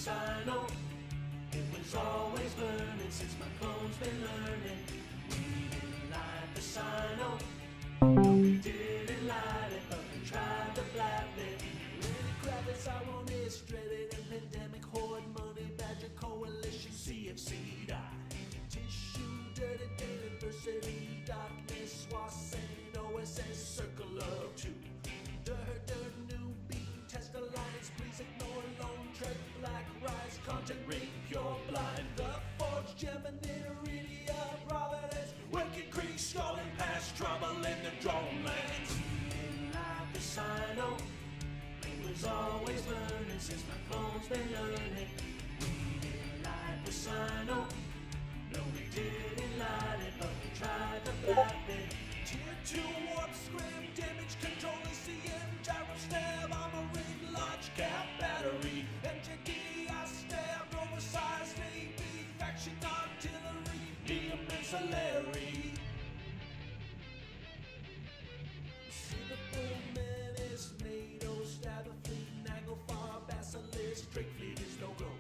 Sino. It was always burning since my clone's been learning. We didn't light the Sino. No, we didn't light it, but we tried to blab it. Lenny Kravitz, I want this dreaded and pandemic horde money badger coalition CFC die. Tissue, dirty data, diversity, darkness, was and OSS, circle of two. The new beat, test alliance, please ignore lone trek, black rise, content rape, you're blind. The forge, Gemini, Iridia, Providence, Wicked Creek, scrolling past trouble in the drone lands. We didn't like the Sino. It was always burning since my clone's been learning. We didn't like the Sino. No, we didn't light it, but we tried to blab it. Tier 2 warp scram, damage control, ECM, gyro stab, armor ring, large cap battery, MJD, I stabbed, oversized AB, faction artillery, BM ancillary. Singapore menace, NATO, stab a fleet, Naglfar, Basilisk, Drake fleet is no go.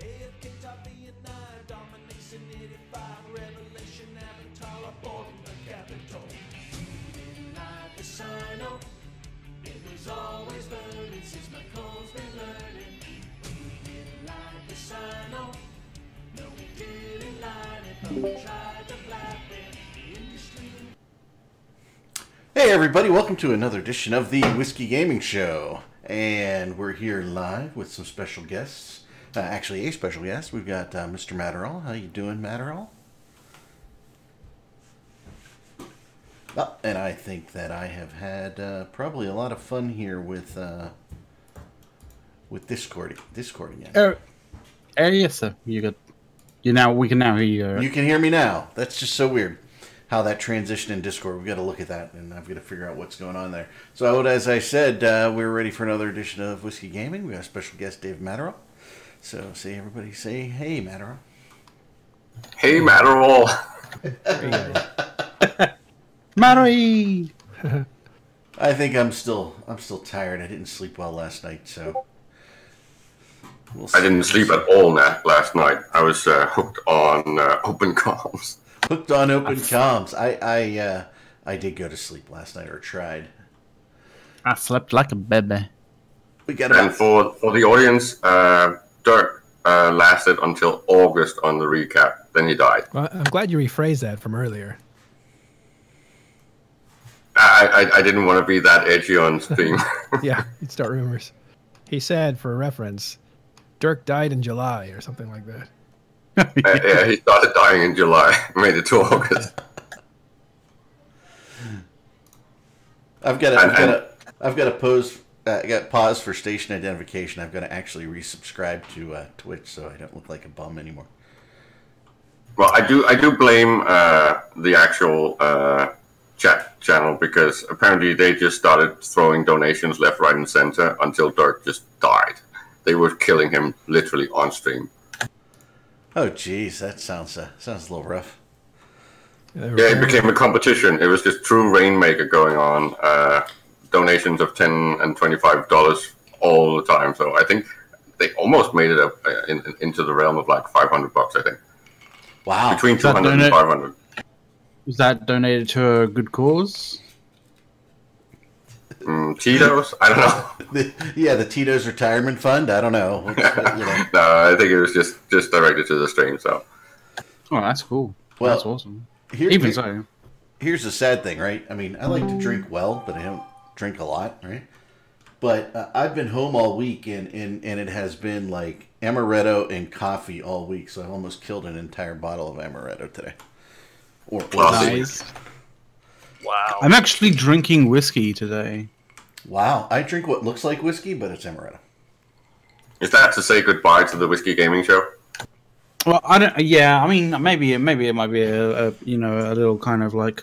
AFK top B&I, domination 85, Revelation, Avatar, aborting the capital. We didn't like the Sino. It was always burning since my clone's been learning. We didn't like the Sino. No, we didn't light it, but we tried to blab it. The industry. Hey everybody, welcome to another edition of the Whiskey Gaming Show. And we're here live with some special guests. Actually, a special guest. We've got Mr. Matterall. How you doing, Matterall? Oh, and I think that I have had probably a lot of fun here with Discord again. Yes, sir. We can now hear you. You can hear me now. That's just so weird how that transitioned in Discord. We've got to look at that, and I've got to figure out what's going on there. So, as I said, we're ready for another edition of Whiskey Gaming. We got a special guest, Dave Matterall. So, everybody say, hey, Matterall. Hey, Matterall. Mattery! I think I'm still tired. I didn't sleep well last night, so we'll see. I didn't sleep at all last night. I was hooked on open comms. Hooked on open comms. I did go to sleep last night, or tried. I slept like a baby. We got And for the audience, Dirk lasted until August on the recap. Then he died. Well, I'm glad you rephrased that from earlier. I didn't want to be that edgy on stream. Yeah, you'd start rumors. He said, for reference, Dirk died in July or something like that. Yeah, he started dying in July, made it to August. I've got to pause. I got pause for station identification. I've got to actually resubscribe to Twitch so I don't look like a bum anymore. Well, I do blame the actual chat channel, because apparently they just started throwing donations left, right, and center until Dirk just died. They were killing him literally on stream. Oh, geez, that sounds a little rough. Yeah, it became a competition. It was just true rainmaker going on. Donations of $10 and $25 all the time. So I think they almost made it up into the realm of like $500. I think. Wow, between 200 and 500. Was that donated to a good cause? Tito's? I don't know. The Tito's retirement fund. I don't know. No, I think it was just directed to the stream. So. Oh, that's cool. Well, that's awesome. So. Here's the sad thing, right? I mean, I like to drink well, but I don't drink a lot, right? But I've been home all week, and it has been like amaretto and coffee all week, so I almost killed an entire bottle of amaretto today. Nice. Wow. I'm actually drinking whiskey today. Wow. I drink what looks like whiskey, but it's amaretto. Is that to say goodbye to the Whiskey Gaming Show? Well, I don't. Yeah, I mean, maybe it might be a little kind of like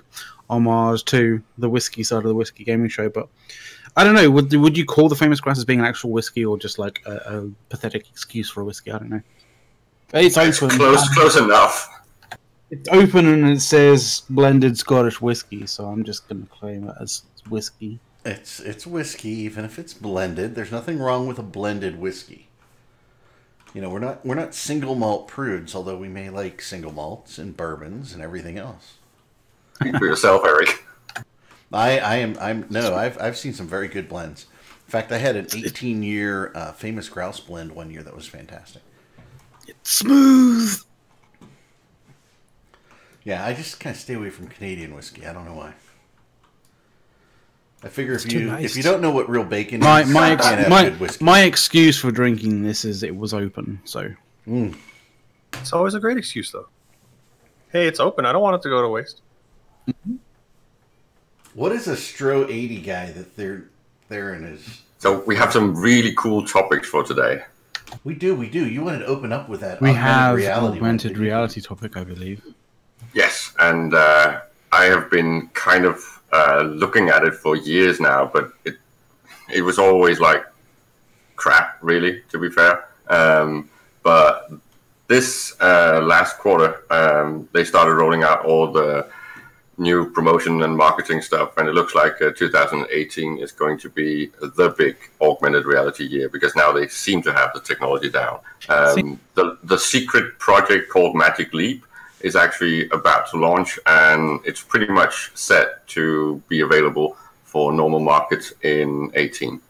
homage to the whiskey side of the Whiskey Gaming Show, but I don't know. Would you call the Famous Grass as being an actual whiskey, or just like a pathetic excuse for a whiskey? I don't know. It's open. Close enough. It's open and it says blended Scottish whiskey, so I'm just going to claim it as whiskey. It's whiskey, even if it's blended. There's nothing wrong with a blended whiskey. we're not single malt prudes, although we may like single malts and bourbons and everything else. Speak for yourself, Eric. I've seen some very good blends. In fact, I had an 18-year Famous Grouse blend one year that was fantastic. It's smooth. Yeah, I just kind of stay away from Canadian whiskey. I don't know why. I figure It's too nice. if you don't know what real bacon My is, my you can't have my, good whiskey. my excuse for drinking this is it was open. So It's always a great excuse, though. Hey, it's open. I don't want it to go to waste. What is a Stro 80 guy that they're in his? So we have some really cool topics for today. We do. You wanted to open up with that. we augmented have reality augmented one. reality topic, I believe. Yes, and I have been kind of looking at it for years now, but it was always like crap, really, to be fair. But this last quarter, they started rolling out all the new promotion and marketing stuff, and it looks like 2018 is going to be the big augmented reality year because now they seem to have the technology down. The secret project called Magic Leap is actually about to launch, and it's pretty much set to be available for normal markets in 18.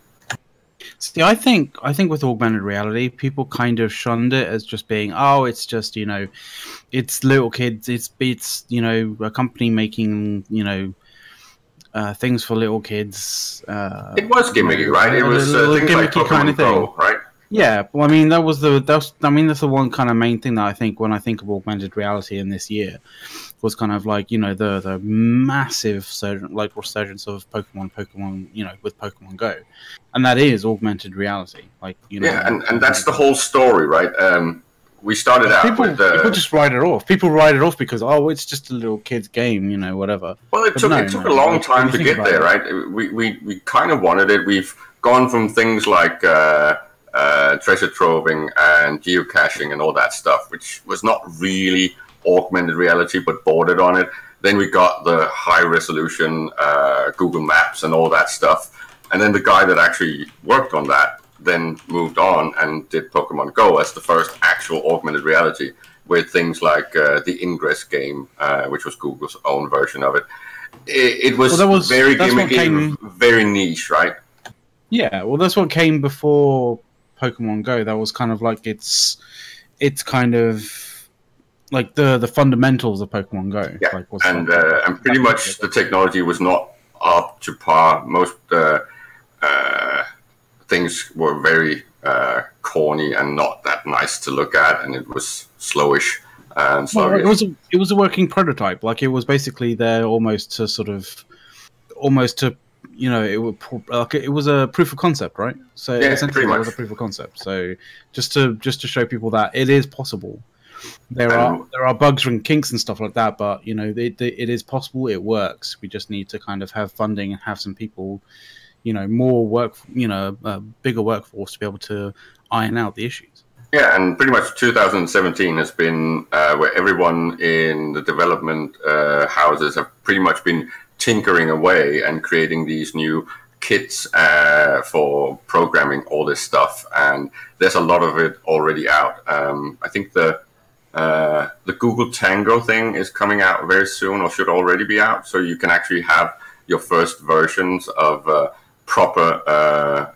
See, I think with augmented reality, people kind of shunned it as just being, oh, it's just it's little kids, it's a company making things for little kids. It was gimmicky, right? It was things like gimmicky kind of Pokemon Go, thing, right? Yeah, well, I mean, that's the one kind of main thing that I think when I think of augmented reality in this year was kind of like the massive resurgence of Pokemon, with Pokemon Go, and that is augmented reality, Yeah, and that's the whole story, right? We started out people with people just write it off. People write it off because it's just a little kid's game, whatever. Well, it took a long time to get there, right? We kind of wanted it. We've gone from things like treasure troving and geocaching and all that stuff, which was not really augmented reality, but bordered on it. Then we got the high resolution Google Maps and all that stuff. And then the guy that actually worked on that then moved on and did Pokemon Go as the first actual augmented reality with things like the Ingress game, which was Google's own version of it. It was very gimmicky, very niche, right? Yeah, well, that's what came before Pokemon Go. That was kind of like it's kind of like the fundamentals of Pokemon Go. Yeah, and pretty much the technology was not up to par. Most things were very corny and not that nice to look at, and it was slowish. And so it was a working prototype. Like, it was basically there almost to it was a proof of concept, right? So essentially, it was a proof of concept. So just to show people that it is possible. There are bugs and kinks and stuff like that, but it is possible. It works. We just need to kind of have funding and have some people, more work, a bigger workforce to be able to iron out the issues. Yeah, and pretty much 2017 has been where everyone in the development houses have pretty much been tinkering away and creating these new kits for programming all this stuff, and there's a lot of it already out. I think the Google Tango thing is coming out very soon, or should already be out, so you can actually have your first versions of proper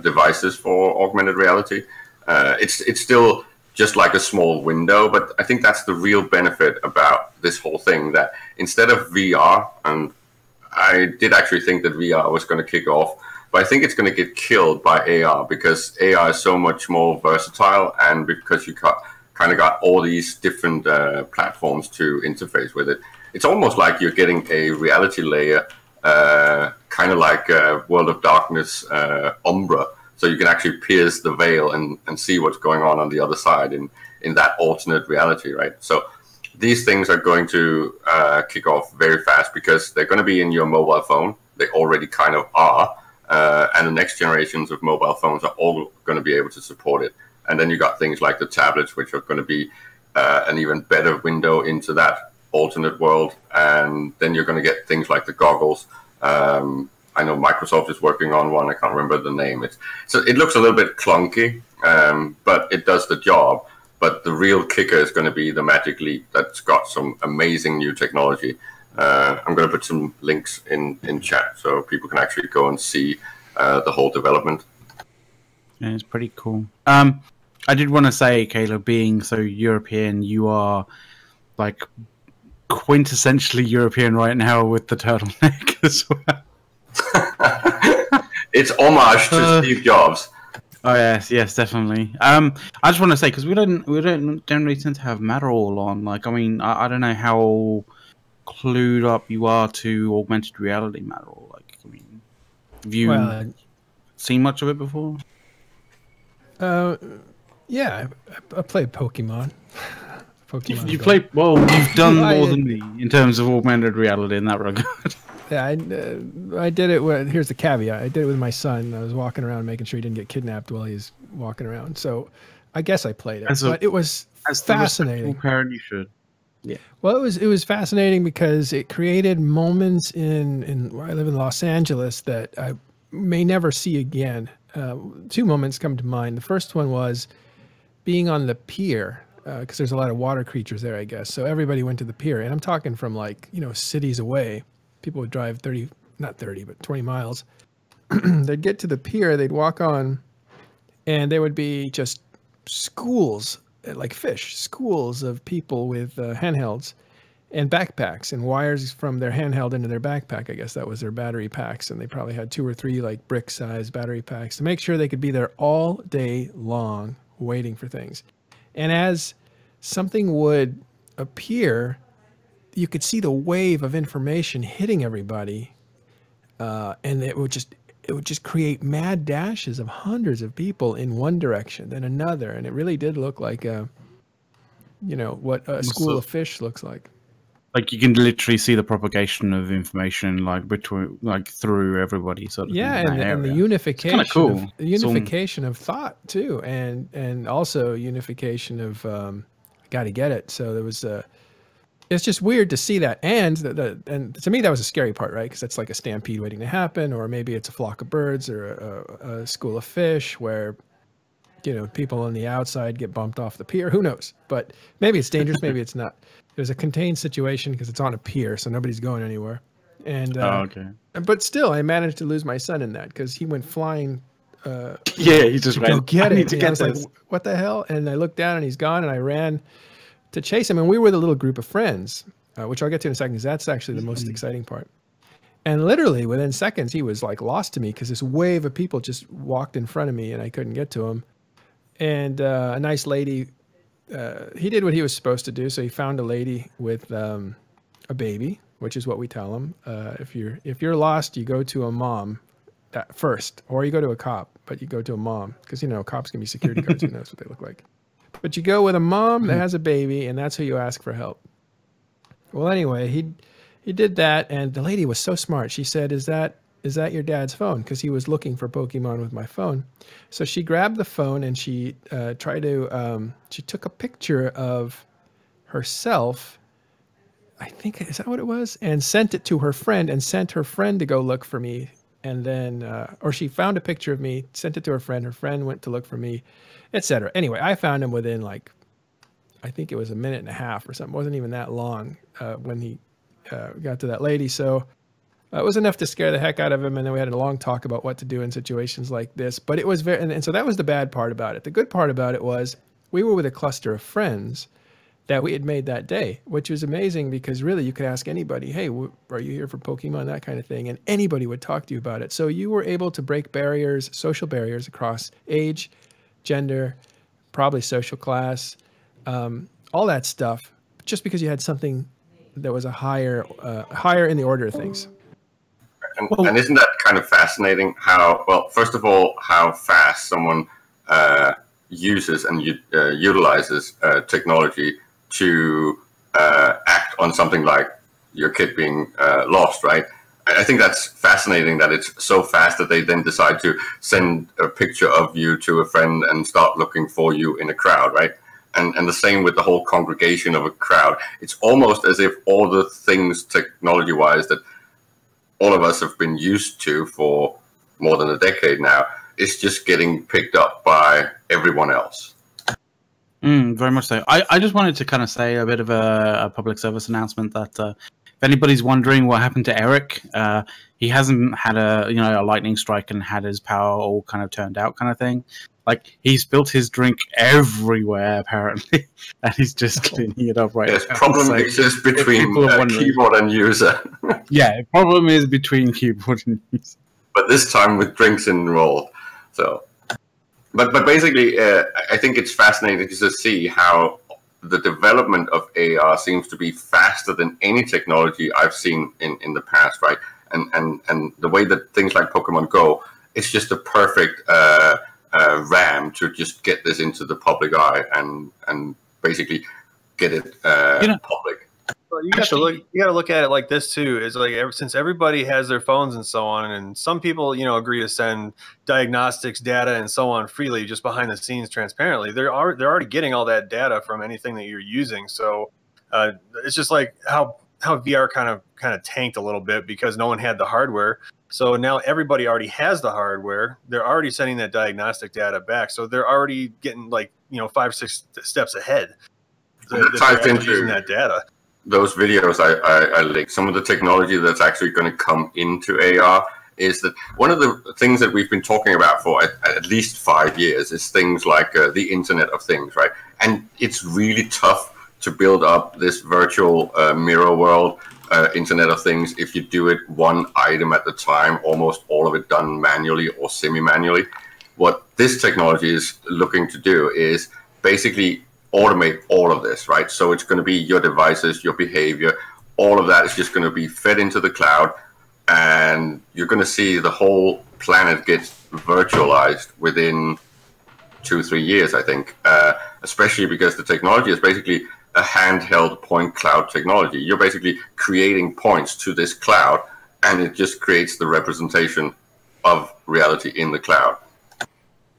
devices for augmented reality. It's still just like a small window, but I think that's the real benefit about this whole thing, that instead of VR, and I did actually think that VR was going to kick off, but I think it's going to get killed by AR, because AR is so much more versatile, and because you kind of got all these different platforms to interface with it. It's almost like you're getting a reality layer, kind of like World of Darkness Umbra, so you can actually pierce the veil and see what's going on the other side in that alternate reality, right? So these things are going to kick off very fast because they're going to be in your mobile phone. They already kind of are. And the next generations of mobile phones are all going to be able to support it. And then you got things like the tablets, which are going to be an even better window into that alternate world. And then you're going to get things like the goggles. I know Microsoft is working on one. I can't remember the name. It looks a little bit clunky, but it does the job. But the real kicker is going to be the Magic Leap. That's got some amazing new technology. I'm going to put some links in chat so people can actually go and see the whole development. Yeah, it's pretty cool. I did want to say, Caleb, being so European, you are like quintessentially European right now with the turtleneck as well. It's homage to Steve Jobs. Oh yes, definitely. I just want to say, because we don't generally tend to have Matterall on. Like, I mean, I don't know how clued up you are to augmented reality Matterall. Like, I mean, have you seen much of it before? Yeah, I played Pokemon. You played well. You've done more than me in terms of augmented reality in that regard. Yeah, I did it with, here's the caveat. I did it with my son. I was walking around making sure he didn't get kidnapped while he was walking around. So I guess I played it. But it was fascinating. As the parent, you should. Yeah. Well, it was fascinating because it created moments in where I live in Los Angeles that I may never see again. Two moments come to mind. The first one was being on the pier, because there's a lot of water creatures there, I guess. So everybody went to the pier, and I'm talking from like, cities away. People would drive 20 miles. They'd get to the pier, they'd walk on, and there would be just schools, like fish, schools of people with handhelds and backpacks and wires from their handheld into their backpack. I guess that was their battery packs, and they probably had 2 or 3 like brick-sized battery packs to make sure they could be there all day long waiting for things. And as something would appear, you could see the wave of information hitting everybody, and it would just create mad dashes of hundreds of people in one direction, then another, and it really did look like what a school of fish looks like. Like you can literally see the propagation of information, like through everybody, sort of. Yeah, and the unification, it's kind of cool. The unification of thought too, and also unification of got to get it. So there was it's just weird to see that, and to me that was a scary part, right? Because that's like a stampede waiting to happen, or maybe it's a flock of birds or a school of fish where people on the outside get bumped off the pier. Who knows? But maybe it's dangerous, maybe it's not. There's a contained situation because it's on a pier, so nobody's going anywhere. And okay. But still, I managed to lose my son in that because he went flying. He just went. Go get it. To get I was like, "What the hell?" And I looked down, and he's gone. And I ran to chase him. And we were the little group of friends, which I'll get to in a second, because that's actually the most exciting part. And literally within seconds, he was like lost to me because this wave of people just walked in front of me, and I couldn't get to him. And a nice lady. He did what he was supposed to do. So he found a lady with a baby, which is what we tell them. If you're lost, you go to a mom first, or you go to a cop, but you go to a mom because cops can be security guards. Who knows what they look like? But you go with a mom that has a baby, and that's who you ask for help. Well, anyway, he did that, and the lady was so smart. She said, "Is that your dad's phone?" Because he was looking for Pokemon with my phone. So she grabbed the phone and she she took a picture of herself, I think, is that what it was? And sent it to her friend, and sent her friend to go look for me. And then, or she found a picture of me, sent it to her friend went to look for me, etc. Anyway, I found him within I think it was a minute and a half or something. It wasn't even that long when he got to that lady. So it was enough to scare the heck out of him, and then we had a long talk about what to do in situations like this. But it was and so that was the bad part about it. The good part about it was we were with a cluster of friends that we had made that day, which was amazing because really you could ask anybody, "Hey, are you here for Pokemon?" That kind of thing, and anybody would talk to you about it. So you were able to break barriers, social barriers across age, gender, probably social class, all that stuff, just because you had something that was a higher in the order of things. And isn't that kind of fascinating how, well, first of all, how fast someone uses and utilizes technology to act on something like your kid being lost, right? I think that's fascinating that it's so fast that they then decide to send a picture of you to a friend and start looking for you in a crowd, right? And the same with the whole congregation of a crowd. It's almost as if all the things technology-wise that all of us have been used to for more than a decade now, is just getting picked up by everyone else. Very much so. I just wanted to kind of say a bit of a public service announcement that if anybody's wondering what happened to Eric, he hasn't had a lightning strike and had his power all kind of turned out kind of thing. Like, he spilled his drink everywhere apparently, and he's just cleaning it up right now. Yes, problem So exists if between people are wondering- keyboard and user, Yeah, the problem is between keyboard and user. but this time with drinks involved. So, but basically, I think it's fascinating to see how the development of AR seems to be faster than any technology I've seen in the past, right? And the way that things like Pokemon Go, it's just a perfect ram to just get this into the public eye and basically get it public. Well, you got to look at it like this too. Is like since everybody has their phones and so on, and some people agree to send diagnostics data and so on freely, just behind the scenes, transparently. They're already getting all that data from anything that you're using. So it's just like how VR kind of tanked a little bit because no one had the hardware. So now everybody already has the hardware. They're already sending that diagnostic data back. So they're already getting 5-6 steps ahead. That ties into using that data. Those videos I linked. Some of the technology that's actually going to come into AR is that one of the things that we've been talking about for at least 5 years is things like the Internet of Things, right? And it's really tough to build up this virtual mirror world Internet of Things if you do it one item at a time, almost all of it done manually or semi-manually. What this technology is looking to do is basically automate all of this, right? So it's going to be your devices, your behavior, all of that is just going to be fed into the cloud, and you're going to see the whole planet get virtualized within 2-3 years, I think, especially because the technology is basically a handheld point cloud technology. You're basically creating points to this cloud, and it just creates the representation of reality in the cloud.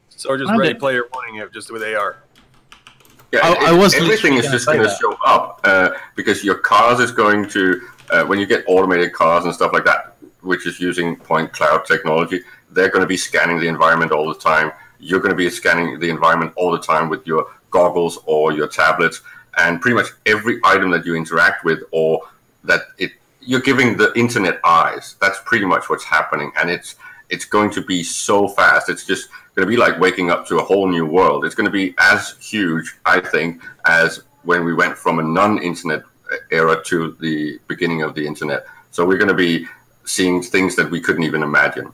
So just Ready Player One it just with AR. Yeah, everything is just going to show up because your cars is going to, when you get automated cars and stuff like that, which is using point cloud technology, they're going to be scanning the environment all the time. You're going to be scanning the environment all the time with your goggles or your tablets, and pretty much every item that you interact with or that you're giving the internet eyes. That's pretty much what's happening, and it's going to be so fast. It's just going to be like waking up to a whole new world. It's going to be as huge, I think, as when we went from a non-internet era to the beginning of the internet. So we're going to be seeing things that we couldn't even imagine.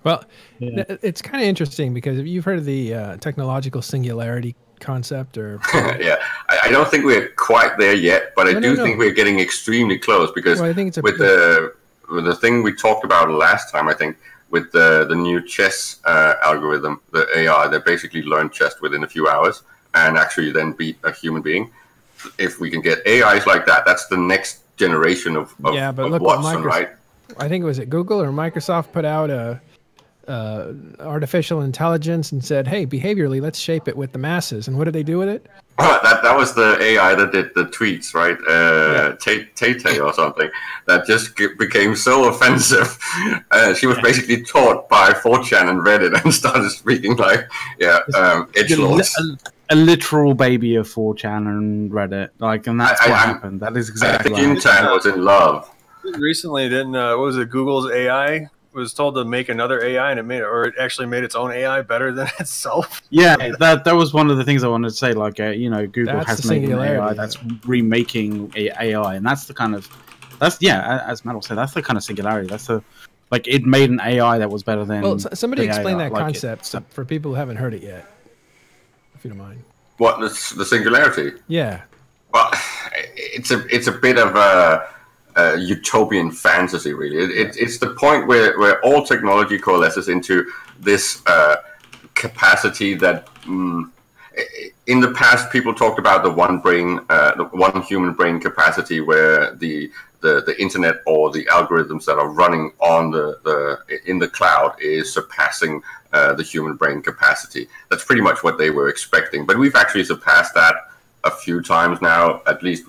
Well, it's kind of interesting because you've heard of the technological singularity concept, or yeah, I don't think we're quite there yet, but I do think we're getting extremely close because I think with the thing we talked about last time, I think, with the new chess algorithm, the AI, they basically learn chess within a few hours and actually then beat a human being. If we can get AIs like that, that's the next generation of look Watson, right? I think it was Google or Microsoft put out a artificial intelligence and said, hey, behaviorally, let's shape it with the masses. And what did they do with it? That was the AI that did the tweets, right? Tay or something. That just became so offensive. She was basically taught by 4chan and Reddit and started speaking like, edgelords. A literal baby of 4chan and Reddit. And that's what happened. That is exactly what happened. Chan was in love. Recently, what was it, Google's AI was told to make another AI, and it actually made its own AI better than itself. Yeah, that was one of the things I wanted to say. Google has made an AI that's remaking AI, and that's the kind of as Metal said, that's the kind of singularity. That's it made an AI that was better than. Well, somebody explain that concept for people who haven't heard it yet, if you don't mind. What the singularity? Yeah. Well, it's a bit of a utopian fantasy, really. It's the point where all technology coalesces into this capacity that in the past people talked about the one human brain capacity, where the internet or the algorithms that are running on in the cloud is surpassing the human brain capacity. That's pretty much what they were expecting, but we've actually surpassed that a few times now, at least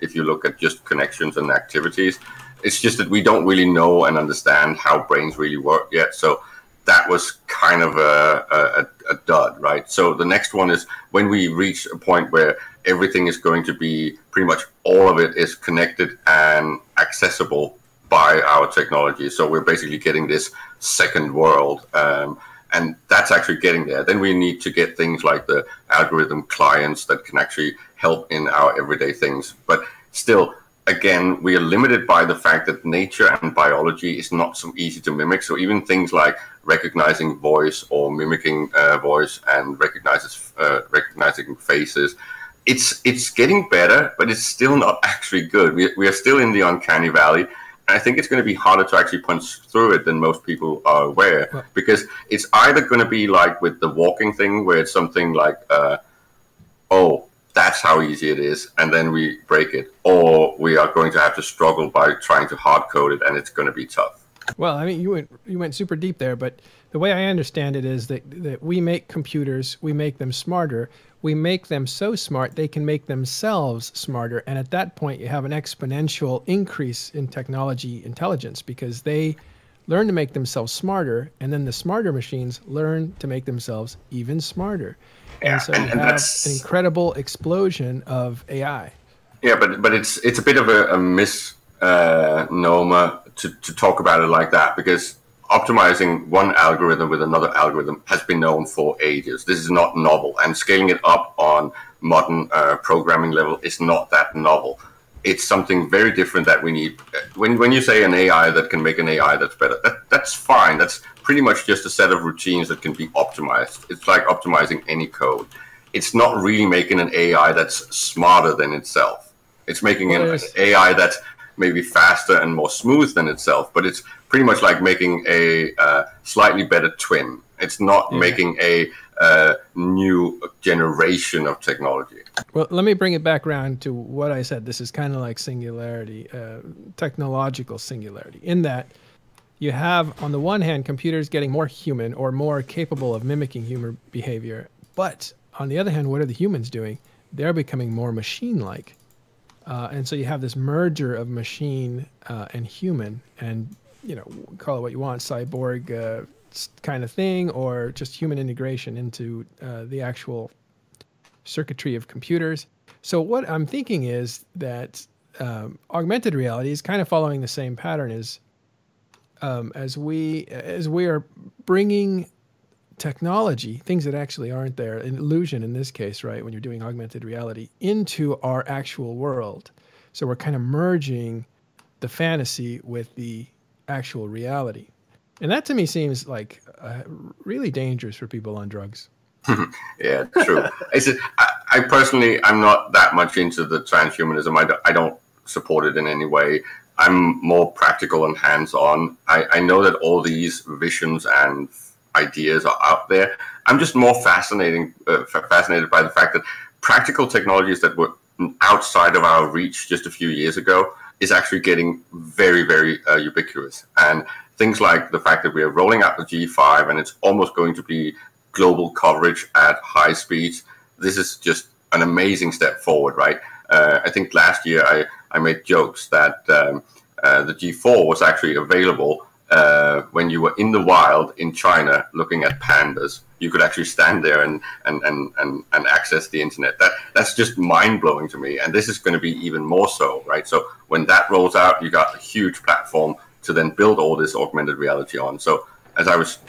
if you look at just connections and activities. It's just that we don't really know and understand how brains really work yet. So that was kind of a dud, right? So the next one is when we reach a point where everything is going to be pretty much all of it is connected and accessible by our technology. So we're basically getting this second world. And that's actually getting there. Then we need to get things like the algorithm clients that can actually help in our everyday things. But still, again, we are limited by the fact that nature and biology is not so easy to mimic. So even things like recognizing voice or mimicking voice and recognizing faces, it's getting better, but it's still not actually good. We are still in the uncanny valley. I think it's going to be harder to actually punch through it than most people are aware, because it's either going to be like with the walking thing, where it's something like, oh, that's how easy it is, and then we break it, or we are going to have to struggle by trying to hard code it, and it's going to be tough. Well, I mean, you went super deep there, but the way I understand it is that we make computers, we make them smarter, we make them so smart they can make themselves smarter, and at that point you have an exponential increase in technology intelligence, because they learn to make themselves smarter, and then the smarter machines learn to make themselves even smarter. Yeah, and so you have an incredible explosion of AI. Yeah, but it's a bit of a misnomer to talk about it like that, because optimizing one algorithm with another algorithm has been known for ages. This is not novel, and scaling it up on modern programming level is not that novel. It's something very different that we need. When you say an AI that can make an AI that's better, that's fine. That's pretty much just a set of routines that can be optimized. It's like optimizing any code. It's not really making an AI that's smarter than itself. It's making an AI that's maybe faster and more smooth than itself, but it's pretty much like making a slightly better twin. It's not making a new generation of technology. Well, let me bring it back around to what I said. This is kind of like singularity, technological singularity, in that you have, on the one hand, computers getting more human or more capable of mimicking human behavior. But on the other hand, what are the humans doing? They're becoming more machine-like. And so you have this merger of machine and human, and, you know, call it what you want, cyborg kind of thing, or just human integration into the actual circuitry of computers. So what I'm thinking is that augmented reality is kind of following the same pattern as we are bringing technology, things that actually aren't there, an illusion in this case, right, when you're doing augmented reality, into our actual world. So we're kind of merging the fantasy with the actual reality. And that to me seems like really dangerous for people on drugs. Yeah, true. I personally, I'm not that much into the transhumanism. I don't support it in any way. I'm more practical and hands-on. I know that all these visions and ideas are out there. I'm just more fascinated by the fact that practical technologies that were outside of our reach just a few years ago is actually getting very, very ubiquitous. And things like the fact that we are rolling out the G5 and it's almost going to be global coverage at high speeds. This is just an amazing step forward, right? I think last year I made jokes that the G4 was actually available when you were in the wild in China looking at pandas. You could actually stand there and access the internet. That's just mind-blowing to me, and this is going to be even more so, right? So when that rolls out, you got a huge platform to then build all this augmented reality on. So as I was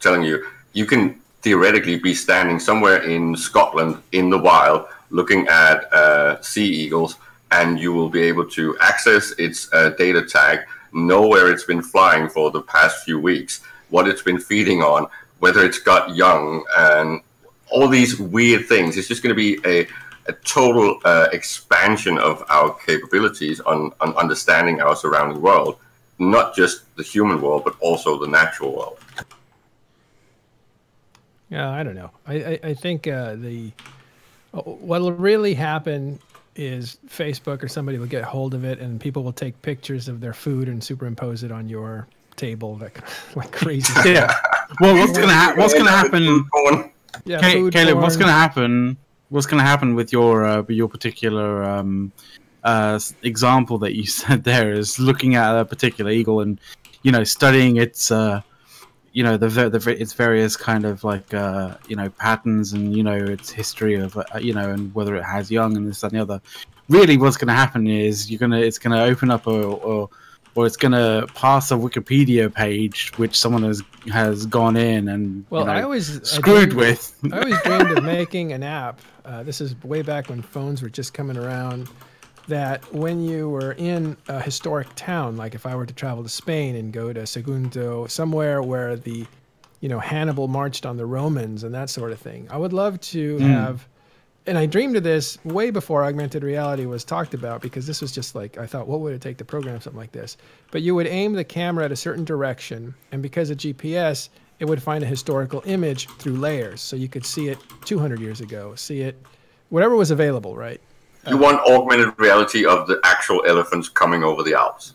telling you, you can theoretically be standing somewhere in Scotland in the wild looking at sea eagles, and you will be able to access its data tag, know where it's been flying for the past few weeks, what it's been feeding on, whether it's got young, and all these weird things. It's just going to be a total expansion of our capabilities on understanding our surrounding world, not just the human world, but also the natural world. Yeah, I don't know. I think what'll really happen is Facebook or somebody will get hold of it, and people will take pictures of their food and superimpose it on your table like crazy. Yeah. Well, what's gonna happen? Yeah, Caleb, what's gonna happen? What's gonna happen with your particular example that you said there is looking at a particular eagle and studying its its various kind of like patterns and its history of and whether it has young and this and the other. Really, what's going to happen is it's going to open up or it's going to pass a Wikipedia page which someone has gone in and I always screwed with. I always dreamed of making an app. This is way back when phones were just coming around. That when you were in a historic town, like if I were to travel to Spain and go to Segundo, somewhere where the, Hannibal marched on the Romans and that sort of thing, I would love to have, and I dreamed of this way before augmented reality was talked about, because this was just like, I thought, what would it take to program something like this? But you would aim the camera at a certain direction, and because of GPS, it would find a historical image through layers. So you could see it 200 years ago, see it, whatever was available, right? You want augmented reality of the actual elephants coming over the Alps?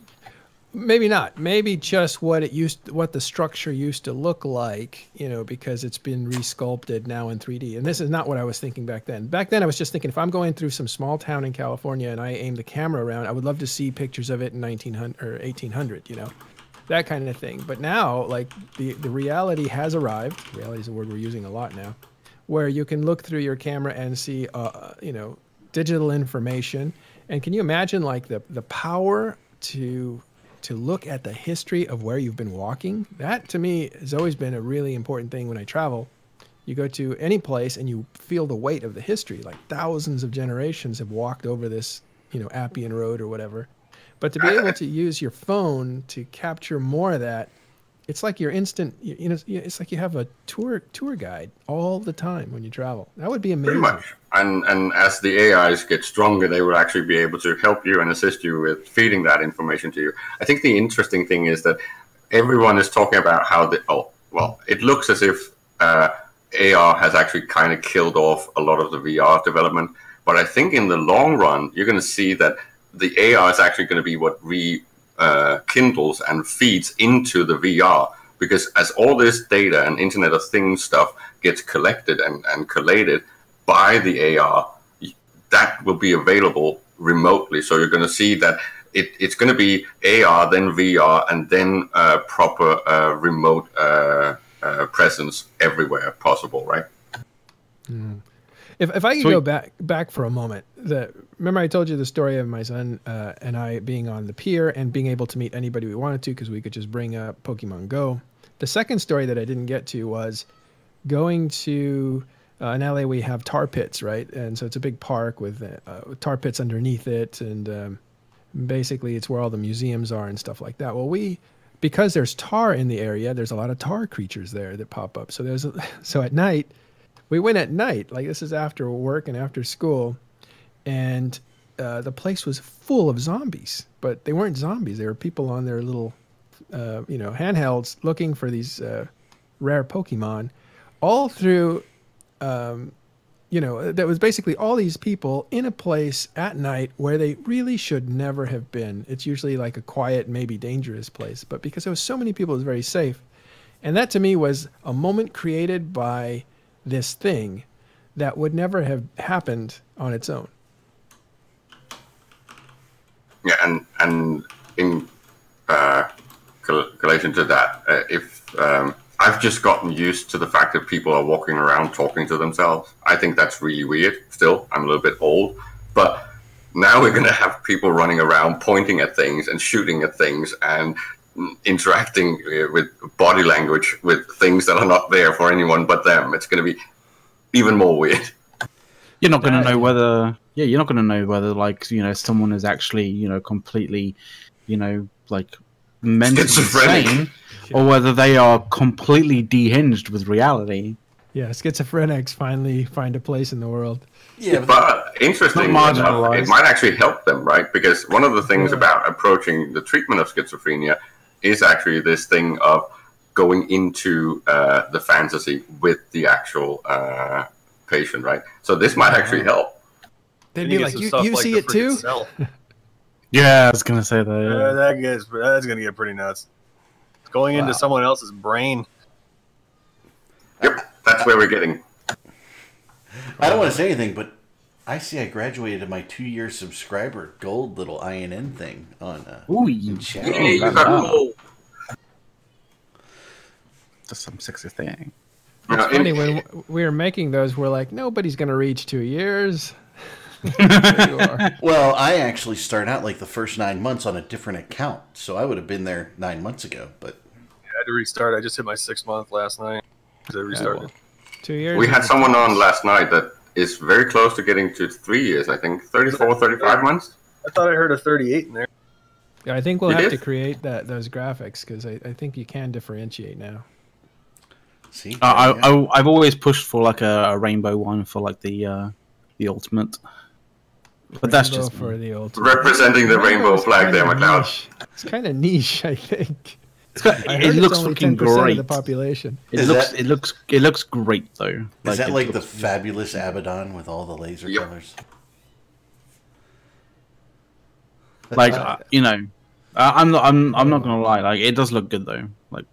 Maybe not. Maybe just what the structure used to look like, because it's been resculpted now in 3D. And this is not what I was thinking back then. Back then, I was just thinking if I'm going through some small town in California and I aim the camera around, I would love to see pictures of it in 1900 or 1800, that kind of thing. But now, like the reality has arrived. Reality is a word we're using a lot now, where you can look through your camera and see, digital information. And can you imagine like the power to look at the history of where you've been walking? That to me has always been a really important thing when I travel. You go to any place and you feel the weight of the history, like thousands of generations have walked over this, Appian Road or whatever. But to be able to use your phone to capture more of that, it's like you're instant, it's like you have a tour guide all the time when you travel. That would be amazing. Pretty much. And as the AIs get stronger, they will actually be able to help you and assist you with feeding that information to you. I think the interesting thing is that everyone is talking about how it looks as if AR has actually kind of killed off a lot of the VR development. But I think in the long run, you're going to see that the AR is actually going to be what kindles and feeds into the VR, because as all this data and Internet of Things stuff gets collected and collated by the AR, that will be available remotely. So you're going to see that it's going to be AR, then VR, and then proper remote presence everywhere possible, right? Mm. If I could go back for a moment, remember I told you the story of my son and I being on the pier and being able to meet anybody we wanted to because we could just bring up Pokemon Go. The second story that I didn't get to was going to in LA. We have tar pits, right? And so it's a big park with tar pits underneath it, and basically it's where all the museums are and stuff like that. Well, because there's tar in the area, there's a lot of tar creatures there that pop up. So so at night. We went at night, like this is after work and after school, and the place was full of zombies. But they weren't zombies; they were people on their little, handhelds looking for these rare Pokemon. All through, that was basically all these people in a place at night where they really should never have been. It's usually like a quiet, maybe dangerous place, but because there was so many people, it was very safe. And that to me was a moment created by this thing that would never have happened on its own. Yeah, and in relation to that, if I've just gotten used to the fact that people are walking around talking to themselves. I think that's really weird. Still, I'm a little bit old, but now we're going to have people running around pointing at things and shooting at things and interacting with body language with things that are not there for anyone but them. It's going to be even more weird. You're not going to know whether, you're not going to know whether, like, someone is actually, completely, like mentally insane, or whether they are completely dehinged with reality. Yeah, schizophrenics finally find a place in the world. Yeah, but interestingly enough, it might actually help them, right? Because one of the things about approaching the treatment of schizophrenia is actually this thing of going into the fantasy with the actual patient, right? So this might actually help. They'd be like, you see it too? Yeah, I was going to say that. Yeah. That's going to get pretty nuts. Going into someone else's brain. Yep, that's where we're getting. I don't want to say anything, but I see. I graduated my 2-year subscriber gold little INN thing on. Ooh, you chat. Hey, you got gold. That's some sexy thing. It's funny when we were making those, we're like, nobody's going to reach 2 years. There you are. Well, I actually start out like the first 9 months on a different account, so I would have been there 9 months ago. But I had to restart. I just hit my 6 month last night. I restarted. 2 years. We had someone on last night that is very close to getting to 3 years, I think. 34, 35 months? I thought I heard a 38 in there. Yeah, I think we'll You have did? to create those graphics because I think you can differentiate now. see, I've always pushed for like a rainbow one for like the ultimate. But that's Rainbow just for the old. Representing the rainbow flag there, McLeod. It's kind of niche, I think. I it heard looks it's only fucking 10% of great. the population. It looks great though. is that it like the looks- fabulous Abaddon with all the laser Yep. colors? like you know, I'm not gonna lie. Like it does look good though. Like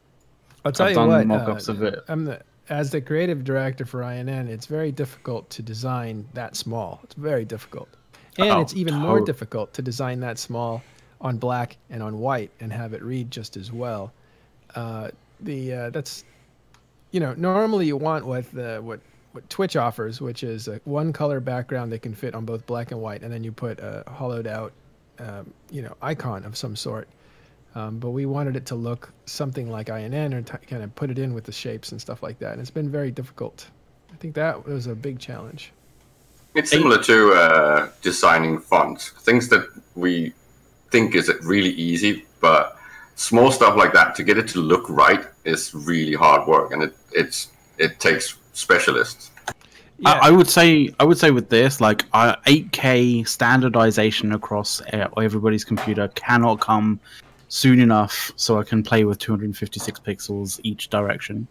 I'll tell I've you done what. mock-ups of it. As the creative director for INN, it's very difficult to design that small. It's very difficult, and Oh, it's even more tot- difficult to design that small on black and on white and have it read just as well. That's normally you want what Twitch offers, which is a one color background that can fit on both black and white, and then you put a hollowed out icon of some sort. But we wanted it to look something like INN or kind of put it in with the shapes and stuff like that. And it's been very difficult. I think that was a big challenge. It's similar to designing fonts. Things that we think is really easy, but small stuff like that, to get it to look right, is really hard work, and it takes specialists. Yeah. I would say with this, like 8K standardization across everybody's computer cannot come soon enough so I can play with 256 pixels each direction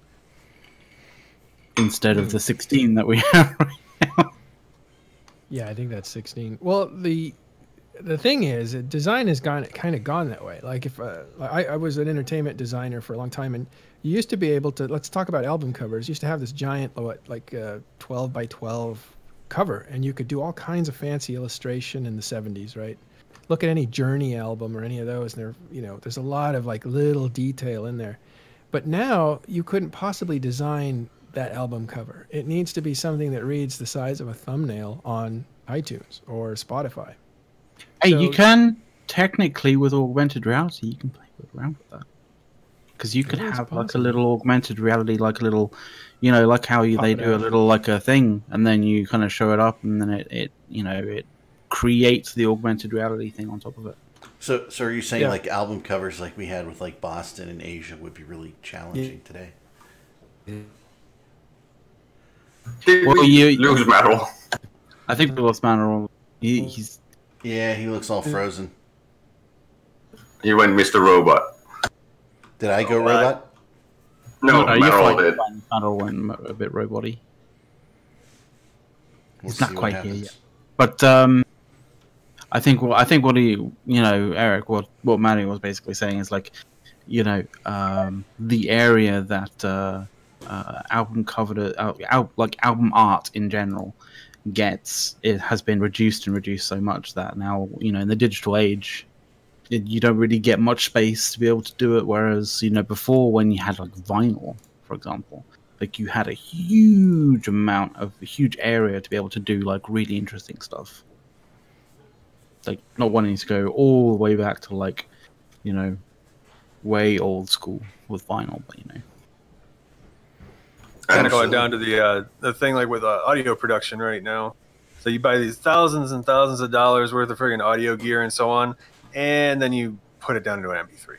instead of the 16 that we have right now. Yeah, I think that's 16. Well, the thing is, design has kind of gone that way. Like if I was an entertainment designer for a long time, and you used to be able to, let's talk about album covers. You used to have this giant 12 by 12 cover, and you could do all kinds of fancy illustration in the 70s, right? Look at any Journey album or any of those, and there's a lot of like little detail in there. But now you couldn't possibly design that album cover. It needs to be something that reads the size of a thumbnail on iTunes or Spotify. Hey, So- you can technically with augmented reality, you can play around with that because you could It is have like a possible. little augmented reality, like a little, like how they it do a out. little like a thing, and then you kind of show it up, and then it creates the augmented reality thing on top of it. So are you saying Yeah. like album covers like we had with like Boston and Asia would be really challenging today? Did Well, we you- lose Metal? I think Willis Manor, he's Yeah, he looks all frozen. He went Mr. Robot. Did I go Oh, robot? No, you're Metal fine. did. Manor went a bit robot-y. We'll It's not see what quite here happens. yet. But I think what he, Eric, what Manny was basically saying is like, the area that album covered, like album art in general it has been reduced so much that now, in the digital age, you don't really get much space to be able to do it. Whereas, before, when you had like vinyl, for example, like you had a huge area to be able to do like really interesting stuff. Like not wanting to go all the way back to like, way old school with vinyl, but Kind of going Absolutely. down to the thing like with audio production right now. So you buy these thousands and thousands of dollars worth of friggin' audio gear and so on, and then you put it down into an MP3.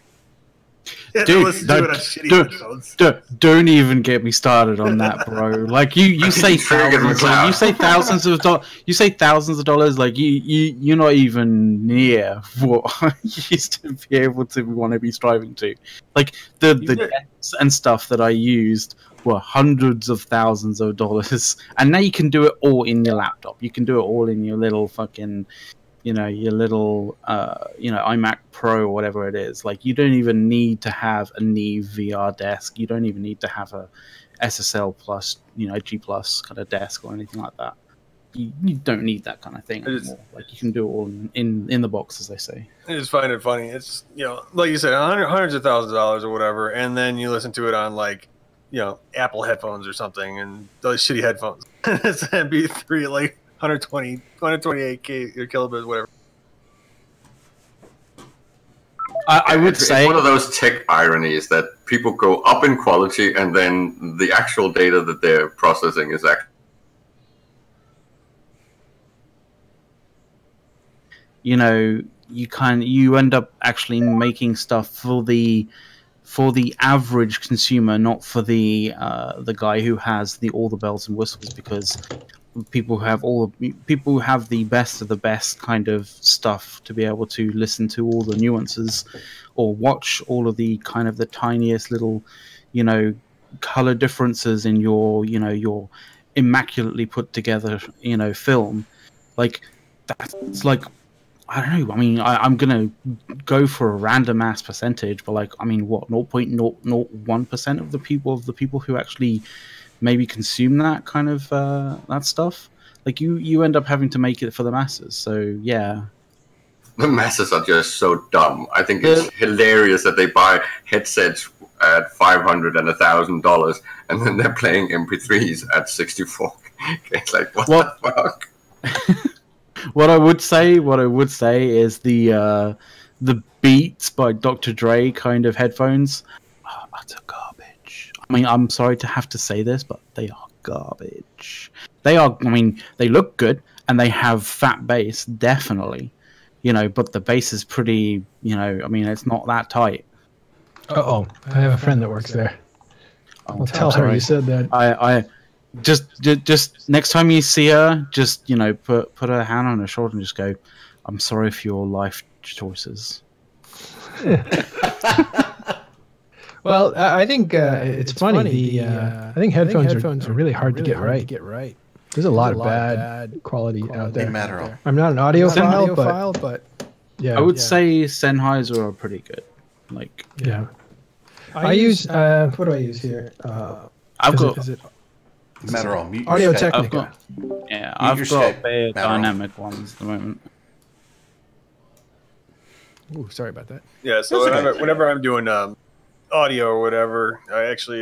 And Dude, listen to it on shitty headphones. don't even get me started on that, bro. Like you say Triggered thousands, McLeod. you say thousands of dollars. You say thousands of dollars. Like you're not even near what I used to be able to want to be striving to. Like the decks and stuff that I used were hundreds of thousands of dollars, and now you can do it all in your laptop. You can do it all in your little fucking, your little, iMac Pro or whatever it is. Like you don't even need to have a Neve VR desk. You don't even need to have a SSL plus, G plus kind of desk or anything like that. you don't need that kind of thing anymore. Like you can do it all in the box, as they say. I just find it funny. It's, you know, like you said, hundreds of thousands of dollars or whatever, and then you listen to it on like, you know, Apple headphones or something, and those shitty headphones. It's MP3 at like 128 kilobits, whatever. I would It's say one of those tech ironies that people go up in quality, and then the actual data that they're processing is actually. you know, you end up actually making stuff for the average consumer, not for the guy who has all the bells and whistles, because people who have the best of the best kind of stuff to be able to listen to all the nuances or watch all of the kind of the tiniest little, you know, color differences in your, you know, your immaculately put together, you know, film. Like that's like, I don't know. I mean, I'm gonna go for a random ass percentage, but like, I mean, what 0.001% of the people who actually maybe consume that kind of that stuff. Like you end up having to make it for the masses. So yeah, The masses are just so dumb. I think it's hilarious that they buy headsets at $500 and $1,000, and then they're playing MP3s at 64. It's like what the fuck. What I would say is the Beats by Dr. Dre kind of headphones are utter garbage. I mean, I'm sorry to have to say this, but they are garbage. They are. I mean, they look good and they have fat bass, definitely. You know, but the bass is pretty. You know, I mean, it's not that tight. Uh-oh, I have a friend that works there. I'll tell her you said that. I just next time you see her, just, you know, put her hand on her shoulder and just go, "I'm sorry for your life choices." Well, I think it's funny. I think headphones are really hard to get right. There's a lot of bad quality out there. I'm not an audiophile, but yeah. I would say Sennheiser are pretty good. Like, yeah. I use what do I use here? I've got Matterall, mute your Audio Skype. Technica. I've your got Skype, bare Matterall. dynamic ones at the moment. Ooh, sorry about that. Yeah, so That's okay. whenever I'm doing audio or whatever, I actually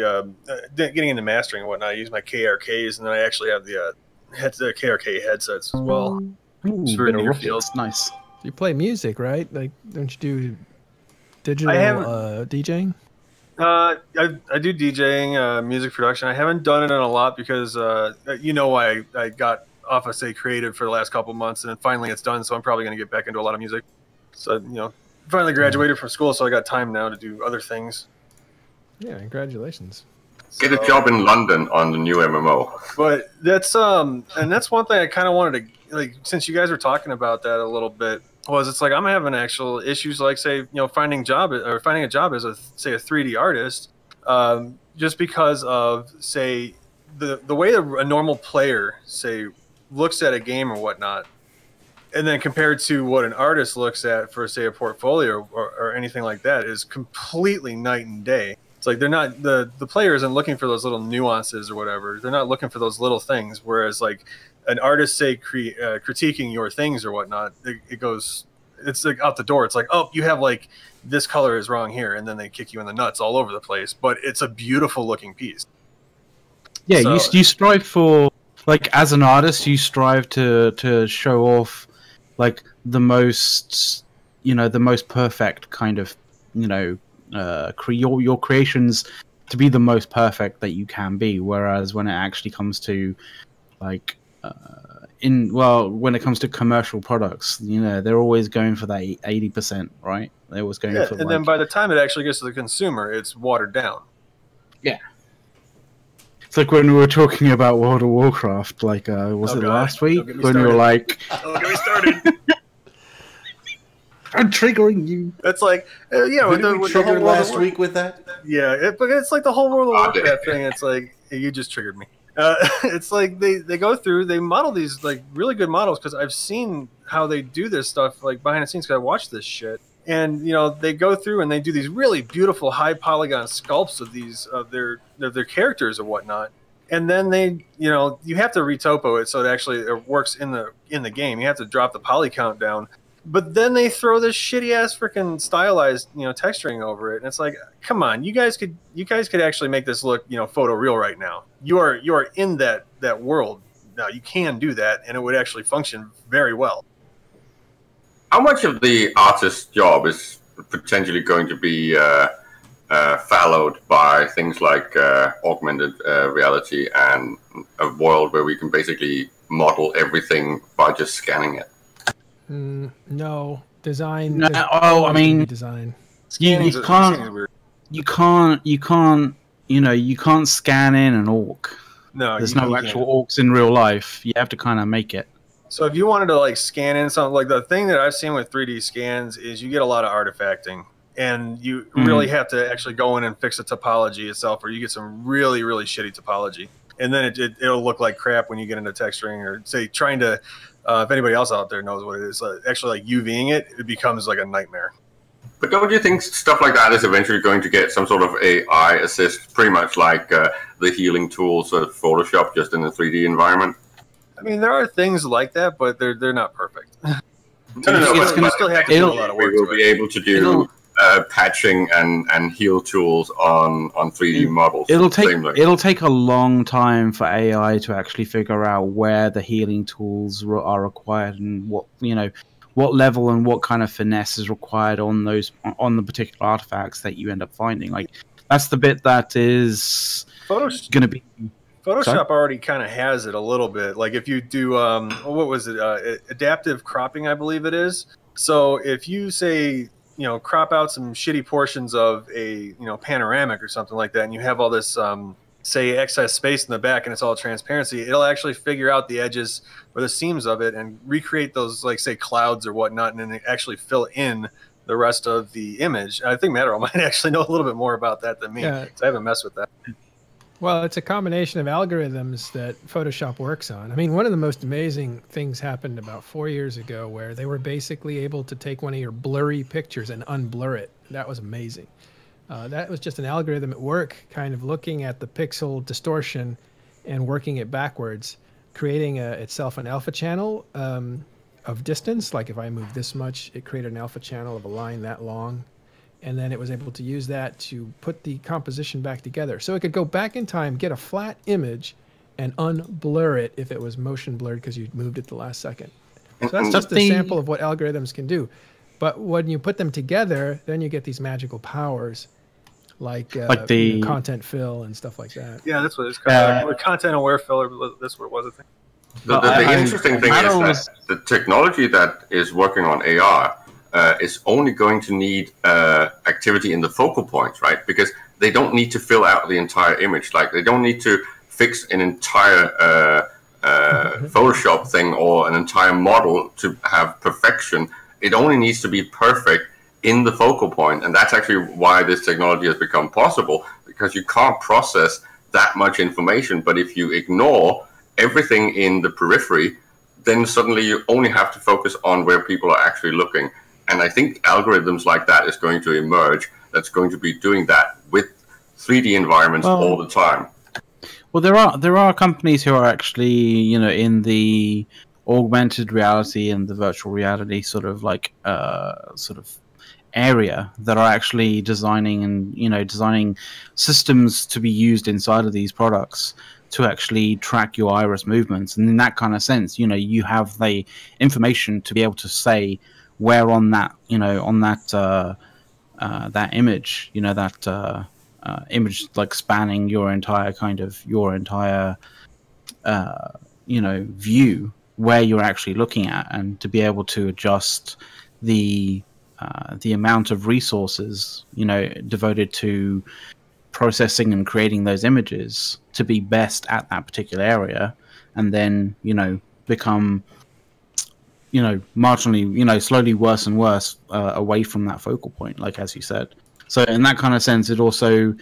getting into mastering and whatnot, I use my KRKs, and then I actually have the KRK headsets as well. It's very near field. Nice. You play music, right? Like, don't you do digital DJing? I do DJing, music production. I haven't done it in a lot because you know why I got off of Say Creative for the last couple of months, and then finally it's done. So I'm probably going to get back into a lot of music. So, you know, finally graduated from school, so I got time now to do other things. Yeah, congratulations. Get a job in London on the new MMO. But that's and that's one thing I kind of wanted to, like, since you guys were talking about that a little bit, was it's like I'm having actual issues, like, say, you know, finding a job as a 3D artist, just because of, say, the way a normal player, say, looks at a game or whatnot, and then compared to what an artist looks at for, say, a portfolio or anything like that, is completely night and day. It's like they're not, the player isn't looking for those little nuances or whatever. They're not looking for those little things. Whereas, like, an artist, say, critiquing your things or whatnot, it goes, it's like out the door. It's like, oh, you have, like, this color is wrong here, and then they kick you in the nuts all over the place. But it's a beautiful looking piece. Yeah, So- you strive for, like, as an artist, you strive to show off, like, the most, you know, the most perfect kind of, you know, your creations to be the most perfect that you can be. Whereas when it actually comes to, like, when it comes to commercial products, you know, they're always going for that 80%, right? They're always going for, and then by the time it actually gets to the consumer, it's watered down. It's like when we were talking about World of Warcraft, like, was it God, last week? don't get me When you were started. like, Don't get me started. I'm triggering you. It's like, yeah, with Didn't we with the whole trigger World of last week with that? Yeah, but it's like the whole World of I did. Warcraft thing. It's like, you just triggered me. It's like they go through, they model these, like, really good models, because I've seen how they do this stuff, like, behind the scenes, because I watch this shit. And, you know, they go through and they do these really beautiful high polygon sculpts of these, of their characters or whatnot. and then they, you have to retopo it so it works in the game. You have to drop the poly count down, but then they throw this shitty ass freaking stylized, texturing over it, and it's like, come on, you guys could actually make this look, photoreal right now. You are in that world now. You can do that, and it would actually function very well. How much of the artist's job is potentially going to be fallowed by things like augmented reality and a world where we can basically model everything by just scanning it? No design. No, I mean, design. You can't scan in an orc. No, there's no actual orcs in real life. You have to kind of make it. So if you wanted to like scan in something, like the thing that I've seen with 3D scans is you get a lot of artifacting, and you really have to actually go in and fix the topology itself, or you get some really, really shitty topology. And then it'll look like crap when you get into texturing, or say trying to, if anybody else out there knows what it is, actually like UVing it becomes like a nightmare. But don't you think stuff like that is eventually going to get some sort of AI assist, pretty much like the healing tools of Photoshop, just in a 3D environment? I mean, there are things like that, but they're not perfect. No, but still have to do a lot of work. We will be able to do patching and heal tools on 3D models. It'll take a long time for AI to actually figure out where the healing tools are required and what level and what kind of finesse is required on the particular artifacts that you end up finding. Like, that's the bit that is going to be. Photoshop already kind of has it a little bit. Like if you do, what was it? Adaptive cropping, I believe it is. So if you say, crop out some shitty portions of a, panoramic or something like that, and you have all this, say, excess space in the back and it's all transparency, it'll actually figure out the edges or the seams of it and recreate those, like, say, clouds or whatnot, and then actually fill in the rest of the image. I think Matterall might actually know a little bit more about that than me. Yeah. I haven't messed with that. Well, it's a combination of algorithms that Photoshop works on. I mean, one of the most amazing things happened about 4 years ago where they were basically able to take one of your blurry pictures and unblur it. That was amazing. That was just an algorithm at work, kind of looking at the pixel distortion and working it backwards, creating itself an alpha channel of distance. Like if I move this much, it created an alpha channel of a line that long. And then it was able to use that to put the composition back together. So it could go back in time, get a flat image, and unblur it if it was motion blurred because you moved it the last second. So that's just a sample of what algorithms can do. But when you put them together, then you get these magical powers like the content fill and stuff like that. Yeah, that's what it's called. Content aware filler, that's what it was, I think. The interesting thing is that the technology that is working on AR is only going to need activity in the focal points, right? Because they don't need to fill out the entire image. Like they don't need to fix an entire Photoshop thing or an entire model to have perfection. It only needs to be perfect in the focal point. And that's actually why this technology has become possible, because you can't process that much information. But if you ignore everything in the periphery, then suddenly you only have to focus on where people are actually looking. And I think algorithms like that is going to emerge that's going to be doing that with 3D environments all the time. Well, there are companies who are actually, in the augmented reality and the virtual reality sort of area that are actually designing and, designing systems to be used inside of these products to actually track your iris movements. And in that kind of sense, you have the information to be able to say where on that, that image, image like spanning your entire view, where you're actually looking at, and to be able to adjust the amount of resources, devoted to processing and creating those images to be best at that particular area, and then, become marginally, slowly worse and worse away from that focal point, like as you said. So in that kind of sense, it also,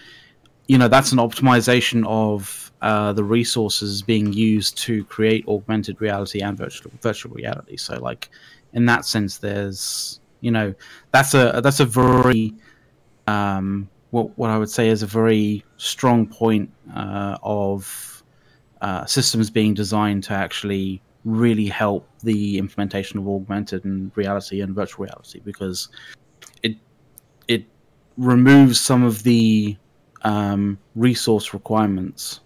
that's an optimization of the resources being used to create augmented reality and virtual reality. So like in that sense, there's, that's a very what I would say is a very strong point of systems being designed to actually really help the implementation of augmented reality and virtual reality, because it removes some of the resource requirements.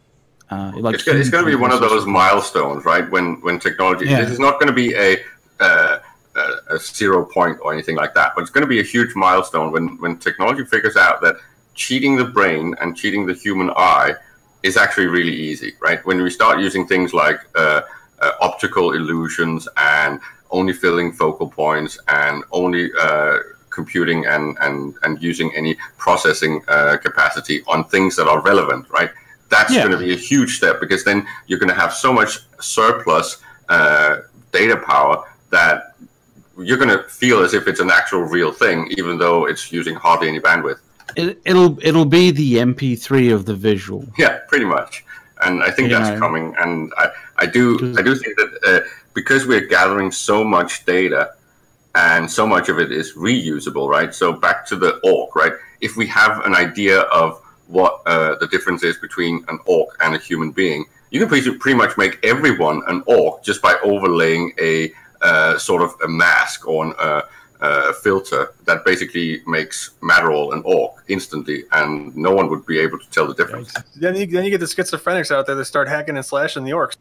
It's going to be one of those milestones, right? When technology, Yeah. this is not going to be a 0 point or anything like that, but it's going to be a huge milestone when technology figures out that cheating the brain and cheating the human eye is actually really easy, right? When we start using things like optical illusions and only filling focal points and only computing and using any processing capacity on things that are relevant, right? That's going to be a huge step, because then you're going to have so much surplus data power that you're going to feel as if it's an actual real thing, even though it's using hardly any bandwidth. It'll be the MP3 of the visual. Yeah, pretty much. And I think that's coming. And I do think that because we're gathering so much data and so much of it is reusable, right? So back to the orc, right? If we have an idea of what the difference is between an orc and a human being, you can pretty much make everyone an orc just by overlaying a sort of a mask or a filter that basically makes Matterall an orc instantly, and no one would be able to tell the difference. Then you get the schizophrenics out there that start hacking and slashing the orcs.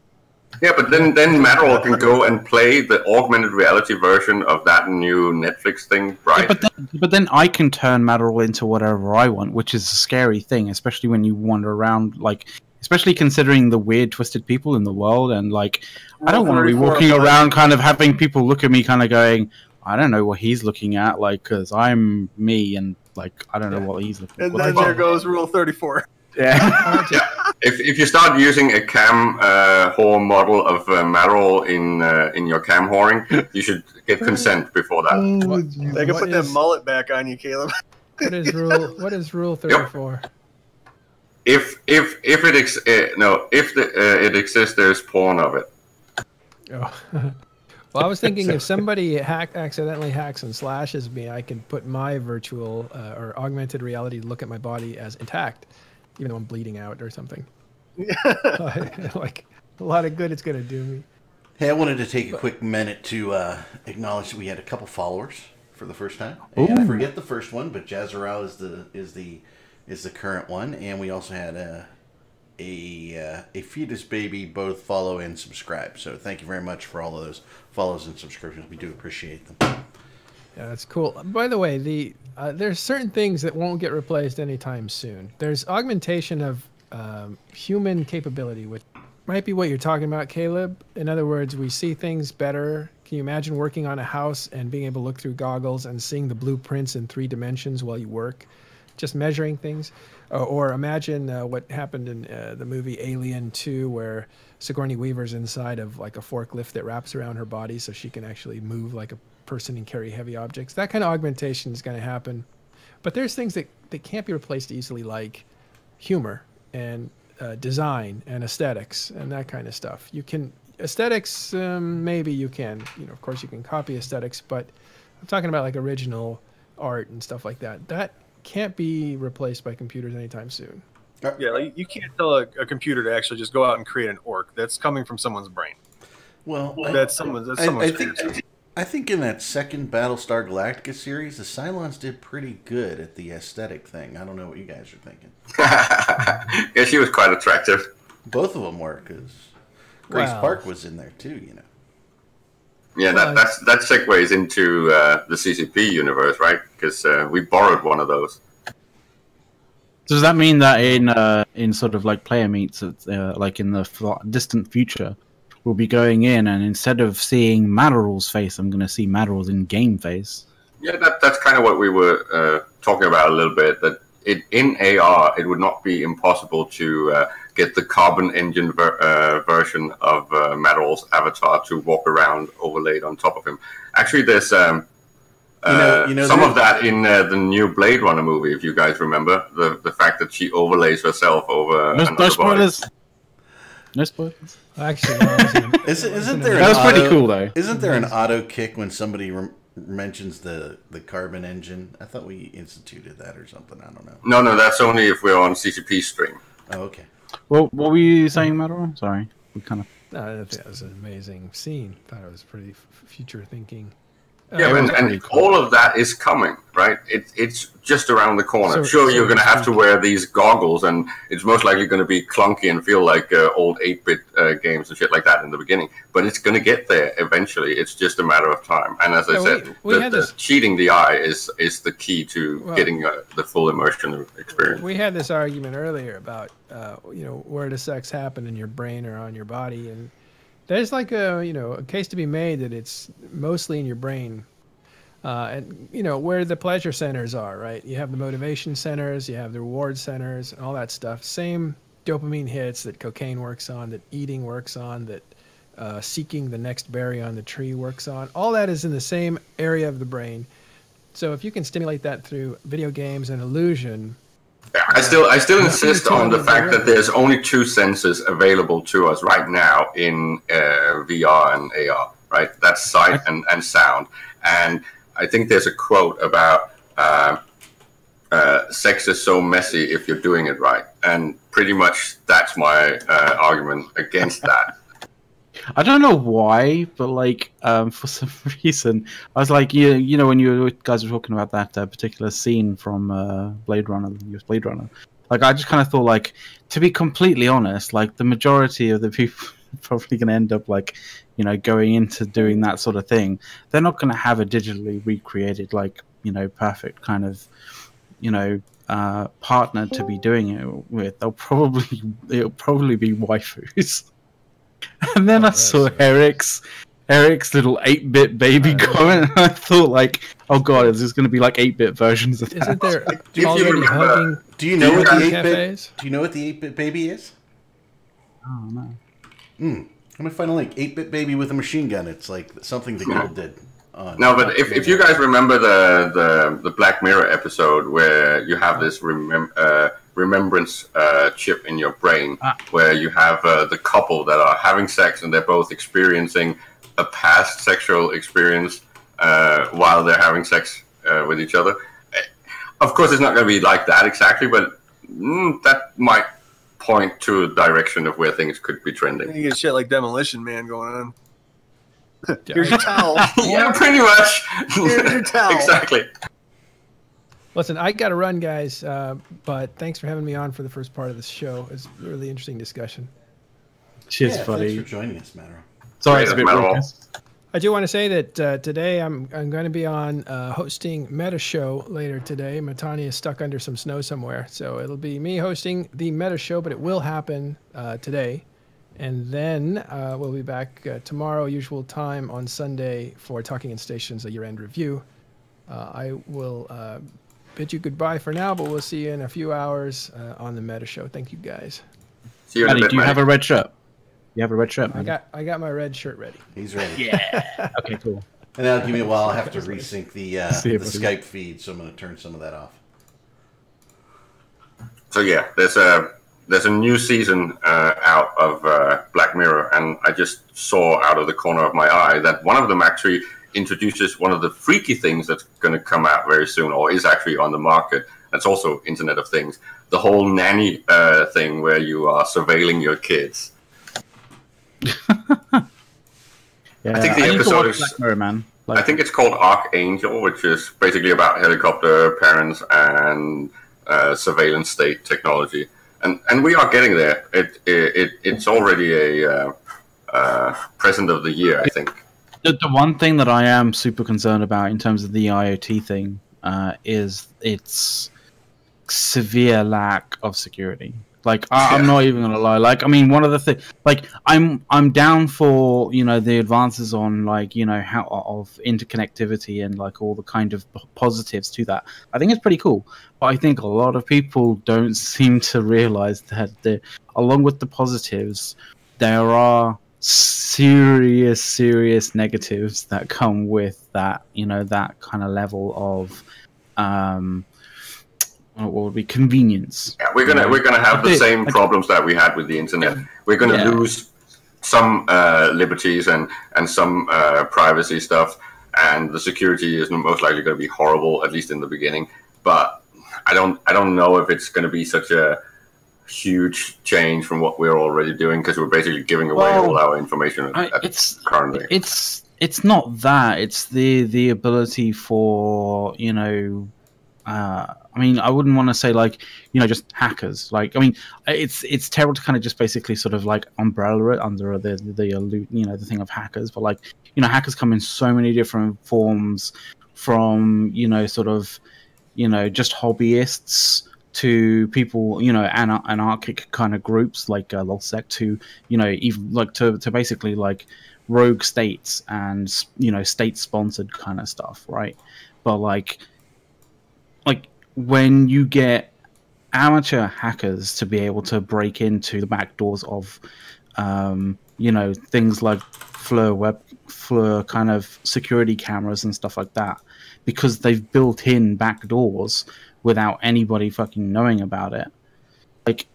Yeah, but then Matterall can go and play the augmented reality version of that new Netflix thing, right? Yeah, but then I can turn Matterall into whatever I want, which is a scary thing, especially when you wander around, like, especially considering the weird, twisted people in the world, and like, I don't want to be walking around kind of having people look at me kind of going, I don't know what he's looking at, like, because I'm me, and like, I don't know what he's looking at. And then there goes Rule 34. Yeah. Yeah. If you start using a cam whore model of Matterall in your cam whoring, you should get consent before that. They can put that mullet back on you, Caleb. What is rule 34? If it exists, there's porn of it. Oh. Well, I was thinking if somebody accidentally hacks and slashes me, I can put my virtual or augmented reality to look at my body as intact, even though I'm bleeding out or something. Like a lot of good it's going to do me. Hey, I wanted to take a quick minute to acknowledge that we had a couple followers for the first time. And I forget the first one, but Jazzarow is the current one, and we also had a fetus baby both follow and subscribe. So thank you very much for all of those follows and subscriptions. We do appreciate them. Yeah, that's cool. By the way, there's certain things that won't get replaced anytime soon. There's augmentation of human capability, which might be what you're talking about, Caleb. In other words, we see things better. Can you imagine working on a house and being able to look through goggles and seeing the blueprints in 3 dimensions while you work, just measuring things? Or imagine what happened in the movie Alien 2, where Sigourney Weaver's inside of like a forklift that wraps around her body so she can actually move like a person and carry heavy objects. That kind of augmentation is going to happen. But there's things that can't be replaced easily, like humor and design and aesthetics and that kind of stuff. You can aesthetics, maybe you can, of course you can copy aesthetics, but I'm talking about like original art and stuff like that. That can't be replaced by computers anytime soon. Yeah, like you can't tell a computer to actually just go out and create an orc. That's coming from someone's brain. Well, That's someone's I think in that second Battlestar Galactica series, the Cylons did pretty good at the aesthetic thing. I don't know what you guys are thinking. Yeah, she was quite attractive. Both of them were, because Grace Park was in there too, Yeah, that segues into the CCP universe, right? Because we borrowed one of those. Does that mean that in sort of like player meets, like in the distant future, we'll be going in and instead of seeing Matterall's face, I'm going to see Matterall's in-game face? Yeah, that's kind of what we were talking about a little bit. That in AR, it would not be impossible to get the carbon engine version of Matterall's avatar to walk around overlaid on top of him. Actually, there's some of that in the new Blade Runner movie, if you guys remember. The fact that she overlays herself over No spoilers. No spoilers. Actually, no, Isn't there? That was pretty cool, though. Isn't there an auto kick when somebody mentions the carbon engine? I thought we instituted that or something. I don't know. No, that's only if we're on CCP stream. Oh, okay. Well, what were you saying, Madeline? Sorry, we kind of. No, I think that was an amazing scene. Thought it was pretty future thinking. Yeah, and all of that is coming, right? It's just around the corner. Sure, you're going to have to wear these goggles, and it's most likely going to be clunky and feel like old 8-bit games and shit like that in the beginning. But it's going to get there eventually. It's just a matter of time. And as I said, the cheating the eye is the key to getting the full immersion experience. We had this argument earlier about where does sex happen, in your brain or on your body, and there's like a case to be made that it's mostly in your brain, and where the pleasure centers are, right? You have the motivation centers, you have the reward centers, and all that stuff. Same dopamine hits that cocaine works on, that eating works on, that seeking the next berry on the tree works on. All that is in the same area of the brain. So if you can stimulate that through video games and illusion. I still insist on the fact that there's only 2 senses available to us right now in VR and AR, right? That's sight and sound. And I think there's a quote about sex is so messy if you're doing it right. And pretty much that's my argument against that. I don't know why, but like for some reason, I was like, you know, when you guys were talking about that particular scene from Blade Runner, the US Blade Runner, like I just kind of thought, like, to be completely honest, like the majority of the people are probably going to end up like, you know, going into doing that sort of thing. They're not going to have a digitally recreated, like, you know, perfect kind of, you know, partner to be doing it with. It'll probably be waifus. And then I saw Eric's little 8-bit baby comment, and I thought, like, oh god, is this going to be like 8-bit versions of that? Isn't there already hugging? Do you know what the 8-bit? Cafes? Do you know what the 8-bit baby is? Oh no. I'm gonna find a link. 8-bit baby with a machine gun. It's like something the girl did. No, but if you guys remember the Black Mirror episode where you have this remembrance chip in your brain, where you have the couple that are having sex and they're both experiencing a past sexual experience while they're having sex with each other. Of course, it's not going to be like that exactly, but that might point to a direction of where things could be trending. You get shit like Demolition Man going on. Here's your towel. Yeah, pretty much. Here's your towel. Exactly. Listen, I got to run, guys, but thanks for having me on for the first part of this show. It's a really interesting discussion. Cheers, Yeah, buddy. thanks for joining us, Mataro. Sorry, it's a bit raucous. I do want to say that today I'm going to be on hosting Meta Show later today. Matani is stuck under some snow somewhere, so it'll be me hosting the Meta Show, but it will happen today. And then we'll be back tomorrow, usual time on Sunday, for Talking in Stations, a year-end review. I will bid you goodbye for now, but we'll see you in a few hours on the Meta Show. Thank you, guys. See you in a Maddie, bit, do you mate. have a red shirt? You have a red shirt, man? I got my red shirt ready. He's ready. Yeah. Okay, cool. And now give me a while. I'll have to resync the See you, the buddy. Skype feed, so I'm going to turn some of that off. So yeah, there's a new season out of Black Mirror, and I just saw out of the corner of my eye that one of them actually introduces one of the freaky things that's going to come out very soon, or is actually on the market. That's also Internet of Things. The whole nanny thing where you are surveilling your kids. Yeah, I think the need to episode watch is- Black Mirror, man. I Like, think it's called Archangel, which is basically about helicopter parents and surveillance state technology. And we are getting there. It's already a present of the year, I think. the one thing that I am super concerned about in terms of the IoT thing is its severe lack of security. Like, I'm not even gonna lie. Like, I mean, one of the things, like, I'm down for, you know, the advances on, like, you know, how of interconnectivity and like all the kind of positives to that. I think it's pretty cool, but I think a lot of people don't seem to realize that along with the positives, there are serious negatives that come with that, you know, that kind of level of what would be convenience. Yeah, we're gonna have the same problems that we had with the internet. We're gonna lose some liberties and some privacy stuff, and the security is most likely going to be horrible, at least in the beginning. But I don't know if it's going to be such a huge change from what we're already doing because we're basically giving away all our information currently. It's not that. It's the ability for, you know, I mean, I wouldn't want to say like, you know, just hackers. Like, I mean, it's terrible to kind of just basically sort of like umbrella it under the you know, the thing of hackers. But like, you know, hackers come in so many different forms, from, you know, sort of, you know, just hobbyists to people, you know, anarchic kind of groups like LulzSec, to, you know, even like to basically like rogue states and, you know, state-sponsored kind of stuff, right? But like when you get amateur hackers to be able to break into the back doors of, you know, things like FLIR kind of security cameras and stuff like that, because they've built in back doors without anybody fucking knowing about it. Like,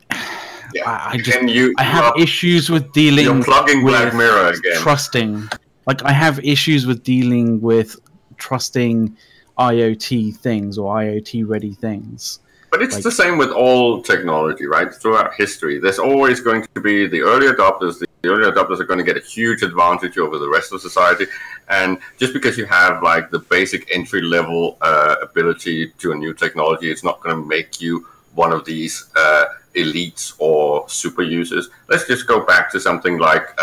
yeah. I have issues with dealing. You're plugging with Black Mirror again. Trusting, like, I have issues with dealing with trusting IoT things or IoT ready things. But it's like, the same with all technology, right? Throughout history, there's always going to be the early adopters. The early adopters are going to get a huge advantage over the rest of society. And just because you have like the basic entry level ability to a new technology, it's not going to make you one of these elites or super users. Let's just go back to something like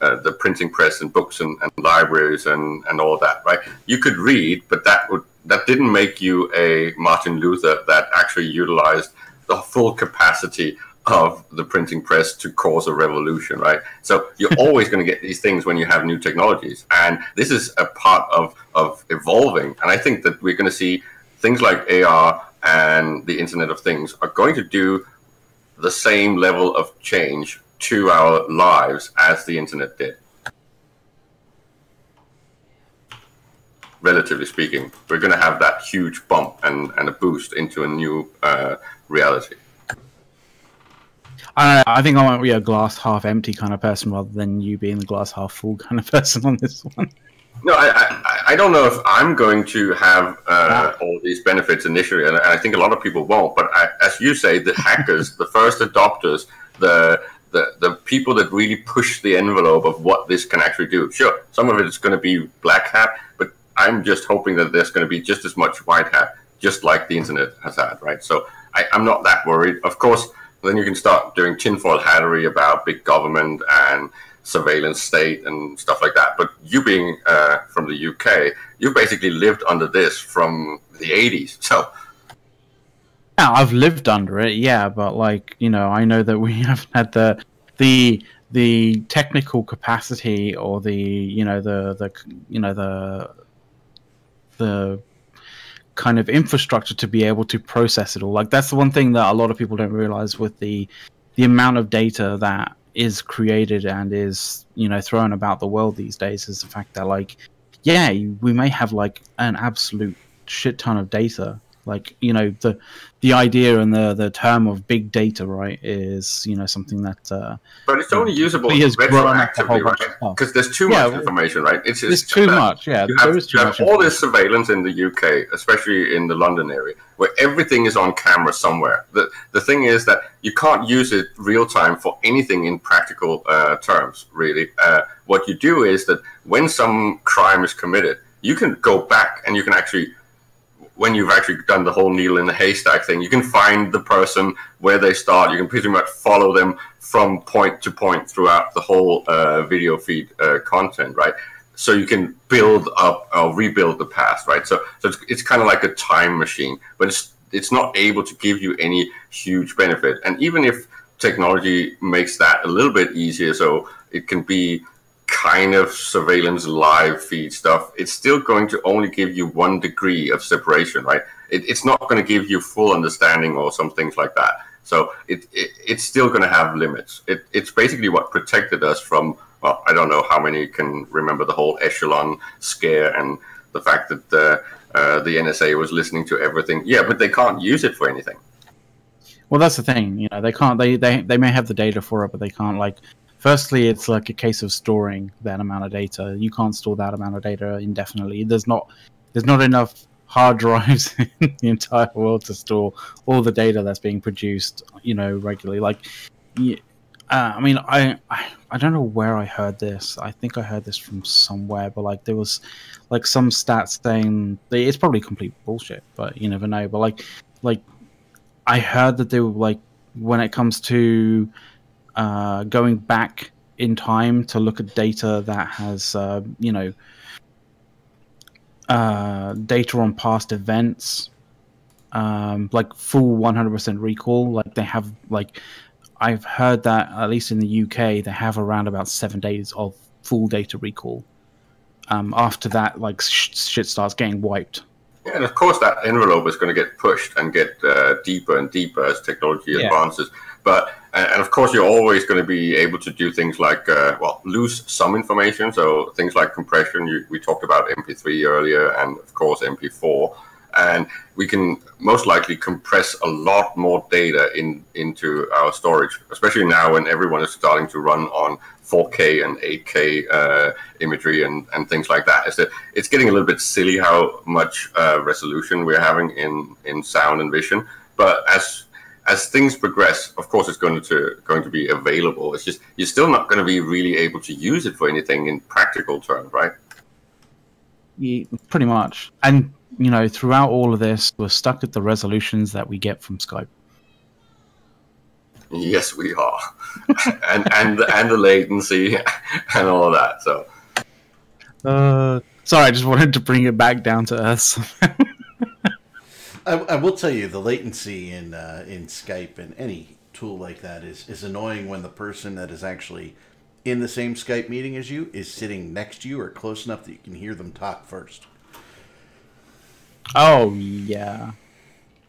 the printing press and books and libraries and all that, right? You could read, but that didn't make you a Martin Luther that actually utilized the full capacity of the printing press to cause a revolution, right? So you're always going to get these things when you have new technologies. And this is a part of evolving. And I think that we're going to see things like AR and the Internet of Things are going to do the same level of change to our lives as the Internet did. Relatively speaking, we're going to have that huge bump and a boost into a new reality. I think I might be a glass half empty kind of person rather than you being the glass half full kind of person on this one. No, I don't know if I'm going to have all these benefits initially, and I think a lot of people won't. But as you say, the hackers, the first adopters, the people that really push the envelope of what this can actually do. Sure, some of it is going to be black hat, but I'm just hoping that there's going to be just as much white hat, just like the internet has had, right? So I'm not that worried. Of course, then you can start doing tinfoil hattery about big government and surveillance state and stuff like that. But you being from the UK, you've basically lived under this from the 80s. So yeah, I've lived under it, yeah, but like, you know, I know that we haven't had the technical capacity or the kind of infrastructure to be able to process it all. Like, that's the one thing that a lot of people don't realize with the amount of data that is created and is, you know, thrown about the world these days, is the fact that, like, yeah, we may have like an absolute shit ton of data. Like, you know, the idea and the term of big data, right, is, you know, something that but it's only usable retroactively, right? Because there's too much information, right? There's too much, yeah. You have all this surveillance in the UK, especially in the London area, where everything is on camera somewhere. The thing is that you can't use it real time for anything in practical terms, really. What you do is that when some crime is committed, you can go back and you can actually, when you've actually done the whole needle in the haystack thing, you can find the person where they start. You can pretty much follow them from point to point throughout the whole video feed content, right? So you can build up or rebuild the past, right? So it's kind of like a time machine, but it's not able to give you any huge benefit. And even if technology makes that a little bit easier, so it can be kind of surveillance live feed stuff, it's still going to only give you 1 degree of separation, right? It's not going to give you full understanding or some things like that. So it's still going to have limits. It's basically what protected us from, well, I don't know how many can remember the whole Echelon scare and the fact that the NSA was listening to everything. Yeah, but they can't use it for anything. Well, that's the thing. You know, they can't. They may have the data for it, but they can't, like. Firstly, it's like a case of storing that amount of data. You can't store that amount of data indefinitely. There's not enough hard drives in the entire world to store all the data that's being produced, regularly. Like, I mean, I don't know where I heard this. I think I heard this from somewhere, but like there was like some stats saying it's probably complete bullshit, but you never know. But like I heard that they were like, when it comes to going back in time to look at data that has data on past events, like full 100% recall, like they have, like I've heard that at least in the UK they have around about 7 days of full data recall. After that, like shit starts getting wiped. Yeah, and of course that envelope is going to get pushed and get deeper and deeper as technology advances. But and of course you're always going to be able to do things like lose some information. So things like compression. We talked about MP3 earlier, and of course MP4. And we can most likely compress a lot more data into our storage, especially now when everyone is starting to run on 4K and 8K imagery and things like that. Is that it's getting a little bit silly how much resolution we're having in sound and vision. But as things progress, of course, it's going to be available. It's just you're still not going to be really able to use it for anything in practical terms, right? Yeah, pretty much. And throughout all of this, we're stuck at the resolutions that we get from Skype. Yes, we are, and the latency and all of that. So, sorry, I just wanted to bring it back down to earth. I will tell you, the latency in Skype and any tool like that is annoying when the person that is actually in the same Skype meeting as you is sitting next to you or close enough that you can hear them talk first. Oh yeah,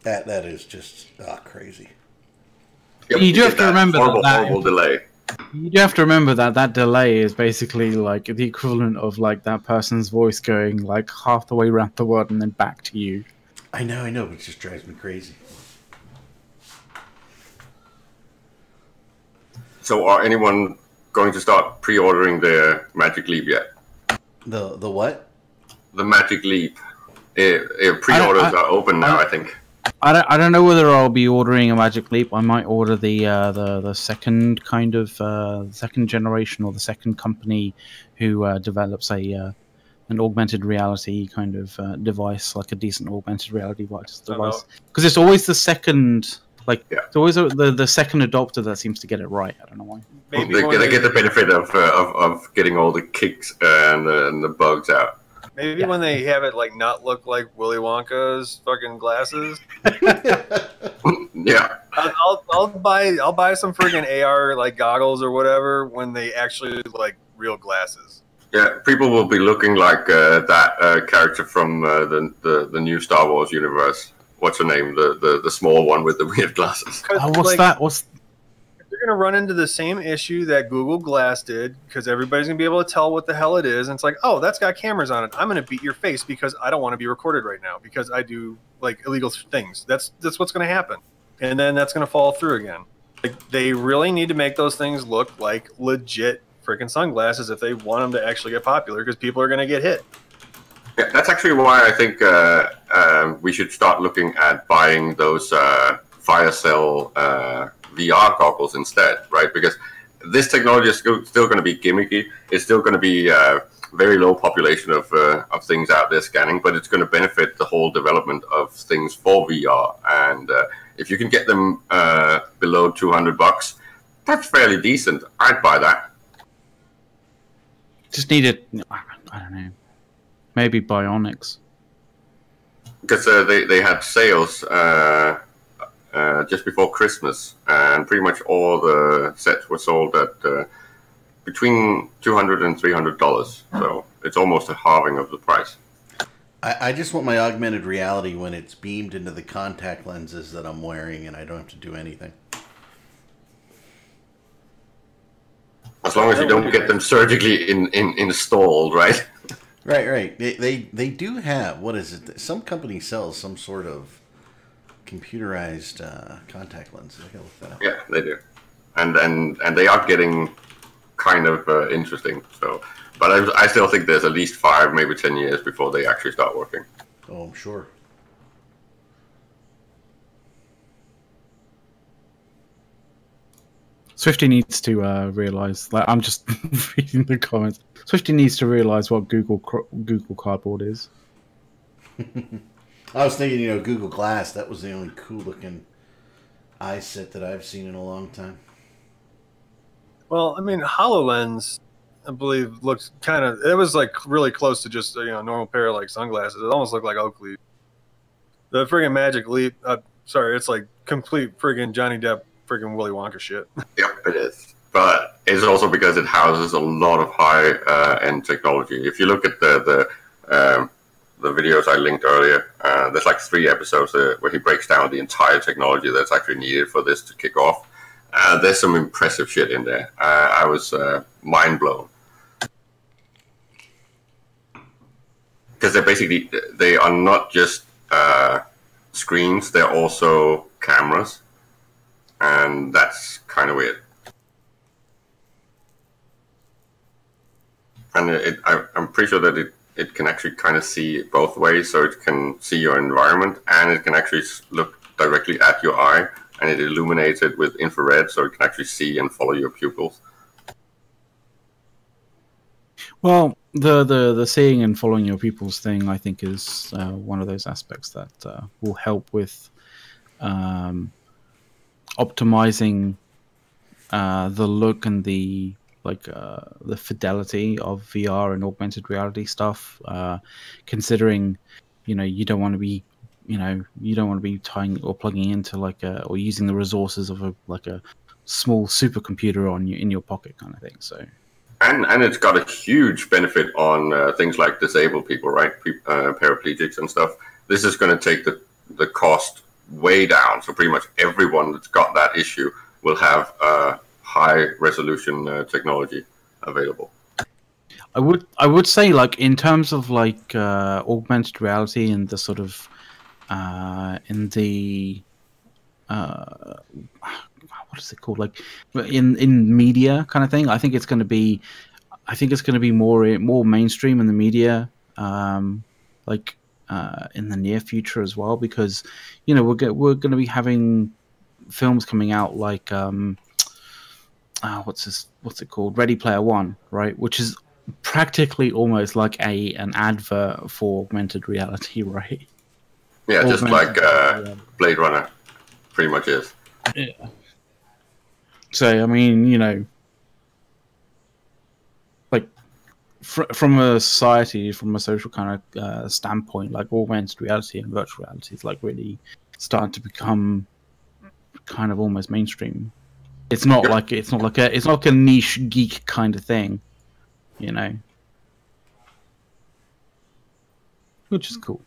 that is just crazy. Yep, you do have to remember horrible delay. You do have to remember that delay is basically like the equivalent of like that person's voice going like half the way around the world and then back to you. I know, but it just drives me crazy. So, are anyone going to start pre-ordering their Magic Leap yet? The what? The Magic Leap. Pre-orders are open now, I think. I don't know whether I'll be ordering a Magic Leap. I might order the second kind of second generation, or the second company who develops an augmented reality kind of device, like a decent augmented reality device. Because it's always the second, it's always the second adopter that seems to get it right. I don't know why. Maybe they get the benefit of getting all the kicks and the bugs out. Maybe when they have it not look like Willy Wonka's fucking glasses. Yeah. I'll buy some friggin' AR goggles or whatever when they actually look like real glasses. Yeah, people will be looking like that character from the new Star Wars universe. What's her name? The small one with the weird glasses. What's that? You're going to run into the same issue that Google Glass did, because everybody's going to be able to tell what the hell it is. And it's like, oh, that's got cameras on it. I'm going to beat your face because I don't want to be recorded right now because I do illegal things. That's what's going to happen. And then that's going to fall through again. They really need to make those things look like legit freaking sunglasses if they want them to actually get popular, because people are going to get hit. Yeah, that's actually why I think we should start looking at buying those FireCell VR goggles instead, right? Because this technology is still going to be gimmicky. It's still going to be a very low population of things out there scanning, but it's going to benefit the whole development of things for VR. And if you can get them below $200, that's fairly decent. I'd buy that. Just need it. I don't know. Maybe Bionics. Because they had sales just before Christmas, and pretty much all the sets were sold at between $200 and $300. So it's almost a halving of the price. I just want my augmented reality when it's beamed into the contact lenses that I'm wearing, and I don't have to do anything. As long as you don't get them surgically installed, right? Right. They do have, what is it? Some company sells some sort of computerized contact lenses. I gotta look that up. Yeah, they do, and they are getting kind of interesting. So, but I still think there's at least 5, maybe 10 years before they actually start working. Oh, I'm sure. Swifty needs to realize. Like, I'm just reading the comments. Swifty needs to realize what Google Cardboard is. I was thinking, Google Glass. That was the only cool looking eye set that I've seen in a long time. Well, I mean, HoloLens, I believe, looked kind of. It was like really close to just normal pair of like sunglasses. It almost looked like Oakley. The friggin' Magic Leap. Sorry, it's like complete friggin' Johnny Depp, friggin' Willy Wonka shit. Yep, it is. But it's also because it houses a lot of high-end technology. If you look at the videos I linked earlier, there's like 3 episodes where he breaks down the entire technology that's actually needed for this to kick off. There's some impressive shit in there. I was mind blown. Because they are not just screens, they're also cameras. And that's kind of weird. And I'm pretty sure that it can actually kind of see both ways. So it can see your environment, and it can actually look directly at your eye, and it illuminates it with infrared, so it can actually see and follow your pupils. Well, the seeing and following your pupils thing, I think, is one of those aspects that will help with optimizing the look and the fidelity of VR and augmented reality stuff. Considering, you don't want to be, tying or plugging into or using the resources of a small supercomputer in your pocket kind of thing. So. And it's got a huge benefit on things like disabled people, right? Paraplegics and stuff. This is going to take the cost way down. So pretty much everyone that's got that issue will have high resolution technology available. I would say, in terms of augmented reality and the sort of in the what is it called, in media kind of thing, I think it's going to be more mainstream in the media in the near future as well, because we're going to be having films coming out what's it called, Ready Player One, right, which is practically almost like an advert for augmented reality, right? Yeah, just like Blade Runner pretty much is. Yeah. So, I mean, from a society, from a social kind of standpoint, augmented reality and virtual reality is really starting to become kind of almost mainstream. It's not like a niche geek kind of thing, which is cool.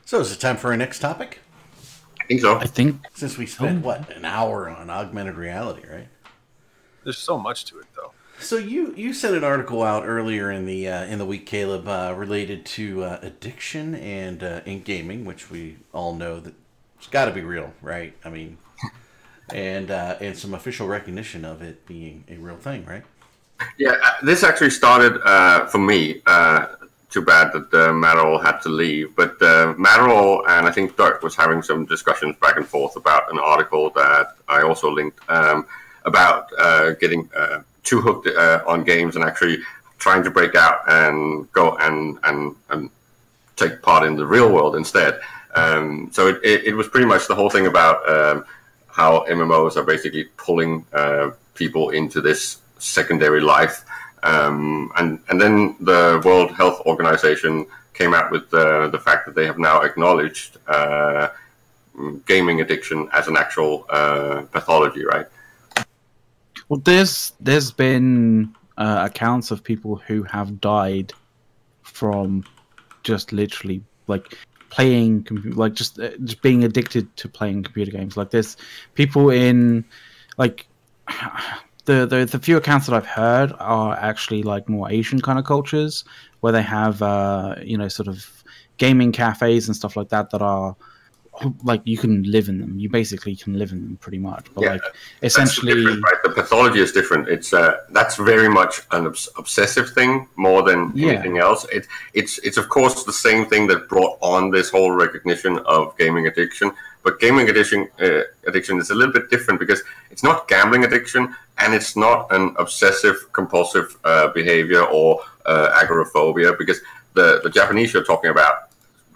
So is it time for our next topic? I think so. Since we spent an hour on augmented reality, right? There's so much to it, though. So you sent an article out earlier in the week, Caleb, related to addiction and in gaming, which we all know that it's got to be real, right? I mean, and some official recognition of it being a real thing, right? Yeah, this actually started for me. Too bad that Matterall had to leave, but Matterall and I think Dirk was having some discussions back and forth about an article that I also linked about getting too hooked on games and actually trying to break out and go and take part in the real world instead. So it was pretty much the whole thing about how MMOs are basically pulling people into this secondary life. And then the World Health Organization came out with the fact that they have now acknowledged gaming addiction as an actual pathology, right? Well, there's been accounts of people who have died from just literally playing, just being addicted to playing computer games. There's people in the few accounts that I've heard are actually more Asian kind of cultures, where they have sort of gaming cafes and stuff like that that are like you can live in them. You basically can live in them pretty much. But Yeah, like that's the essentially, difference, right? The pathology is different. It's that's very much an obsessive thing more than anything else. It's of course the same thing that brought on this whole recognition of gaming addiction. But gaming addiction is a little bit different because it's not gambling addiction and it's not an obsessive compulsive behavior or agoraphobia, because the Japanese you're talking about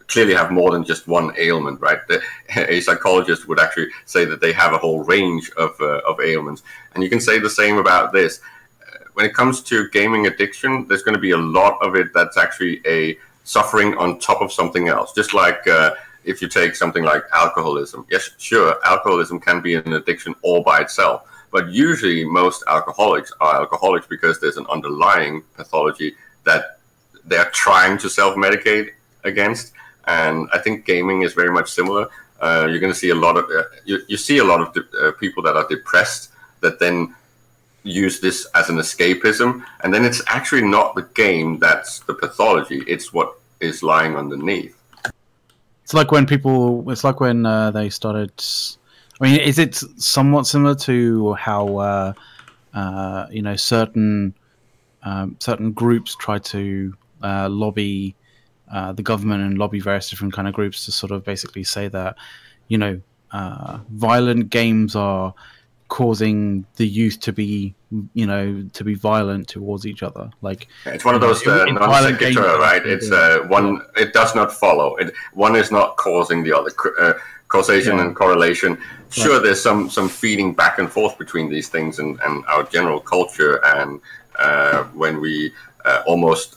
clearly have more than just one ailment, right? A psychologist would actually say that they have a whole range of ailments, and you can say the same about this. When it comes to gaming addiction, there's going to be a lot of it that's actually a suffering on top of something else. Just like if you take something like alcoholism, yes, sure, alcoholism can be an addiction all by itself, but usually most alcoholics are alcoholics because there's an underlying pathology that they're trying to self-medicate against. And I think gaming is very much similar. You're going to see a lot of you see a lot of people that are depressed that then use this as an escapism, and then it's actually not the game that's the pathology; it's what is lying underneath. it's like when people. It's like when they started. I mean, is it somewhat similar to how you know, certain groups try to lobby the government and lobby various different kind of groups to sort of basically say that, you know, violent games are causing the youth to be, you know, to be violent towards each other. Like it's one of those non sequitur, right? It's one. It does not follow. One is not causing the other. Causation and correlation. Sure, there's some feeding back and forth between these things and our general culture, and when we almost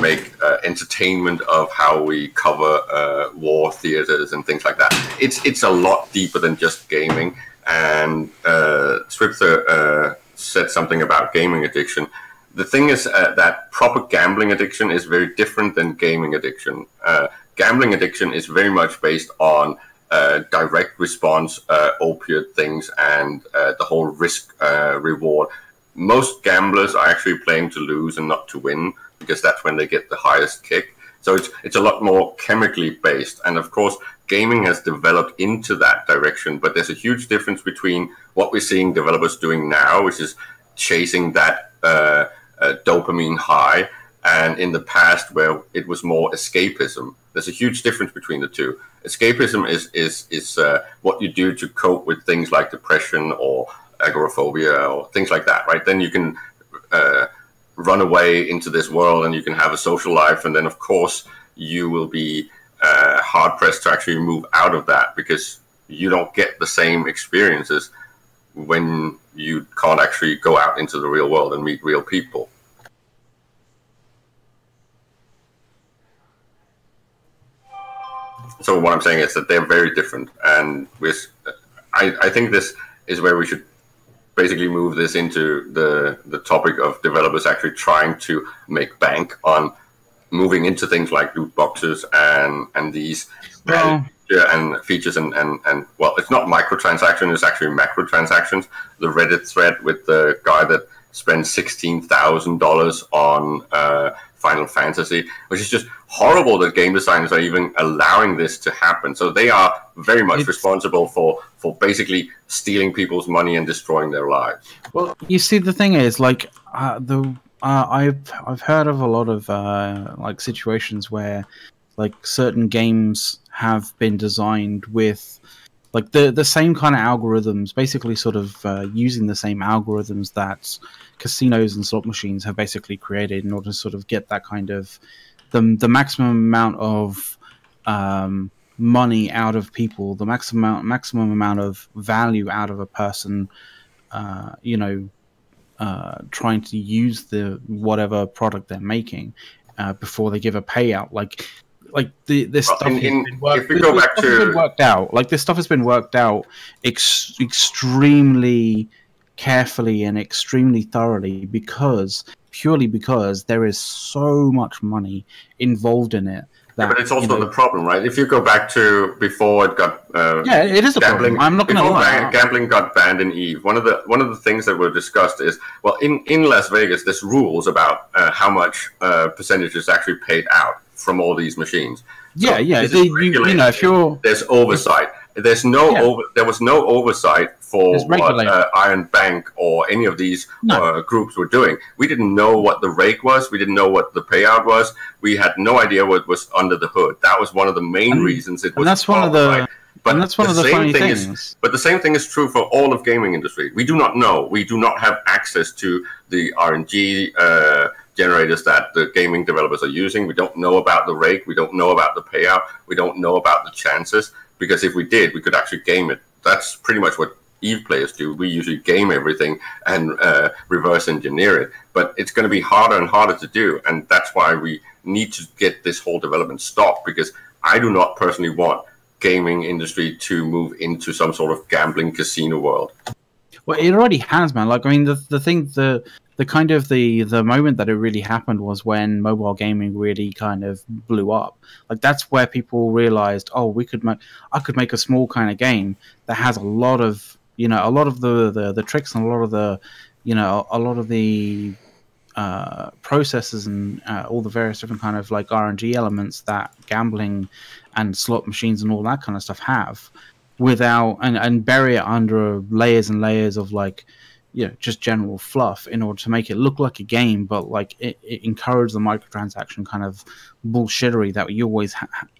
make entertainment of how we cover war theaters and things like that. It's a lot deeper than just gaming. And Swipster said something about gaming addiction. The thing is that proper gambling addiction is very different than gaming addiction. Gambling addiction is very much based on direct response, opiate things, and the whole risk reward. Most gamblers are actually playing to lose and not to win, because that's when they get the highest kick. So it's a lot more chemically based. And of course, gaming has developed into that direction. But there's a huge difference between what we're seeing developers doing now, which is chasing that dopamine high, and in the past where it was more escapism. There's a huge difference between the two. Escapism is what you do to cope with things like depression or agoraphobia or things like that, right? Then you can run away into this world and you can have a social life, and then of course you will be hard pressed to actually move out of that, because you don't get the same experiences when you can't actually go out into the real world and meet real people. So what I'm saying is that they're very different, and I think this is where we should basically move this into the topic of developers actually trying to make bank on moving into things like loot boxes and these and features and well, it's not microtransactions, it's actually macro transactions. The Reddit thread with the guy that spent $16,000 on Final Fantasy, which is just horrible that game designers are even allowing this to happen. So they are very much responsible for basically stealing people's money and destroying their lives. Well, you see, the thing is, like, I've heard of a lot of like situations where like certain games have been designed with like the same kind of algorithms, basically sort of using the same algorithms that casinos and slot machines have basically created in order to sort of get that kind of the maximum amount of money out of people, the maximum amount of value out of a person, you know, trying to use the whatever product they're making before they give a payout. Like this stuff has been worked out. Like this stuff has been worked out extremely carefully and extremely thoroughly, purely because there is so much money involved in it. That, but it's also the problem, right? If you go back to before it got it is a problem. I'm not going to lie. Gambling got banned in EVE. One of the things that were discussed is, well, in Las Vegas, there's rules about how much percentage is actually paid out from all these machines. Yeah, So yeah. this is You know, if you're there's oversight. There's no Yeah. there was no oversight for There's what regulator. Iron Bank or any of these No. groups were doing. We didn't know what the rate was. We didn't know what the payout was. We had no idea what was under the hood. That was one of the main reasons it was. and that's one of the right? But and that's one of the same funny thing things. but the same thing is true for all of gaming industry. We do not know. We do not have access to the RNG generators that the gaming developers are using. We don't know about the rate. We don't know about the payout. We don't know about the chances. Because if we did, we could actually game it. That's pretty much what EVE players do. We usually game everything and reverse engineer it. But it's going to be harder and harder to do. And that's why we need to get this whole development stopped. Because I do not personally want gaming industry to move into some sort of gambling casino world. Well, it already has, man. Like, I mean, the kind of the moment that it really happened was when mobile gaming really kind of blew up. Like, that's where people realized, oh, I could make a small kind of game that has a lot of, you know, a lot of the tricks and a lot of the, you know, a lot of the processes and all the various different kind of like RNG elements that gambling and slot machines and all that kind of stuff have, without and bury it under layers and layers of like, you know, just general fluff in order to make it look like a game, but like it encouraged the microtransaction kind of bullshittery that you always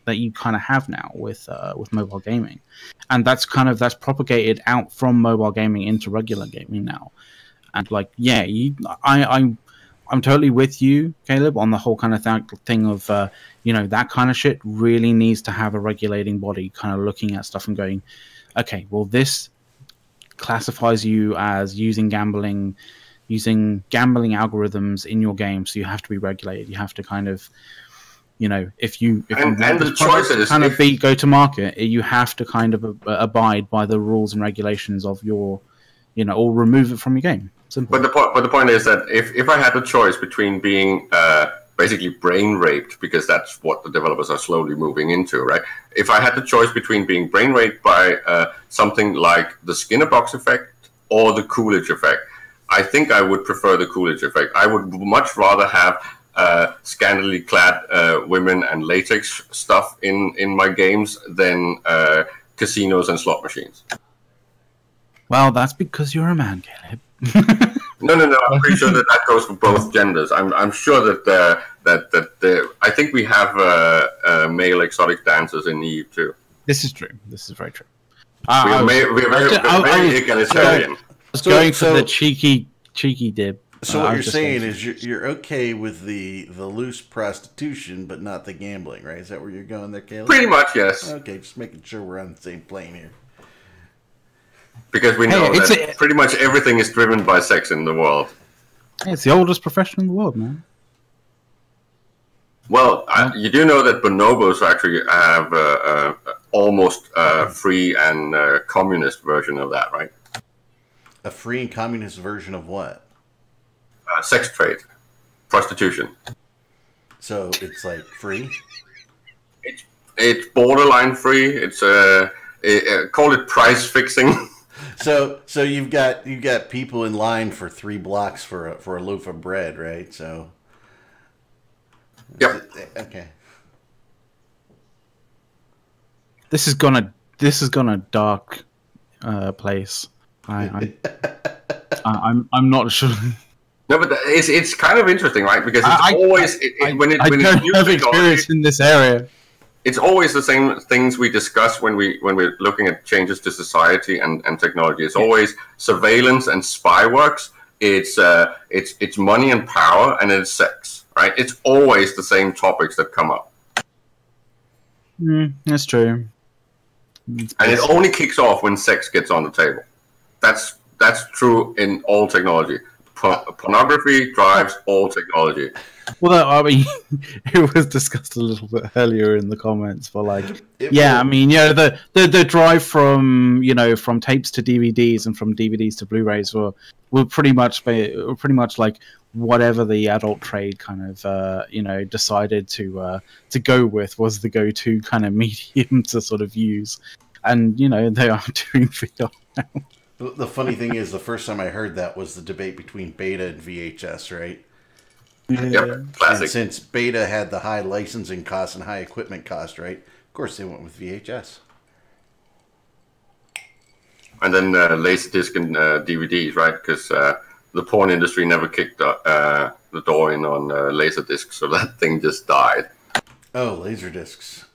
that you kind of have now with mobile gaming, and that's propagated out from mobile gaming into regular gaming now, and like I'm totally with you, Caleb, on the whole kind of thing of you know, that kind of shit really needs to have a regulating body kind of looking at stuff and going, okay, well, this classifies you as using gambling algorithms in your game, so you have to be regulated. You have to kind of, you know, if you And want the this product choices, to kind of if- be go to market, you have to kind of abide by the rules and regulations of your, you know, or remove it from your game. Simple. But the point is that if I had a choice between being basically brain raped, because that's what the developers are slowly moving into, right? If I had the choice between being brain raped by something like the Skinner box effect or the Coolidge effect, I think I would prefer the Coolidge effect. I would much rather have scantily clad women and latex stuff in my games than casinos and slot machines. Well, that's because you're a man, Caleb. No. I'm pretty sure that goes for both genders. I'm sure that I think we have male exotic dancers in Eve too. This is true. This is very true. We're very egalitarian. I was going for So- the cheeky dib. So I what was you're just saying going is you're okay with the loose prostitution, but not the gambling, right? Is that where you're going there, Caleb? Pretty much, yes. Okay, just making sure we're on the same plane here. Because we know Hey, that pretty much everything is driven by sex in the world. Hey, it's the oldest profession in the world, man. Well, you do know that bonobos actually have almost free and communist version of that, right? A free and communist version of what? Sex trade, prostitution. So it's like free? It's borderline free. It's call it price fixing. So you've got people in line for 3 blocks for a loaf of bread, right? So Yep. okay. This has gone a dark place. I'm not sure. No, but it's kind of interesting, right? Because it's when I it's don't new have technology, experience in this area. it's always the same things we discuss when we're looking at changes to society and technology. It's always surveillance and spy works. It's money and power, and it's sex, right? It's always the same topics that come up, That's true. and it only kicks off when sex gets on the table. That's true in all technology. Pornography drives all technology. Well, I mean, it was discussed a little bit earlier in the comments, but like, It yeah, will- I mean, you know, the drive from tapes to DVDs and from DVDs to Blu-rays were pretty much like whatever the adult trade kind of decided to go with was the go-to kind of medium to sort of use, and you know they are doing VR now. The funny thing is, the first time I heard that was the debate between Beta and VHS, right? Yep, classic. Since Beta had the high licensing cost and high equipment cost, right? Of course, they went with VHS. And then Laserdisc and DVDs, right? Because the porn industry never kicked the door in on Laserdisc, so that thing just died. Oh, Laserdiscs.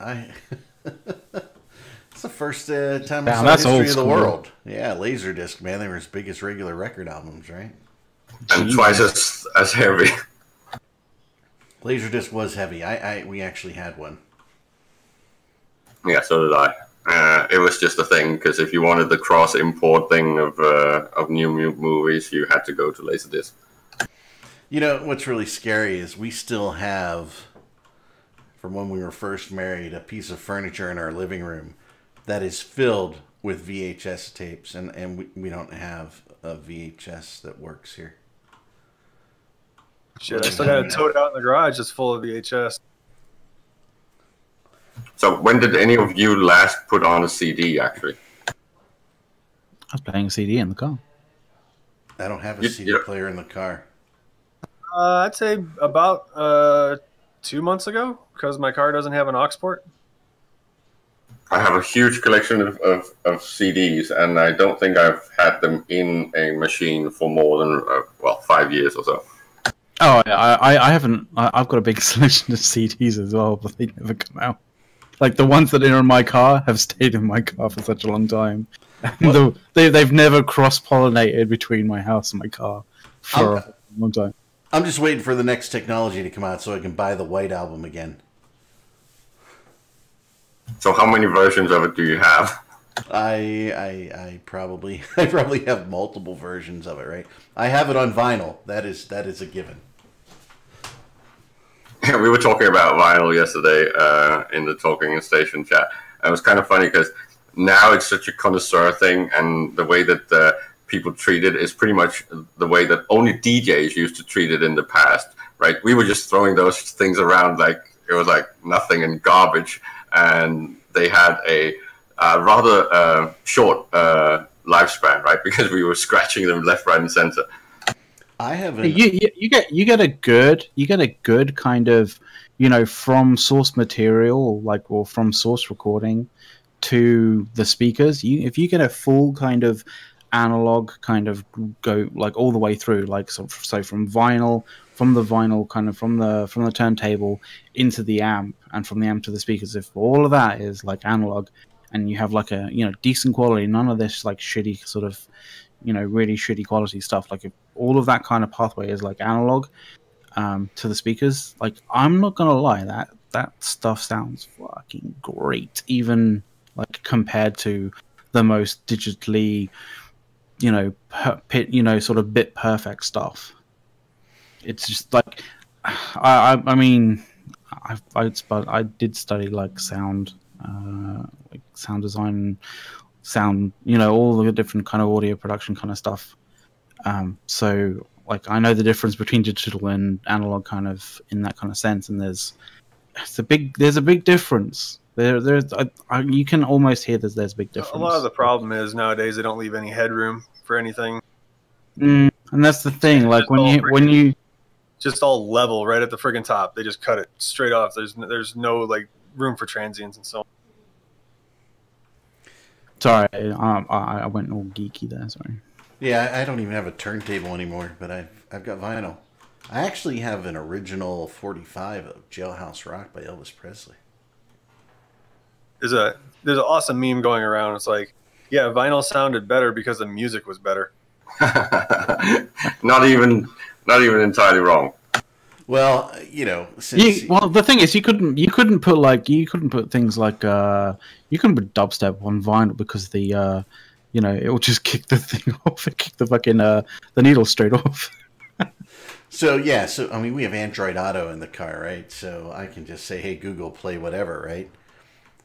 It's the first time in Damn, the that's history old of the school. world. Yeah, Laserdisc, man. They were as big as regular record albums, right? And Jesus. twice as heavy. Laserdisc was heavy. We actually had one. Yeah, so did I. It was just a thing, because if you wanted the cross-import thing of new movies, you had to go to Laserdisc. You know, what's really scary is we still have, from when we were first married, a piece of furniture in our living room that is filled with VHS tapes, and we don't have a VHS that works here. Shit, I still got it towed out in the garage just full of VHS. So when did any of you last put on a CD, actually? I was playing a CD in the car. I don't have a CD player in the car. I'd say about 2 months ago, because my car doesn't have an aux port. I have a huge collection of CDs, and I don't think I've had them in a machine for more than, 5 years or so. Oh, I haven't. I've got a big selection of CDs as well, but they never come out. Like the ones that are in my car have stayed in my car for such a long time. And they've never cross-pollinated between my house and my car for a long time. I'm just waiting for the next technology to come out so I can buy the White Album again. So how many versions of it do you have? I probably have multiple versions of it, right? I have it on vinyl. That is a given. We were talking about vinyl yesterday in the Talking Station chat. And it was kind of funny because now it's such a connoisseur thing, and the way that people treat it is pretty much the way that only DJs used to treat it in the past, right? We were just throwing those things around like it was like nothing and garbage, and they had a rather short lifespan, right? Because we were scratching them left, right, and center. I haven't. You get a good kind of, from source material, or from source recording to the speakers. If you get a full kind of analog kind of go like all the way through, like so from vinyl, from the vinyl kind of from the turntable into the amp, and from the amp to the speakers, if all of that is like analog, and you have like a decent quality, none of this like shitty sort of really shitty quality stuff, like if all of that kind of pathway is like analog to the speakers, like I'm not gonna lie, that stuff sounds fucking great, even like compared to the most digitally sort of bit perfect stuff. It's just like I mean I did study like sound design, sound, all the different kind of audio production kind of stuff. So like I know the difference between digital and analog kind of in that kind of sense, and there's a big difference. You can almost hear there's a big difference. A lot of the problem is nowadays they don't leave any headroom for anything. And that's the thing. Like when you just all level right at the friggin' top, they just cut it straight off. There's no like room for transients and so on. Sorry, I went all geeky there. Sorry. Yeah, I don't even have a turntable anymore, but I've got vinyl. I actually have an original 45 of Jailhouse Rock by Elvis Presley. There's an awesome meme going around. It's like, yeah, vinyl sounded better because the music was better. Not even entirely wrong. Well, the thing is, you couldn't put things like you couldn't put dubstep on vinyl because the it will just kick the thing off and kick the fucking the needle straight off. So I mean, we have Android Auto in the car, right? So I can just say, "Hey Google, play whatever," right?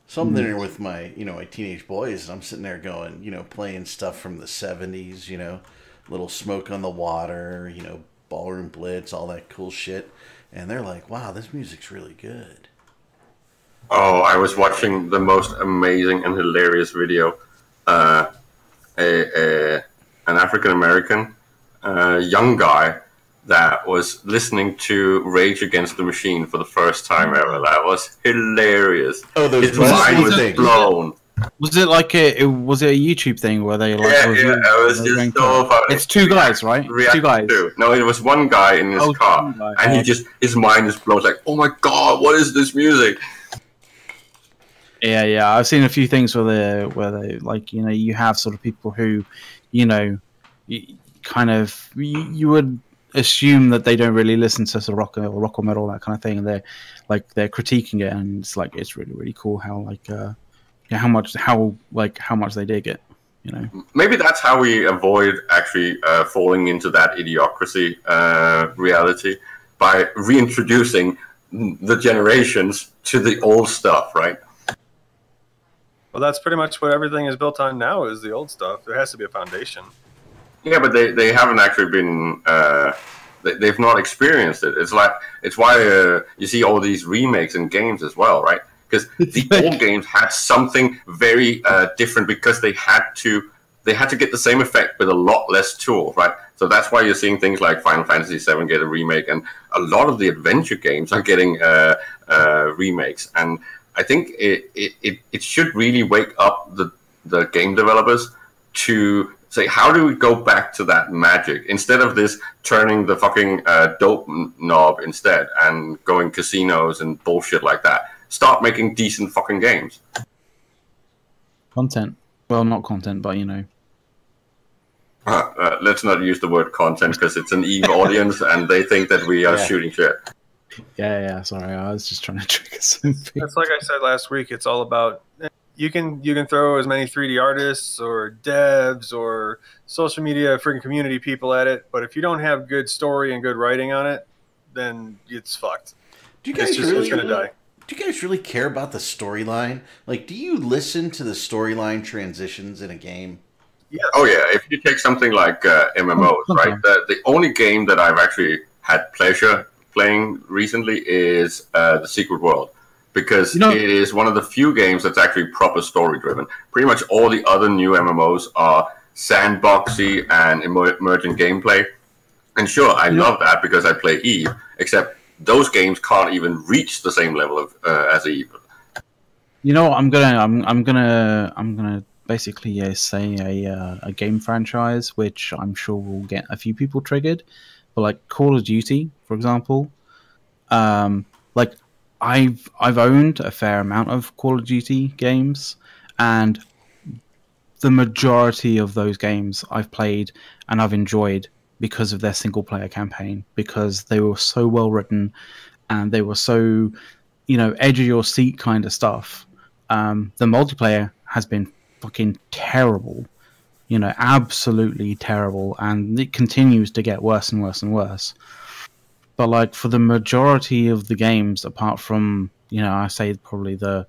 So I'm there with my my teenage boys, and I'm sitting there going, playing stuff from the '70s, Little Smoke on the Water, Ballroom Blitz, all that cool shit, and they're like, "Wow, this music's really good." Oh, I was watching the most amazing and hilarious video. An African American young guy that was listening to Rage Against the Machine for the first time ever. That was hilarious. Oh, those His mind was things. blown. Was it like was it a YouTube thing where they like? Yeah, reviewed it was they just ranked so it? funny. It's two guys, right? React Two guys. to. No, it was one guy in his car, two guys. and he just his mind is blown. Like, oh my god, what is this music? Yeah. I've seen a few things where they like, you know, you have sort of people who, you know, you would assume that they don't really listen to sort of rock or metal, that kind of thing, and they're critiquing it, and it's like it's really, really cool how like how much they dig it, you know. Maybe that's how we avoid actually falling into that idiocracy reality, by reintroducing the generations to the old stuff, right? Well, that's pretty much what everything is built on now, is the old stuff. There has to be a foundation. Yeah, but they haven't actually been. They've not experienced it. It's why you see all these remakes in games as well, right? Because the old games had something very different, because they had to get the same effect with a lot less tools, right? So that's why you're seeing things like Final Fantasy VII get a remake, and a lot of the adventure games are getting remakes. And I think it should really wake up the game developers to say, how do we go back to that magic, instead of this turning the fucking dope knob instead and going casinos and bullshit like that. Start making decent fucking games. Content. Well, not content, but you know. Let's not use the word content, because it's an EVE audience and they think that we are shooting shit. Yeah. Sorry, I was just trying to trigger something. That's like I said last week. It's all about you can throw as many 3D artists or devs or social media freaking community people at it, but if you don't have good story and good writing on it, then it's fucked. It's gonna die. Do you guys really care about the storyline? Like, do you listen to the storyline transitions in a game? Yeah. Oh yeah, if you take something like MMOs, right? The only game that I've actually had pleasure playing recently is The Secret World, because it is one of the few games that's actually proper story driven. Pretty much all the other new MMOs are sandboxy and emergent gameplay. And sure, I love that because I play EVE, except those games can't even reach the same level of as EVE. You know, I'm gonna basically say a game franchise which I'm sure will get a few people triggered, but like Call of Duty, for example. Like I've owned a fair amount of Call of Duty games, and the majority of those games I've played and I've enjoyed because of their single player campaign, because they were so well written and they were so, you know, edge of your seat kind of stuff. The multiplayer has been fucking terrible, you know, absolutely terrible, and it continues to get worse and worse and worse. But like for the majority of the games, apart from, you know, I say probably the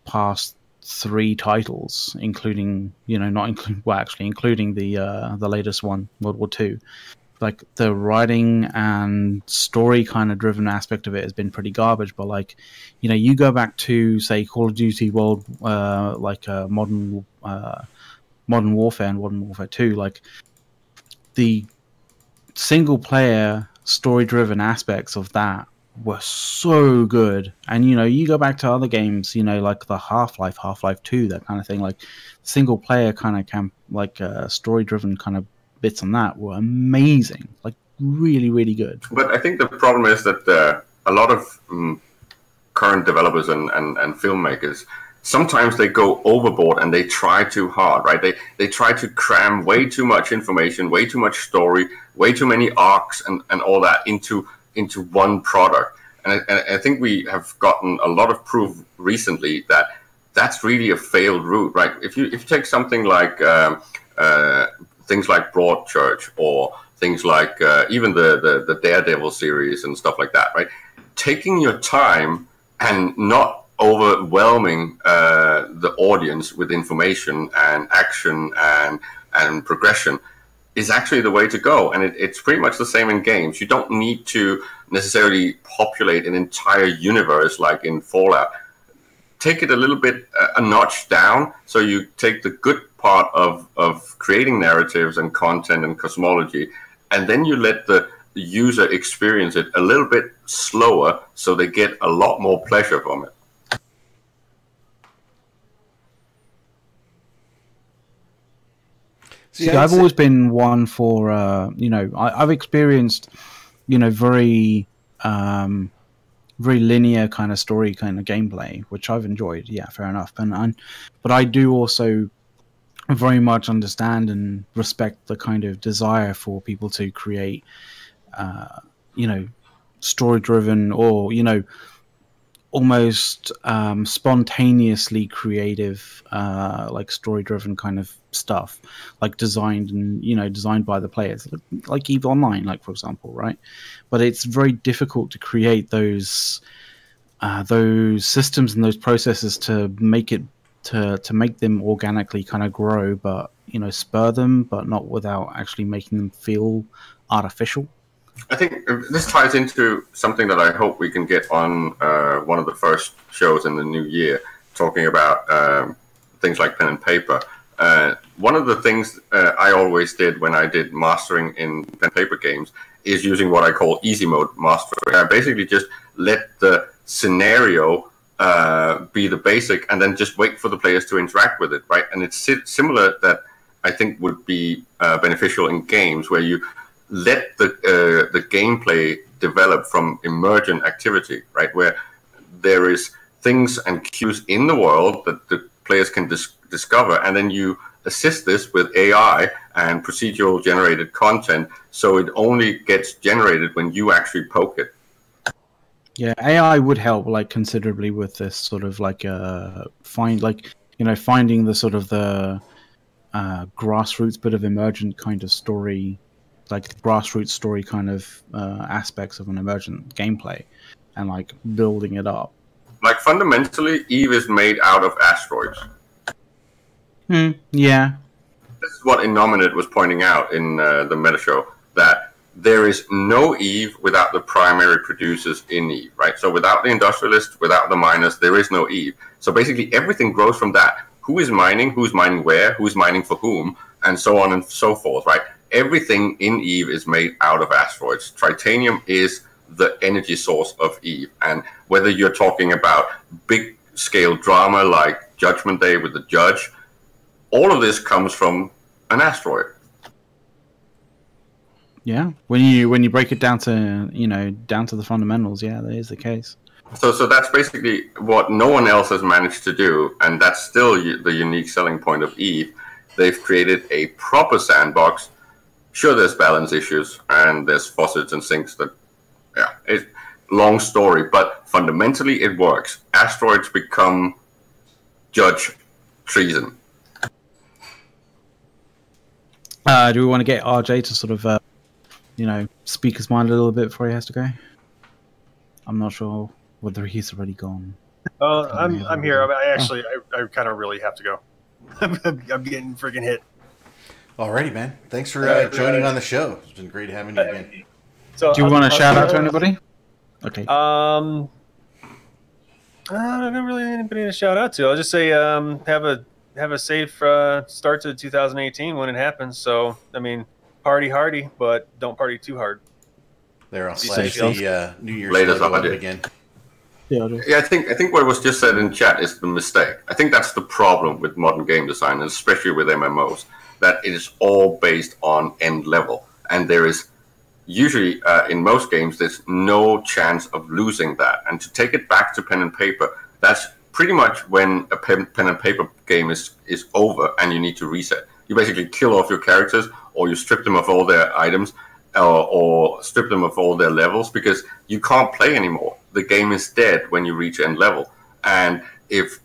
past 3 titles, including, you know, including the latest one, World War II, like the writing and story kind of driven aspect of it has been pretty garbage. But like, you know, you go back to say Call of Duty Modern Warfare and Modern Warfare 2, like the single player story driven aspects of that were so good. And you know, you go back to other games, you know, like the Half-Life 2, that kind of thing, like single player kind of story driven kind of bits on that were amazing, like really, really good. But I think the problem is that a lot of current developers and filmmakers, sometimes they go overboard and they try too hard, right? They try to cram way too much information, way too much story, way too many arcs and all that into one product. And I think we have gotten a lot of proof recently that that's really a failed route, right? If you take something like things like Broadchurch, or things like even the Daredevil series and stuff like that, right? Taking your time and not overwhelming the audience with information and action and progression is actually the way to go. And it's pretty much the same in games. You don't need to necessarily populate an entire universe like in Fallout. Take it a little bit a notch down, so you take the good part of creating narratives and content and cosmology, and then you let the the user experience it a little bit slower, so they get a lot more pleasure from it. See, I've always been one for, I've experienced, very linear kind of story kind of gameplay, which I've enjoyed. Yeah, fair enough. But I do also very much understand and respect the kind of desire for people to create, story-driven or, almost spontaneously creative, like story-driven kind of stuff, like designed by the players, like EVE Online, like for example, right? But it's very difficult to create those systems and those processes to make it to make them organically kind of grow, but spur them, but not without actually making them feel artificial. I think this ties into something that I hope we can get on one of the first shows in the new year, talking about things like pen and paper. One of the things I always did when I did mastering in pen and paper games is using what I call easy mode mastering. I basically just let the scenario be the basic and then just wait for the players to interact with it, right? And it's similar that I think would be beneficial in games where you let the gameplay develop from emergent activity, right? Where there is things and cues in the world that the players can discover, and then you assist this with AI and procedural generated content, so it only gets generated when you actually poke it. Yeah, AI would help like considerably with this sort of like finding the sort of the grassroots bit of emergent kind of story, like the grassroots story kind of aspects of an emergent gameplay, and like building it up. Like fundamentally, EVE is made out of asteroids. Yeah. This is what Innominate was pointing out in the meta show, that there is no EVE without the primary producers in EVE, right? So without the industrialists, without the miners, there is no EVE. So basically everything grows from that. Who is mining where, who's mining for whom, and so on and so forth, right? Everything in EVE is made out of asteroids. Tritanium is the energy source of EVE. And whether you're talking about big scale drama like Judgment Day with the Judge, all of this comes from an asteroid. Yeah, when you break it down to down to the fundamentals, yeah, that is the case. So that's basically what no one else has managed to do, and that's still the unique selling point of EVE. They've created a proper sandbox. Sure, there's balance issues and there's faucets and sinks that, yeah, it's long story, but fundamentally it works. Asteroids become judge treason. Do we want to get RJ to sort of, speak his mind a little bit before he has to go? I'm not sure whether he's already gone. I'm here. I kind of really have to go. I'm getting freaking hit. Alrighty, man. Thanks for joining on the show. It's been great having you again. So, do you want to shout out to anybody? Okay. I don't really have anybody to shout out to. I'll just say have a safe start to 2018 when it happens. So I mean, party hardy, but don't party too hard. There, I'll slash the New Year's Latest logo idea. again. Yeah, I think what was just said in chat is the mistake. I think that's the problem with modern game design, and especially with MMOs, that it is all based on end level, and there is usually in most games there's no chance of losing that. And to take it back to pen and paper, that's pretty much when a pen and paper game is over and you need to reset. You basically kill off your characters, or you strip them of all their items, or strip them of all their levels, because you can't play anymore. The game is dead when you reach end level. And if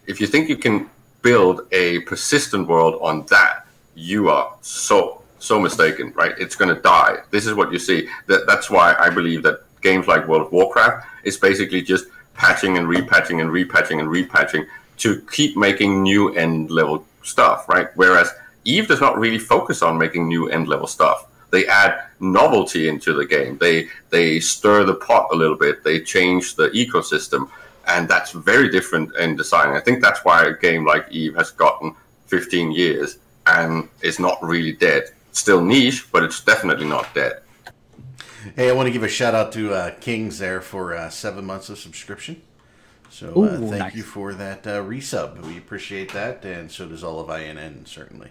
you think you can build a persistent world on that, you are so mistaken, right? It's going to die. This is what you see. That's why I believe that games like World of Warcraft is basically just patching and repatching and repatching and repatching to keep making new end level stuff, right? Whereas EVE does not really focus on making new end level stuff. They add novelty into the game. They stir the pot a little bit. They change the ecosystem, and that's very different in design. I think that's why a game like EVE has gotten 15 years and is not really dead. It's still niche, but it's definitely not dead. Hey, I want to give a shout out to Kings there for 7 months of subscription. So Ooh, thank nice. you for that resub. We appreciate that, and so does all of INN, certainly.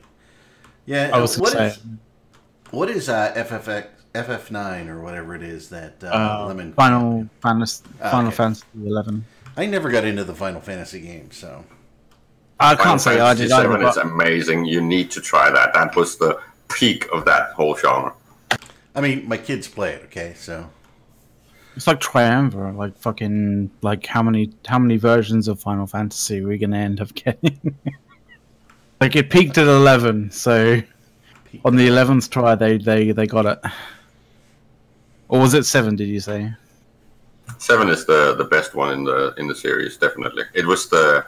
Yeah, I was what gonna is say, FF9 or whatever it is that Lemon Final Fantasy, okay. 11. I never got into the Final Fantasy games, so I Final can't say I Fantasy did either. 7 is But amazing. You need to try that. That was the peak of that whole genre. I mean, my kids play it. Okay, so it's like Triumvirate, like fucking, like how many versions of Final Fantasy are we gonna end up getting? Like it peaked at 11, so on the 11th try they got it. Or was it 7? Did you say? 7 is the best one in the series, definitely. It was the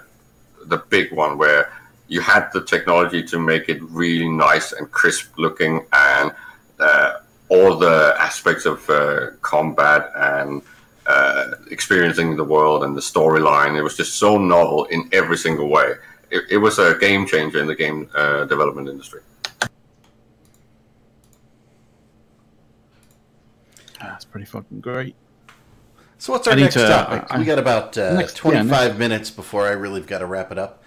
big one where you had the technology to make it really nice and crisp looking, and all the aspects of combat and experiencing the world and the storyline. It was just so novel in every single way. It was a game changer in the game development industry. That's pretty fucking great. So what's our I need next to, topic? We got about next- 25 minutes before I really got to wrap it up.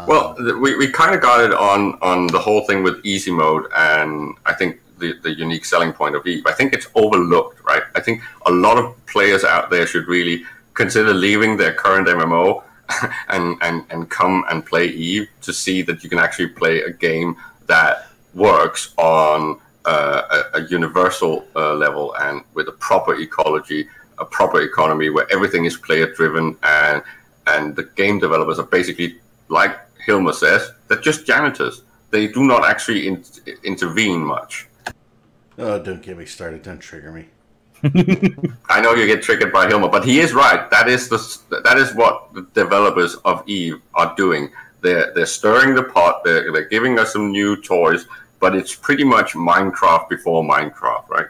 Well, we kind of got it on the whole thing with easy mode, and I think the unique selling point of EVE. I think it's overlooked, right? I think a lot of players out there should really consider leaving their current MMO and come and play EVE to see that you can actually play a game that works on a universal level and with a proper ecology, a proper economy where everything is player driven, and the game developers are basically, like Hilmer says, they're just janitors. They do not actually intervene much. Oh, don't get me started. Don't trigger me. I know you get triggered by Hilmer, but he is right. That is what the developers of EVE are doing. They're stirring the pot. They're giving us some new toys, but it's pretty much Minecraft before Minecraft, right?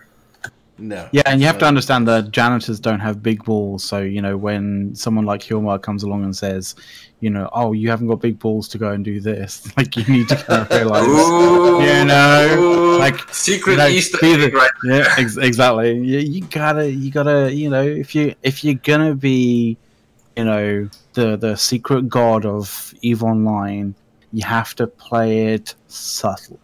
No. Yeah, and you have to understand that janitors don't have big balls. So, you know, when someone like Hilmar comes along and says, you know, oh, you haven't got big balls to go and do this, like, you need to kind of realize, you know, like, secret you know, Easter be egg, right? Yeah, exactly. You gotta, you know, if you're gonna be, you know, the secret god of EVE Online, you have to play it subtle.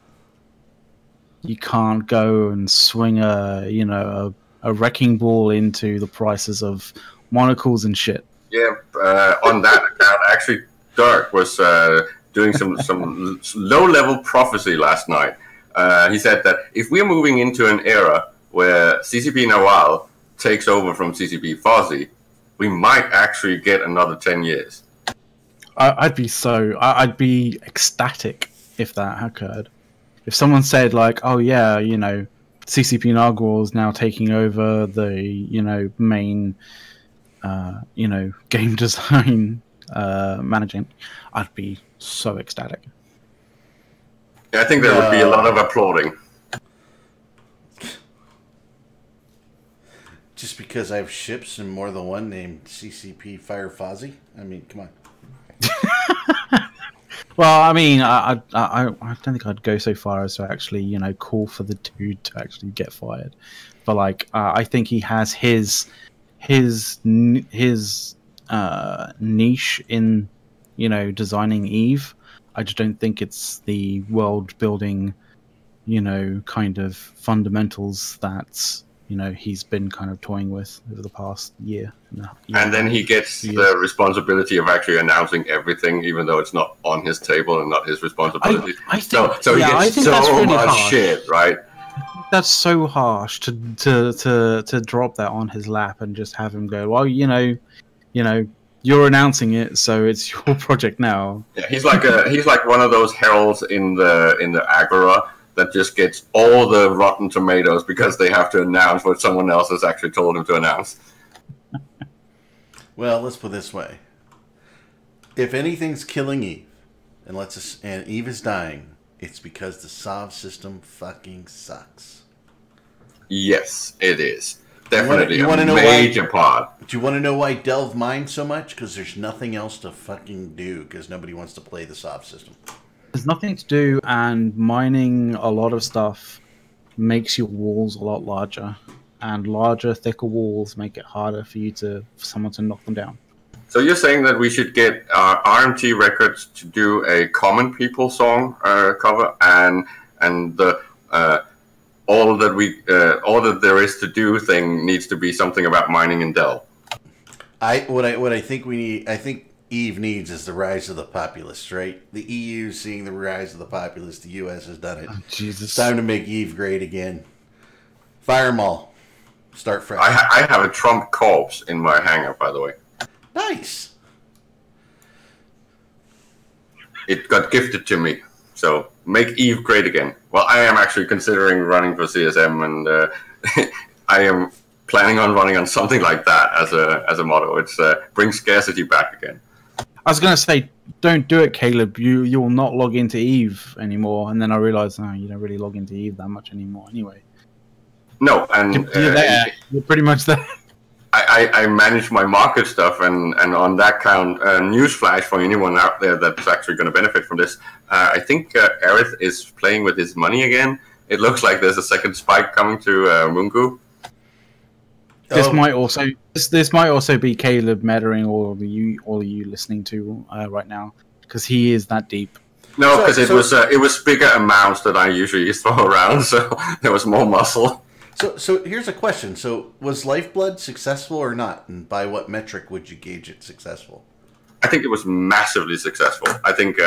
You can't go and swing a wrecking ball into the prices of monocles and shit. Yeah, on that account, actually, Dirk was doing some low-level prophecy last night. He said that if we're moving into an era where CCP Nawal takes over from CCP Fozzie, we might actually get another 10 years. I'd be ecstatic if that occurred. If someone said, like, oh yeah, you know, CCP Nargwal is now taking over the, you know, main, you know, game design managing, I'd be so ecstatic. I think there would be a lot of applauding. Just because I have ships and more than one named CCP Fire Fozzie? I mean, come on. Well, I mean, I don't think I'd go so far as to actually, you know, call for the dude to actually get fired. But like, I think he has his niche in, you know, designing EVE. I just don't think it's the world building, you know, kind of fundamentals that, you know, he's been kind of toying with over the past year. And then he gets the responsibility of actually announcing everything, even though it's not on his table and not his responsibility. I think, so he gets that's so really much harsh. shit, right? That's so harsh to drop that on his lap and just have him go, well, you know, you're announcing it, so it's your project now. Yeah, he's like one of those heralds in the Agora that just gets all the rotten tomatoes because they have to announce what someone else has actually told him to announce. Well, let's put it this way. If anything's killing EVE, and EVE is dying, it's because the SOV system fucking sucks. Yes, it is. Definitely you a wanna know major part. Do you want to know why Delve minds so much? Because there's nothing else to fucking do, because nobody wants to play the SOV system. There's nothing to do, and mining a lot of stuff makes your walls a lot larger. and larger, thicker walls make it harder for someone to knock them down. So you're saying that we should get RMT Records to do a Common People song cover, and the all that there is to do thing needs to be something about mining in Delve. What I think we need, I think Eve needs is the rise of the populace, right? The EU seeing the rise of the populace, the US has done it. Oh, Jesus. It's time to make Eve great again. Fire them all. Start fresh. I have a Trump corpse in my hangar, by the way. Nice. It got gifted to me. So make Eve great again. Well, I am actually considering running for CSM, and I am planning on running on something like that as a motto. It's bring scarcity back again. I was going to say, don't do it, Caleb. You will not log into Eve anymore. And then I realized, no, you don't really log into Eve that much anymore anyway. No, and you're there. You're pretty much there. I manage my market stuff, and on that count, newsflash for anyone out there that's actually going to benefit from this. I think Aerith is playing with his money again. It looks like there's a second spike coming to Mungu. This might also be Caleb murdering all of you listening to right now, because he is that deep. No, because it was bigger amounts that I usually throw around, so there was more muscle. So here's a question. So was Lifeblood successful or not? And by what metric would you gauge it successful? I think it was massively successful. I think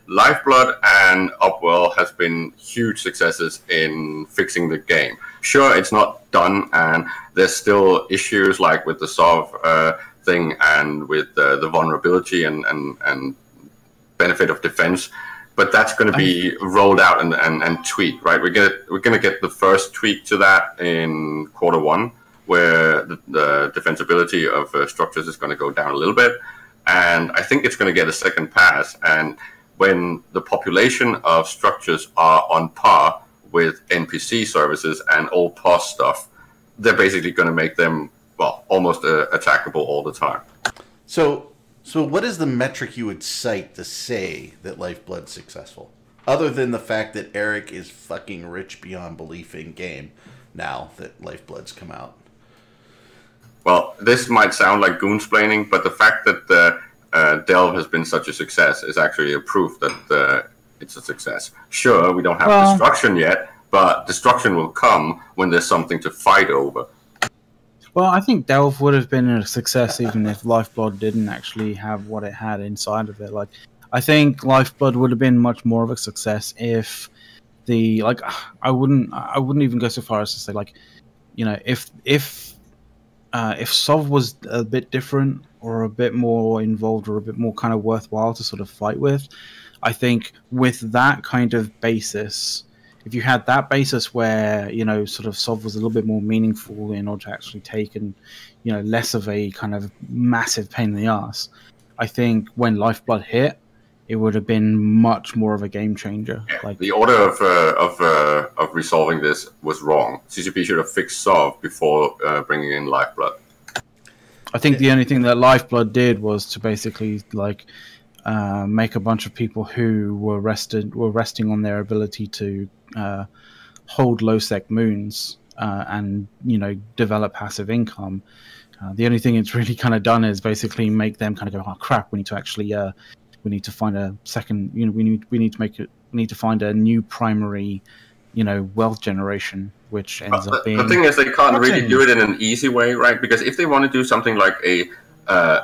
Lifeblood and Upwell has been huge successes in fixing the game. Sure, it's not done, and there's still issues like with the SOV thing and with the vulnerability and benefit of defense. But that's going to be rolled out and tweaked, right? We're going to get the first tweak to that in Q1, where the defensibility of structures is going to go down a little bit. And I think it's going to get a second pass. And when the population of structures are on par with NPC services and old POS stuff, they're basically going to make them, well, almost attackable all the time. So what is the metric you would cite to say that Lifeblood's successful? Other than the fact that Eric is fucking rich beyond belief in game now that Lifeblood's come out. Well, this might sound like goonsplaining, but the fact that Delve has been such a success is actually a proof that it's a success. Sure, we don't have destruction yet, but destruction will come when there's something to fight over. Well, I think Delve would have been a success even if Lifeblood didn't actually have what it had inside of it. Like, I think Lifeblood would have been much more of a success if I wouldn't even go so far as to say, like, you know, if SOV was a bit different or a bit more involved or a bit more kind of worthwhile to sort of fight with, I think with that kind of basis, if you had that basis where, you know, sort of SOV was a little bit more meaningful in order to actually take and, you know, less of a kind of massive pain in the ass, I think when Lifeblood hit, it would have been much more of a game changer. Like, the order of resolving this was wrong. CCP should have fixed SOV before bringing in Lifeblood. I think the only thing that Lifeblood did was to basically like make a bunch of people who were resting on their ability to hold low sec moons and, you know, develop passive income. The only thing it's really kind of done is basically make them kind of go, oh crap, we need to actually we need to find a second, you know, we need to find a new primary, you know, wealth generation, which ends up being... The thing is, they can't really do it in an easy way, right? Because if they want to do something like a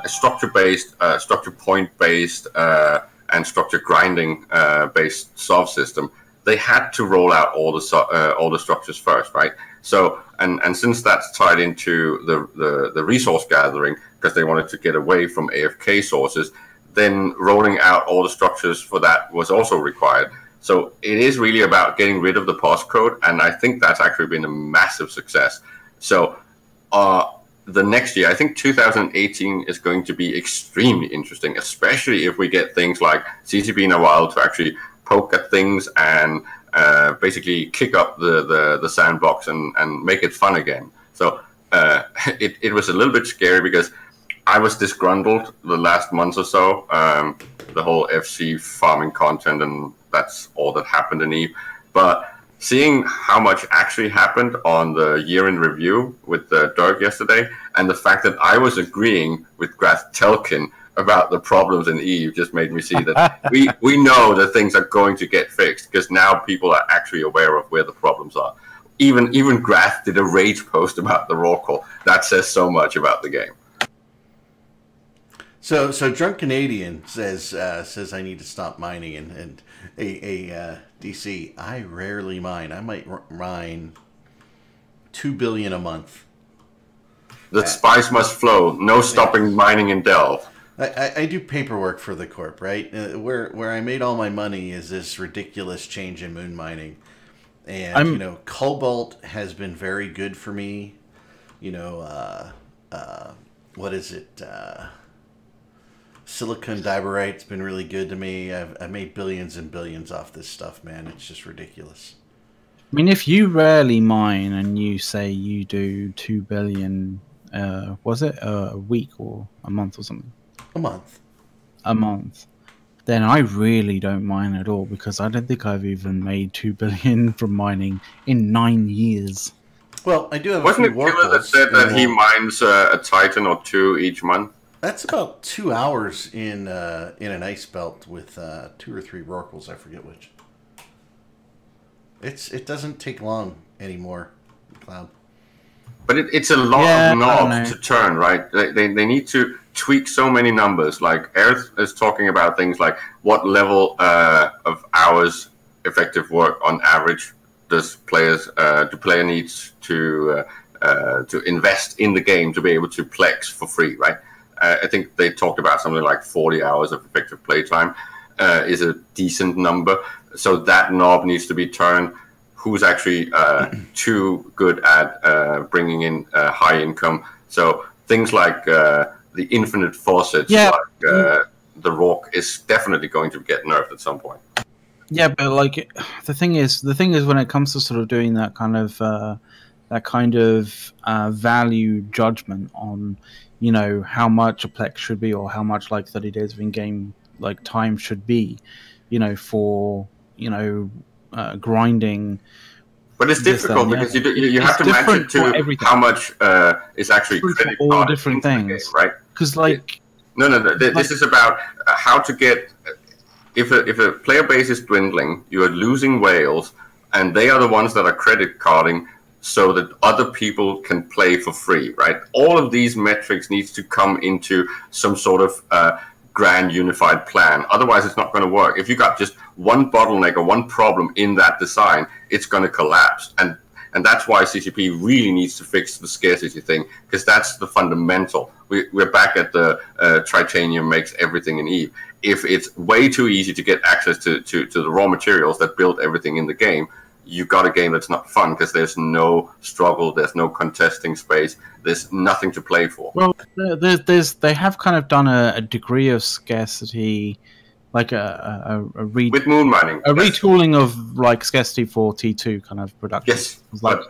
structure-based, structure point-based, and structure grinding-based SOV system, they had to roll out all the structures first, right? So, and since that's tied into the resource gathering, because they wanted to get away from AFK sources, then rolling out all the structures for that was also required. So it is really about getting rid of the POS code, and I think that's actually been a massive success. So the next year, I think 2018 is going to be extremely interesting, especially if we get things like CCP Nawal to actually poke at things and basically kick up the sandbox and make it fun again. So it was a little bit scary because I was disgruntled the last month or so. The whole FC farming content, and that's all that happened in EVE. But seeing how much actually happened on the year-end review with Dirk yesterday, and the fact that I was agreeing with Graf Telkin about the problems in Eve just made me see that we know that things are going to get fixed, because now people are actually aware of where the problems are. Even Graf did a rage post about the raw call. That says so much about the game. So Drunk Canadian says I need to stop mining, and DC, I rarely mine. I might mine 2 billion a month. The spice must flow. No stopping mining in Delve. I do paperwork for the corp, right? Where I made all my money is this ridiculous change in moon mining, and Cobalt has been very good for me. What is it? Silicon diborite's been really good to me. I've made billions and billions off this stuff, man. It's just ridiculous. I mean, if you rarely mine and you say you do 2 billion, was it a week or a month or something? A month. A month. Then I really don't mine at all, because I don't think I've even made 2 billion from mining in 9 years. Well, I do have Wasn't a it few Killer that said that he mines a Titan or 2 each month? That's about 2 hours in an ice belt with 2 or 3 Rorquals. I forget which. It doesn't take long anymore, Cloud. But it's a lot of knobs to turn, right? They need to tweak so many numbers. Like Aerith is talking about things like what level of hours effective work on average does player needs to invest in the game to be able to plex for free, right? I think they talked about something like 40 hours of effective playtime is a decent number. So that knob needs to be turned. Who's actually too good at bringing in high income? So things like the infinite faucets, like the Rock, is definitely going to get nerfed at some point. Yeah, but like the thing is when it comes to sort of doing that kind of value judgment on, how much a plex should be, or how much like 30 days of in-game like time should be, for grinding. But it's difficult because you have to match it to how much is actually credit all card different things, game, right? Because like no, this is about how to get. If a player base is dwindling, you are losing whales, and they are the ones that are credit carding, so that other people can play for free, right? All of these metrics needs to come into some sort of grand unified plan. Otherwise, it's not going to work. If you got just one bottleneck or one problem in that design, it's going to collapse. And that's why CCP really needs to fix the scarcity thing, because that's the fundamental. We're back at the Tritanium makes everything in Eve. If it's way too easy to get access to the raw materials that build everything in the game, you got a game that's not fun, because there's no struggle, there's no contesting space, there's nothing to play for. Well, they have kind of done a degree of scarcity, like with moon mining, retooling of like scarcity for T2 kind of production. Yes, like,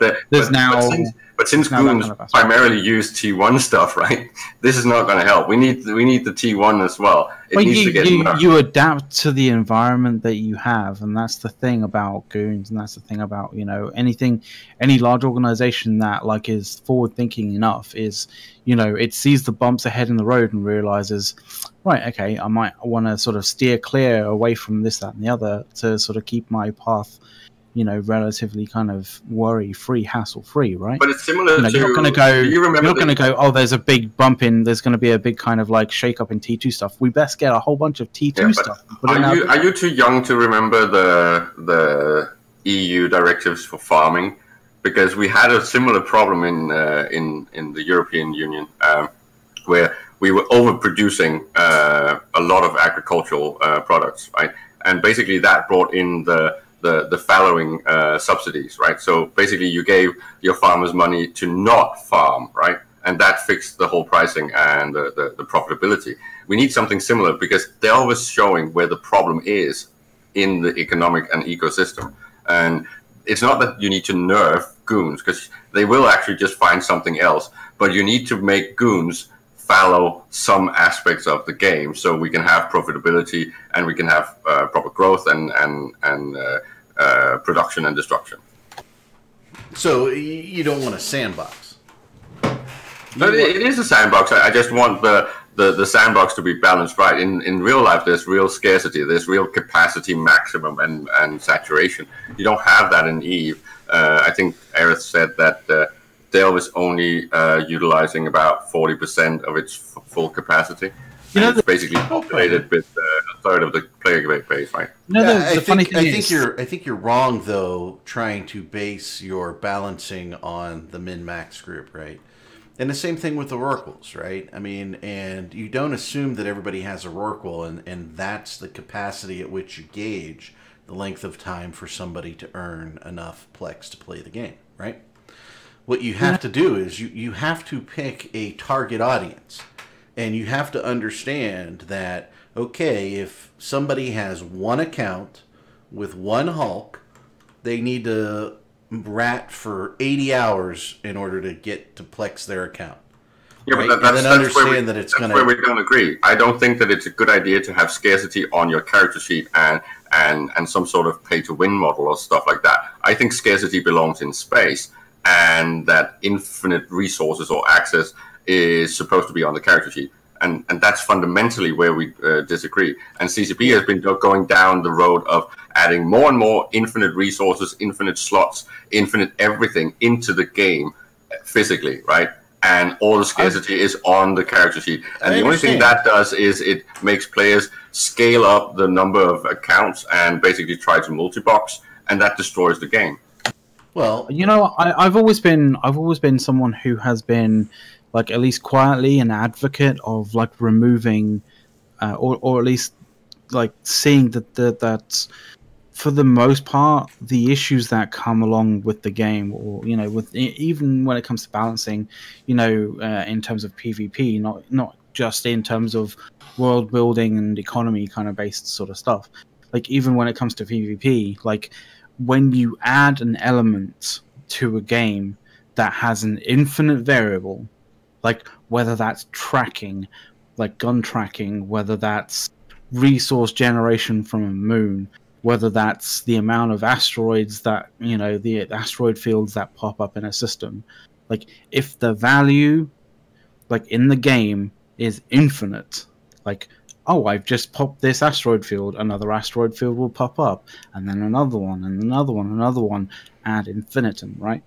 but since Goons primarily use T1 stuff, right? This is not going to help. We need the T1 as well. You adapt to the environment that you have, and that's the thing about Goons, and that's the thing about any large organization that like is forward thinking enough is, it sees the bumps ahead in the road and realizes, right, okay, I might want to sort of steer clear away from this, that, and the other to sort of keep my path, relatively kind of worry-free, hassle-free, right? But it's similar to... You're not going to go, you're not going to go, oh, there's a big bump in, there's going to be a big kind of like shake-up in T2 stuff. We best get a whole bunch of T2 stuff. Are you too young to remember the EU directives for farming? Because we had a similar problem in the European Union, where we were overproducing a lot of agricultural products, right? And basically that brought in the fallowing subsidies, right? So basically you gave your farmers money to not farm, right? And that fixed the whole pricing and the profitability. We need something similar, because they're always showing where the problem is in the economic and ecosystem. And it's not that you need to nerf Goons, because they will actually just find something else, but you need to make Goons fallow some aspects of the game so we can have profitability and we can have proper growth and production and destruction. So you don't want a sandbox. But it is a sandbox. I just want the sandbox to be balanced right. In real life, there's real scarcity. There's real capacity maximum and saturation. You don't have that in EVE. I think Aerith said that Delve is only utilizing about 40% of its full capacity. It's basically populated with a third of the player base, right? I think you're wrong though, trying to base your balancing on the min-max group, right? And the same thing with the Oracles, right? I mean, and you don't assume that everybody has a Oracle, and that's the capacity at which you gauge the length of time for somebody to earn enough Plex to play the game, right? What you have to do is you have to pick a target audience. And you have to understand that, okay, if somebody has one account with one Hulk, they need to rat for 80 hours in order to get to Plex their account. Yeah, right? but that's where we don't agree. I don't think that it's a good idea to have scarcity on your character sheet and some sort of pay-to-win model or stuff like that. I think scarcity belongs in space, and that infinite resources or access is supposed to be on the character sheet. And that's fundamentally where we disagree. And CCP has been going down the road of adding more and more infinite resources, infinite slots, infinite everything into the game physically, right? And all the scarcity is on the character sheet. And the only thing that does is it makes players scale up the number of accounts and basically try to multi-box, and that destroys the game. Well, you know, I've always been someone who has been, like, at least quietly an advocate of, like, removing or at least, like, seeing that for the most part the issues that come along with the game, or, you know, with even when it comes to balancing, you know, in terms of PvP, not just in terms of world building and economy kind of based sort of stuff, like, even when it comes to PvP, like, when you add an element to a game that has an infinite variable, like whether that's tracking, like gun tracking, whether that's resource generation from a moon, whether that's the amount of asteroids that, you know, the asteroid fields that pop up in a system, like, if the value, like, in the game is infinite, like, oh, I've just popped this asteroid field, another asteroid field will pop up, and then another one, and another one, another one, ad infinitum, right?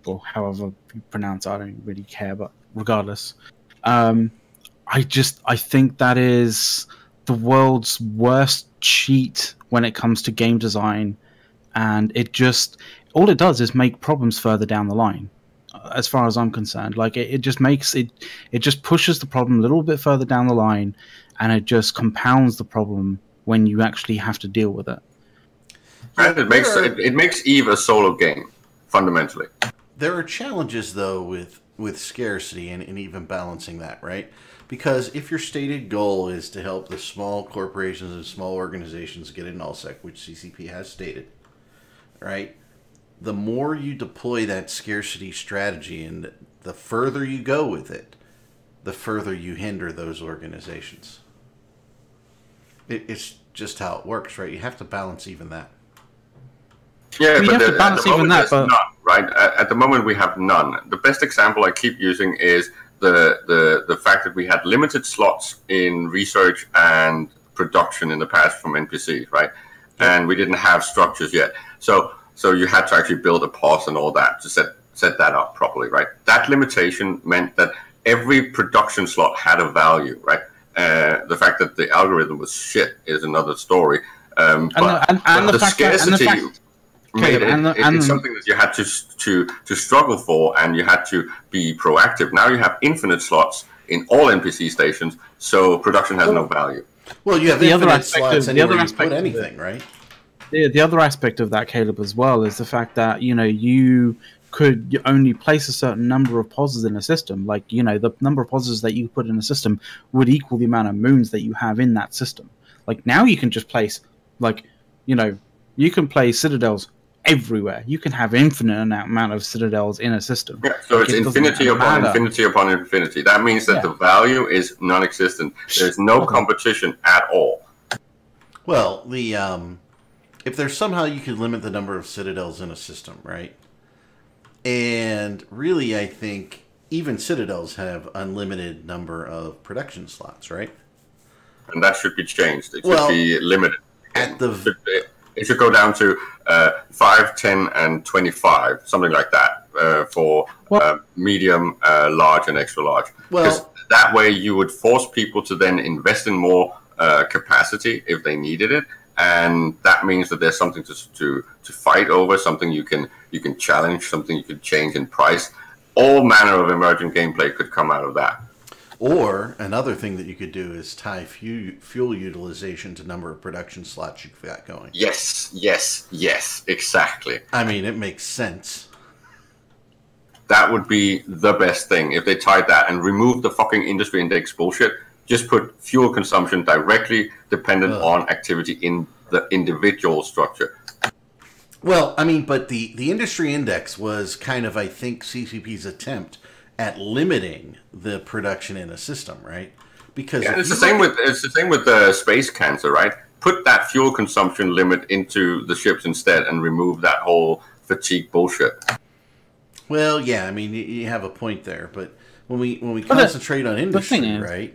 Or however you pronounce it, I don't really care, but regardless. I think that is the world's worst cheat when it comes to game design, and all it does is make problems further down the line, as far as I'm concerned. Like, it just makes it just pushes the problem a little bit further down the line, and it just compounds the problem when you actually have to deal with it. And it makes EVE a solo game, fundamentally. There are challenges, though, with scarcity and even balancing that, right? Because if your stated goal is to help the small corporations and small organizations get in nullsec, which CCP has stated, right? The more you deploy that scarcity strategy and the further you go with it, the further you hinder those organizations. It's just how it works, right? You have to balance even that. Yeah, you have to balance even that, but none, right? At the moment, we have none. The best example I keep using is the fact that we had limited slots in research and production in the past from NPCs, right? And we didn't have structures yet, so you had to actually build a POS and all that to set that up properly, right? That limitation meant that every production slot had a value, right? The fact that the algorithm was shit is another story. But the scarcity made it's something that you had to struggle for, and you had to be proactive. Now you have infinite slots in all NPC stations, so production has no value. Well, you have the infinite slots anywhere you put anything, right? The other aspect of that, Caleb, as well, is the fact that, you know, you could only place a certain number of POSs in a system. Like, you know, the number of POSs that you put in a system would equal the amount of moons that you have in that system. Like, now you can just place, like, you know, you can place citadels everywhere. You can have infinite amount of citadels in a system. Yeah, so like, it's infinity upon infinity upon infinity. That means that the value is non-existent. There's no competition at all. Well, if there's somehow you could limit the number of citadels in a system, right? And really, I think even citadels have unlimited number of production slots, right? And that should be changed. It should be limited. It should go down to 5, 10, and 25, something like that, for medium, large, and extra large. Because that way you would force people to then invest in more capacity if they needed it, and that means that there's something to fight over, something you can challenge, something you can change in price. All manner of emergent gameplay could come out of that. Or another thing that you could do is tie fuel utilization to number of production slots you've got going. Yes, exactly. I mean, it makes sense. That would be the best thing if they tied that and removed the fucking industry index bullshit. Just put fuel consumption directly dependent on activity in the individual structure. Well, I mean, but the industry index was kind of, I think, CCP's attempt at limiting the production in a system, right? Because it's the same with the space cancer, right? Put that fuel consumption limit into the ships instead, and remove that whole fatigue bullshit. Well, yeah, I mean, you have a point there, but when we concentrate on industry, right?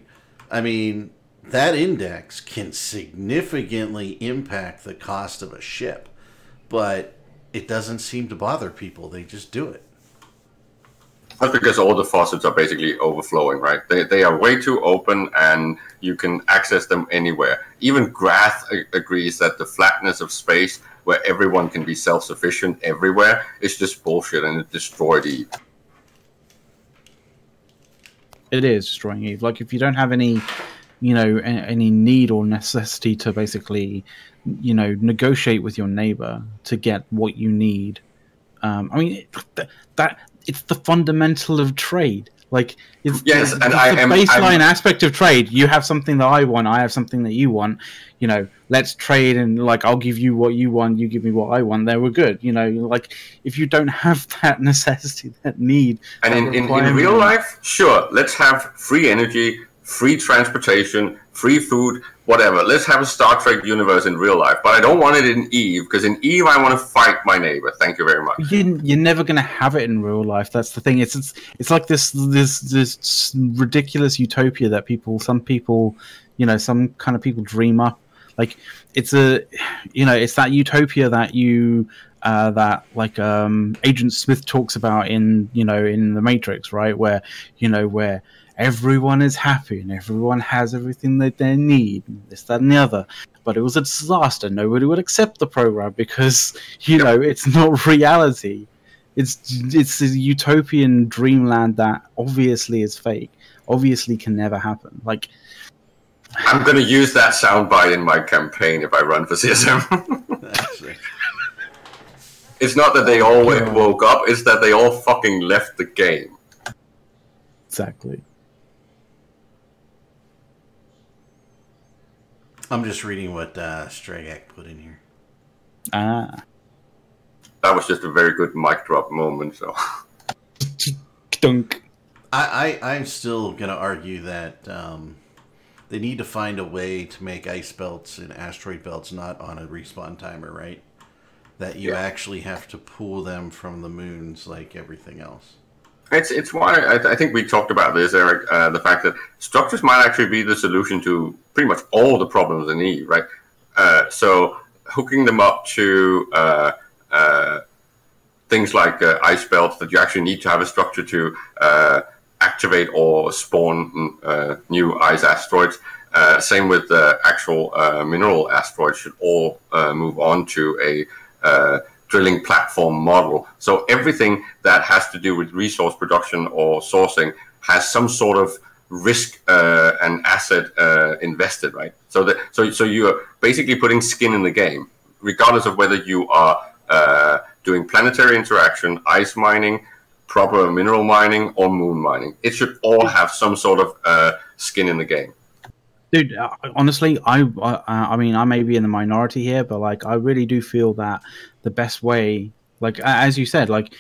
I mean, that index can significantly impact the cost of a ship, but it doesn't seem to bother people. They just do it. That's because all the faucets are basically overflowing, right? They are way too open, and you can access them anywhere. Even Grath agrees that the flatness of space, where everyone can be self-sufficient everywhere, is just bullshit, and it destroyed Eve. It is destroying Eve. Like, if you don't have any, any need or necessity to basically, negotiate with your neighbor to get what you need. I mean, that it's the fundamental of trade. Like, it's the baseline aspect of trade. You have something that I want, I have something that you want. Let's trade, and like, I'll give you what you want, you give me what I want. Then we're good. Like, if you don't have that necessity, that need, and in real life, sure, let's have free energy, free transportation, free food, whatever. Let's have a Star Trek universe in real life, but I don't want it in Eve, because in Eve I want to fight my neighbor. Thank you very much. You're never going to have it in real life. That's the thing. It's like this ridiculous utopia that some people, some kind of people dream up. Like, it's it's that utopia that Agent Smith talks about in the Matrix, right? Where everyone is happy and everyone has everything that they need, this, that, and the other. But it was a disaster. Nobody would accept the program because, it's not reality. It's a utopian dreamland that obviously is fake, obviously can never happen. Like, I'm going to use that soundbite in my campaign if I run for CSM. It's not that they all woke up, it's that they all fucking left the game. Exactly. I'm just reading what Stragak put in here. That was just a very good mic drop moment. So, dunk. I'm still gonna argue that they need to find a way to make ice belts and asteroid belts not on a respawn timer, right? That you actually have to pull them from the moons like everything else. It's why I think we talked about this, Eric. The fact that structures might actually be the solution to pretty much all the problems in Eve, right? So hooking them up to things like ice belts that you actually need to have a structure to activate or spawn new ice asteroids. Same with the actual mineral asteroids should all move on to a drilling platform model. So everything that has to do with resource production or sourcing has some sort of risk and asset invested, right? So you're basically putting skin in the game, regardless of whether you are doing planetary interaction, ice mining, proper mineral mining, or moon mining. It should all have some sort of skin in the game. Dude, honestly, I mean, I may be in the minority here, but like, I really do feel that the best way, like as you said, like,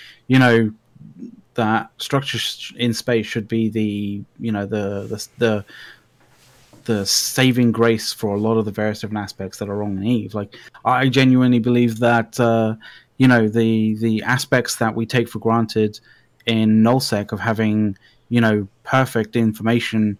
that structure in space should be the the saving grace for a lot of the various different aspects that are wrong in Eve. Like, I genuinely believe that you know, the aspects that we take for granted in nullsec of having, you know, perfect information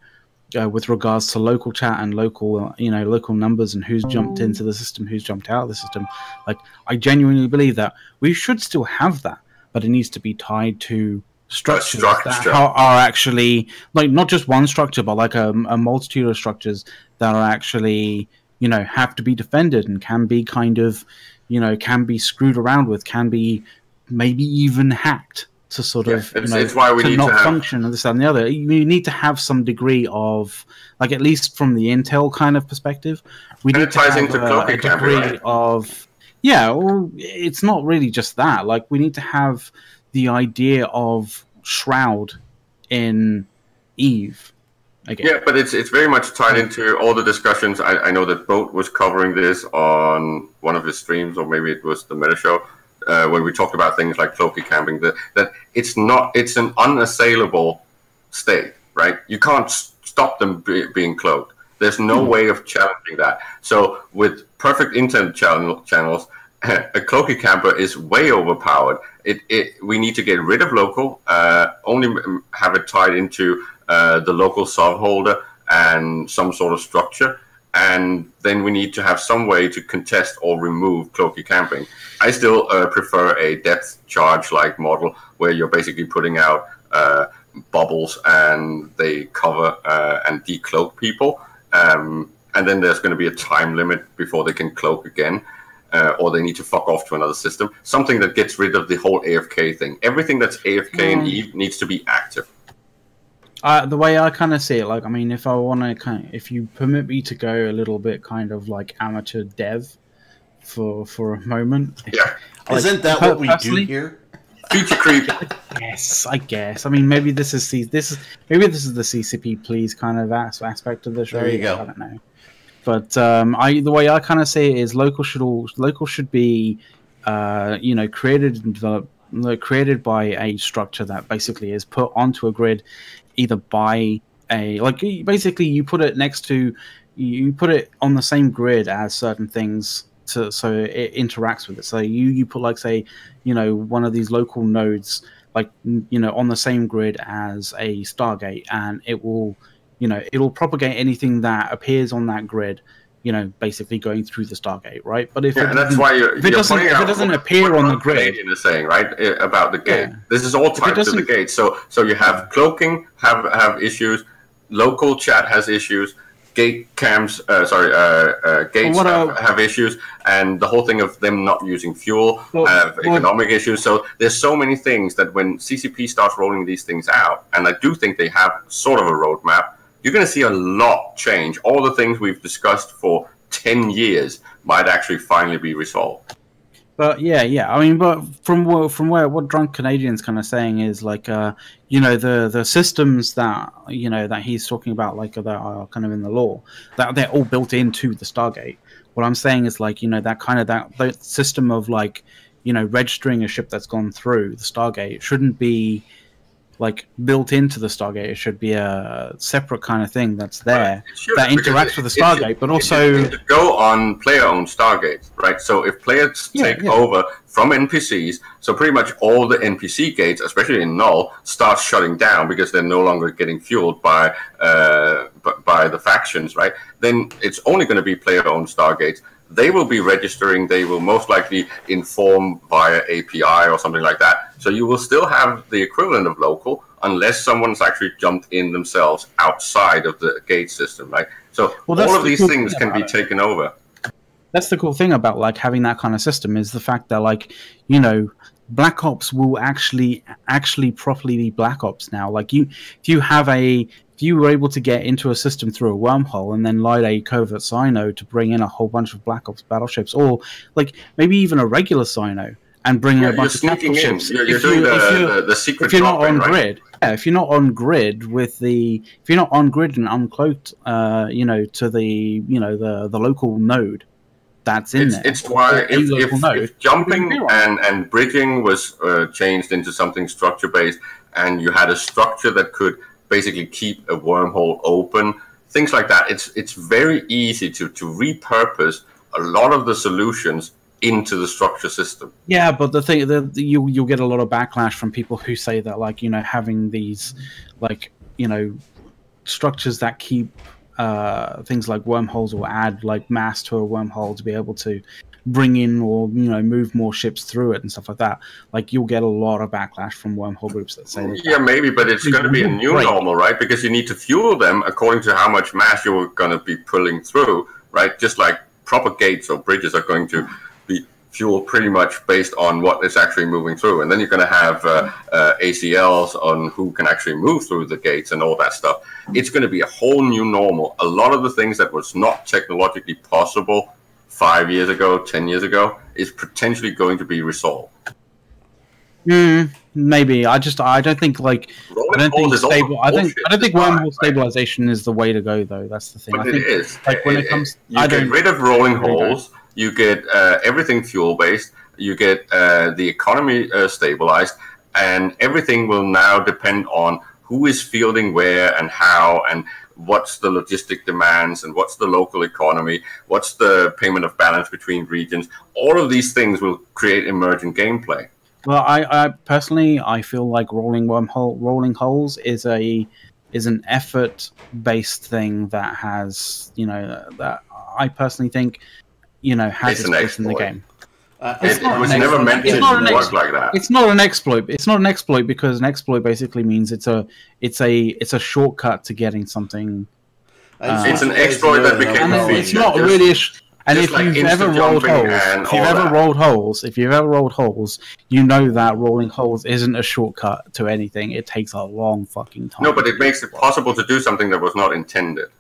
with regards to local chat and local, you know, local numbers and who's jumped into the system, who's jumped out of the system. Like, I genuinely believe that we should still have that, but it needs to be tied to structures that are actually, like, not just one structure, but like a multitude of structures that are actually, you know, have to be defended and can be kind of, you know, can be screwed around with, can be maybe even hacked to sort of, you know, it's why we to need not to have... function and this and the other. You need to have some degree of, like, at least from the Intel kind of perspective, we need to have a degree of, yeah, well, it's not really just that. Like, we need to have the idea of Shroud in Eve. Again. Yeah, but it's very much tied into all the discussions. I know that Boat was covering this on one of his streams, or maybe it was the Meta Show, when we talked about things like cloaky camping, that it's an unassailable state, right? You can't stop them being cloaked. There's no way of challenging that. So with perfect intent channels, a cloaky camper is way overpowered. We need to get rid of local, only have it tied into the local subholder and some sort of structure. And then we need to have some way to contest or remove cloaky camping. I still prefer a depth charge-like model where you're basically putting out bubbles and they cover and decloak people. And then there's going to be a time limit before they can cloak again, or they need to fuck off to another system. Something that gets rid of the whole AFK thing. Everything that's AFK in Eve needs to be active. The way I kind of see it, like, I mean, if I want to if you permit me to go a little bit kind of like amateur dev for a moment. Yeah. Like, isn't that what we do here? Feature creep. Yes, I guess. I mean, maybe this is the CCP please kind of aspect of the show. There you go. I don't know. But the way I kind of see it is local should be, you know, created and developed, created by a structure that basically is put onto a grid, either by a, like, basically you put it next to, you put it on the same grid as certain things so it interacts with it. So you put, like, say, you know, one of these local nodes, like, you know, on the same grid as a Stargate, and it will, you know, it'll propagate anything that appears on that grid, you know, basically going through the Stargate, right? But if that's why if it doesn't appear on the grid, Canadian is saying, right, about the gate. Yeah. This is all tied to the gate. So you have cloaking have issues, local chat has issues, gate cams, gates have issues, and the whole thing of them not using fuel have economic issues. So there's so many things that when CCP starts rolling these things out, and I do think they have sort of a roadmap, you're going to see a lot change. All the things we've discussed for 10 years might actually finally be resolved. But yeah. I mean, but from where what Drunk Canadian's kind of saying is, like, you know, the systems that, you know, that he's talking about, like, that are kind of in the law, that they're all built into the Stargate. What I'm saying is, like, you know, that system of, like, you know, registering a ship that's gone through the Stargate shouldn't be, like, built into the Stargate. It should be a separate kind of thing that's there that interacts with the Stargate, but also it should go on player-owned Stargates, right? So if players take over from NPCs, so pretty much all the NPC gates, especially in Null, start shutting down because they're no longer getting fueled by the factions, right? Then it's only going to be player-owned Stargates. They will be registering. They will most likely inform via API or something like that. So you will still have the equivalent of local, unless someone's actually jumped in themselves outside of the gate system, right? So all of these things can be taken over. That's the cool thing about, like, having that kind of system, is the fact that, like, you know, Black Ops will actually properly be Black Ops now. Like, if you were able to get into a system through a wormhole and then light a covert Cyno to bring in a whole bunch of Black Ops battleships, or, like, maybe even a regular Cyno and bring in a bunch of battleships. You're doing the secret. If you're not on grid, if you're not on grid if you're not on grid and uncloaked, you know, to the, you know, the local node that's in there. It's why if jumping and bridging was changed into something structure based, and you had a structure that could basically keep a wormhole open, things like that. It's very easy to repurpose a lot of the solutions into the structure system. Yeah, but the thing that you'll get a lot of backlash from people who say that, like, you know, having these, like, you know, structures that keep things like wormholes or add like mass to a wormhole to be able to bring in or, you know, move more ships through it and stuff like that. Like, you'll get a lot of backlash from wormhole groups that say that. Yeah, maybe, but it's going to be a new normal, right? Because you need to fuel them according to how much mass you're going to be pulling through, right? Just like proper gates or bridges are going to be fueled pretty much based on what is actually moving through. And then you're going to have ACLs on who can actually move through the gates and all that stuff. It's going to be a whole new normal. A lot of the things that was not technologically possible 5 years ago, 10 years ago, is potentially going to be resolved. Maybe. I don't think like I don't think wormhole stabilization is the way to go, though. That's the thing. But I think it is. like when it comes, you get rid of rolling holes. You get everything fuel based. You get the economy stabilized, and everything will now depend on who is fielding where and how, and what's the logistic demands, and what's the local economy, what's the payment of balance between regions. All of these things will create emergent gameplay. Well, I personally, I feel like rolling holes is an effort-based thing that has, you know, that I personally think, you know, has its place in the game. It was never meant to work like that. It's not an exploit. It's not an exploit because an exploit basically means it's a shortcut to getting something. It's an exploit that became a feature. It's not really. And if you've ever rolled holes, you know that rolling holes isn't a shortcut to anything. It takes a long fucking time. No, but it makes it possible to do something that was not intended.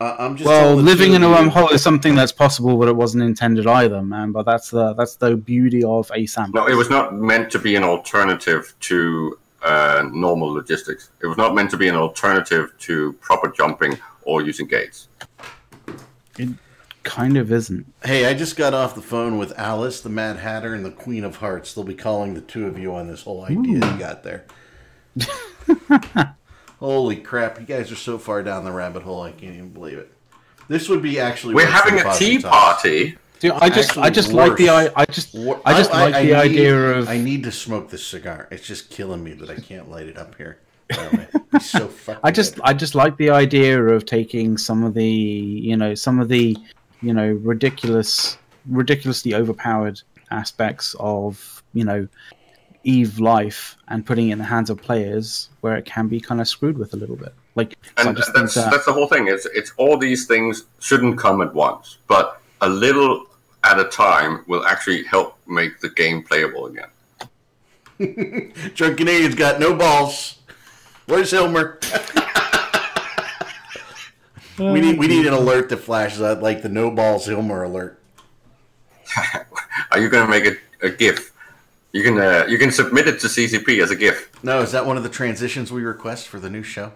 Living in a wormhole is something that's possible, but it wasn't intended either, man. But that's the beauty of a sandbox. No, it was not meant to be an alternative to normal logistics. It was not meant to be an alternative to proper jumping or using gates. It kind of isn't. Hey, I just got off the phone with Alice, the Mad Hatter, and the Queen of Hearts. They'll be calling the two of you on this whole idea you got there. Holy crap, you guys are so far down the rabbit hole, I can't even believe it. This would be actually We're having a tea party. Dude, I just like the idea of I need to smoke this cigar. It's just killing me that I can't light it up here. It's so fucking I just like the idea of taking some of the ridiculously overpowered aspects of, you know, EVE life and putting it in the hands of players where it can be kind of screwed with a little bit. Like, and so that's the whole thing. It's all these things shouldn't come at once, but a little at a time will actually help make the game playable again. Drunk Canadian's got no balls. Where's Hilmer? we need an alert that flashes out, like the no balls Hilmer alert. Are you going to make it a GIF? You can submit it to CCP as a GIF. No, is that one of the transitions we request for the new show?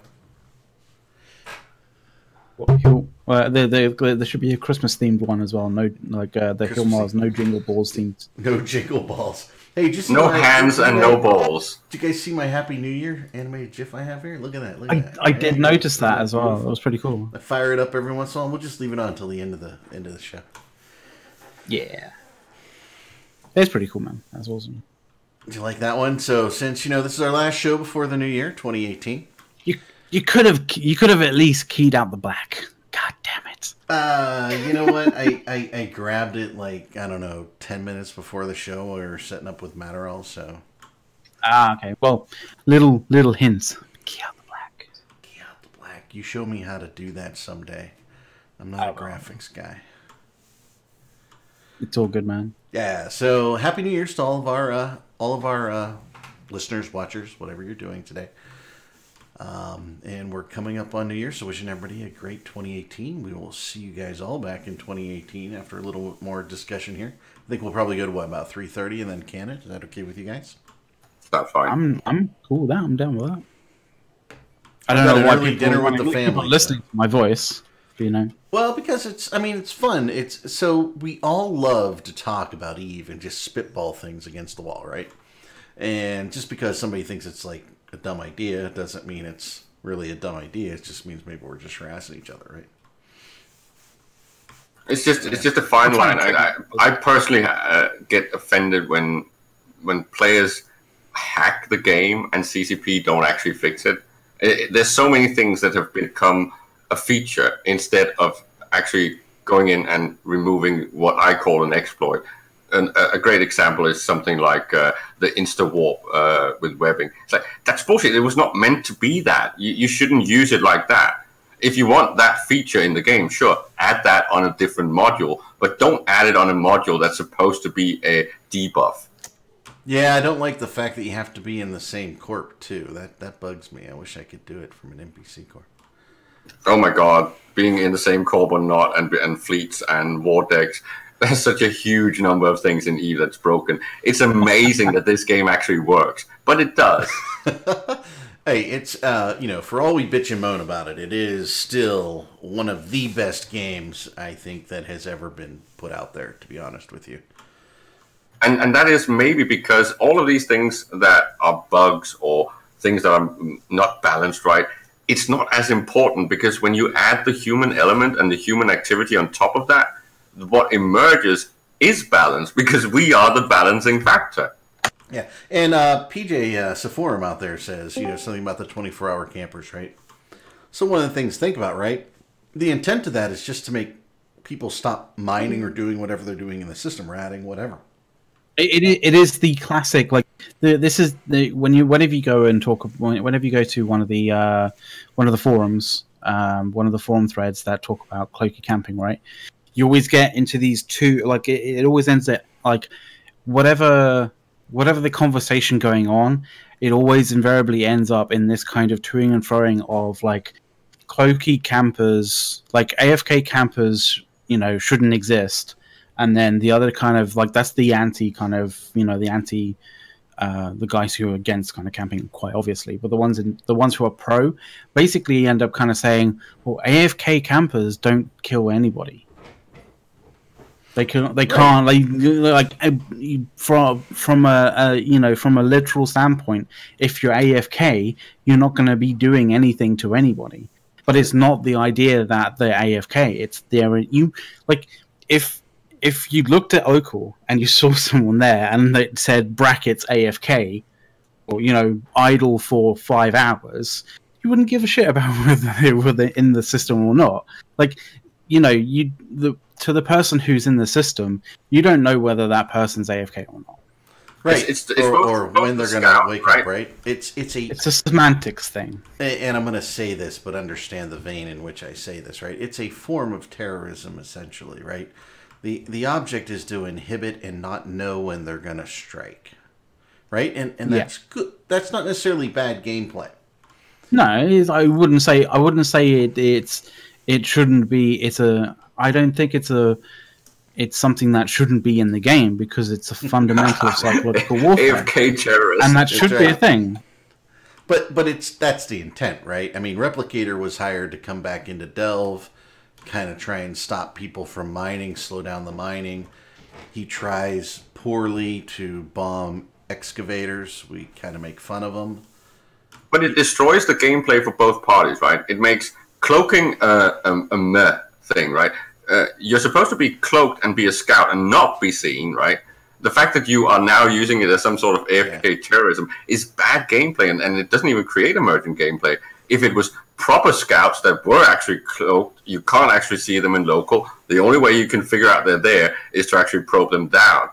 There should be a Christmas themed one as well. No, like the Hilmar's no jingle balls themed. No jingle balls. Hey, just no hands and no balls. Did you guys see my Happy New Year animated GIF I have here? Look at that. I did notice that as well. That was pretty cool. I fire it up every once in a while. We'll just leave it on until the end of the show. Yeah. It's pretty cool, man. That's awesome. Do you like that one? So, since, you know, this is our last show before the new year, 2018. You could have at least keyed out the black. God damn it. You know what? I grabbed it like, I don't know, 10 minutes before the show. We were setting up with Matterall, so. Okay. Well, little hints. Key out the black. Key out the black. You show me how to do that someday. I'm not a graphics guy. It's all good, man. Yeah, so Happy New Year's to all of our listeners, watchers, whatever you're doing today. And we're coming up on New Year, so wishing everybody a great 2018. We will see you guys all back in 2018 after a little more discussion here. I think we'll probably go to about 3:30 and then can it. Is that okay with you guys? That's fine. I'm cool with that. I'm down with that. I don't know why people listening to my voice. You know. Well, because it's fun. So we all love to talk about EVE and just spitball things against the wall, right? And just because somebody thinks it's like a dumb idea doesn't mean it's really a dumb idea. It just means maybe we're just harassing each other, right? It's just a fine line. I personally get offended when players hack the game and CCP don't actually fix it. There's so many things that have become a feature instead of actually going in and removing what I call an exploit. And a great example is something like the Insta Warp with webbing. It's like, that's bullshit. It was not meant to be that. You shouldn't use it like that. If you want that feature in the game, sure, add that on a different module, but don't add it on a module that's supposed to be a debuff. Yeah, I don't like the fact that you have to be in the same corp too. That bugs me. I wish I could do it from an NPC corp. Oh my god, being in the same corp or not, and fleets and war decks. There's such a huge number of things in EVE that's broken. It's amazing that this game actually works, but it does. Hey, it's, for all we bitch and moan about it, it is still one of the best games, I think, that has ever been put out there, to be honest with you. And that is maybe because all of these things that are bugs or things that are not balanced right, it's not as important, because when you add the human element and the human activity on top of that, what emerges is balance, because we are the balancing factor. Yeah, and PJ Sephorum out there says, something about the 24-hour campers, right? So one of the things to think about, right? The intent of that is just to make people stop mining or doing whatever they're doing in the system, ratting, whatever. It is the classic, like this is the whenever you go and talk, whenever you go to one of the forums, one of the forum threads that talk about cloaky camping, right? You always get into these two, like it always ends at like whatever the conversation going on, it always invariably ends up in this kind of toing and froing of like cloaky campers, like AFK campers, shouldn't exist. And then the other kind of like, that's the anti kind of, the guys who are against kind of camping, quite obviously, but the ones who are pro basically end up kind of saying, well, AFK campers don't kill anybody. They can't from a literal standpoint, if you're AFK, you're not going to be doing anything to anybody. But it's not the idea that they're AFK. It's if you looked at Ocal and you saw someone there and it said brackets AFK, or idle for 5 hours, you wouldn't give a shit about whether they're in the system or not. Like, to the person who's in the system, you don't know whether that person's AFK or not. Right, or when they're going to wake up, right? It's a semantics thing. And I'm going to say this, but understand the vein in which I say this, right? It's a form of terrorism, essentially, right? The object is to inhibit and not know when they're going to strike, right? And that's good. That's not necessarily bad gameplay. No, I wouldn't say it shouldn't be. I don't think it's something that shouldn't be in the game, because it's a fundamental psychological warfare. AFK terrorist, and that should be a thing. But that's the intent, right? I mean, Replicator was hired to come back into Delve, kind of try and stop people from mining, slow down the mining. He tries poorly to bomb excavators. We kind of make fun of him. But it destroys the gameplay for both parties, right? It makes cloaking a meh thing, right? You're supposed to be cloaked and be a scout and not be seen, right? The fact that you are now using it as some sort of AFK terrorism is bad gameplay, and it doesn't even create emergent gameplay. If it was proper scouts that were actually cloaked, you can't actually see them in local. The only way you can figure out they're there is to actually probe them down.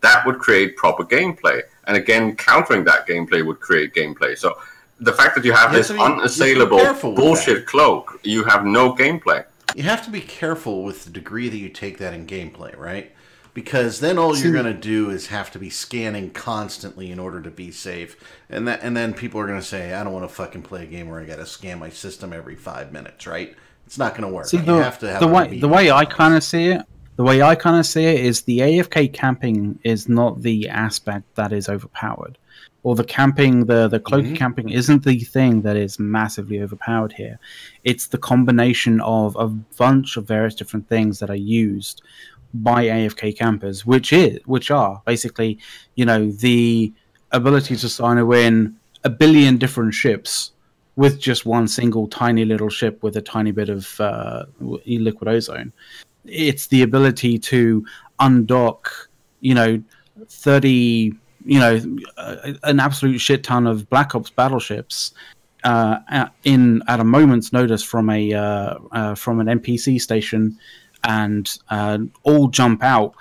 That would create proper gameplay. And again, countering that gameplay would create gameplay. So the fact that you have this unassailable bullshit cloak, you have no gameplay. You have to be careful with the degree that you take that in gameplay, right? Because then all you're going to do is have to be scanning constantly in order to be safe. And then people are going to say, I don't want to fucking play a game where I got to scan my system every 5 minutes, right? It's not going to work. See, the way I kind of see it, is the AFK camping is not the aspect that is overpowered. Or the camping, the cloaky camping isn't the thing that is massively overpowered here. It's the combination of a bunch of various different things that are used by AFK campers, which are basically, the ability to sign in 1 billion different ships with just one single tiny little ship with a tiny bit of liquid ozone. It's the ability to undock, 30, an absolute shit ton of Black Ops battleships at a moment's notice from an NPC station, and all jump out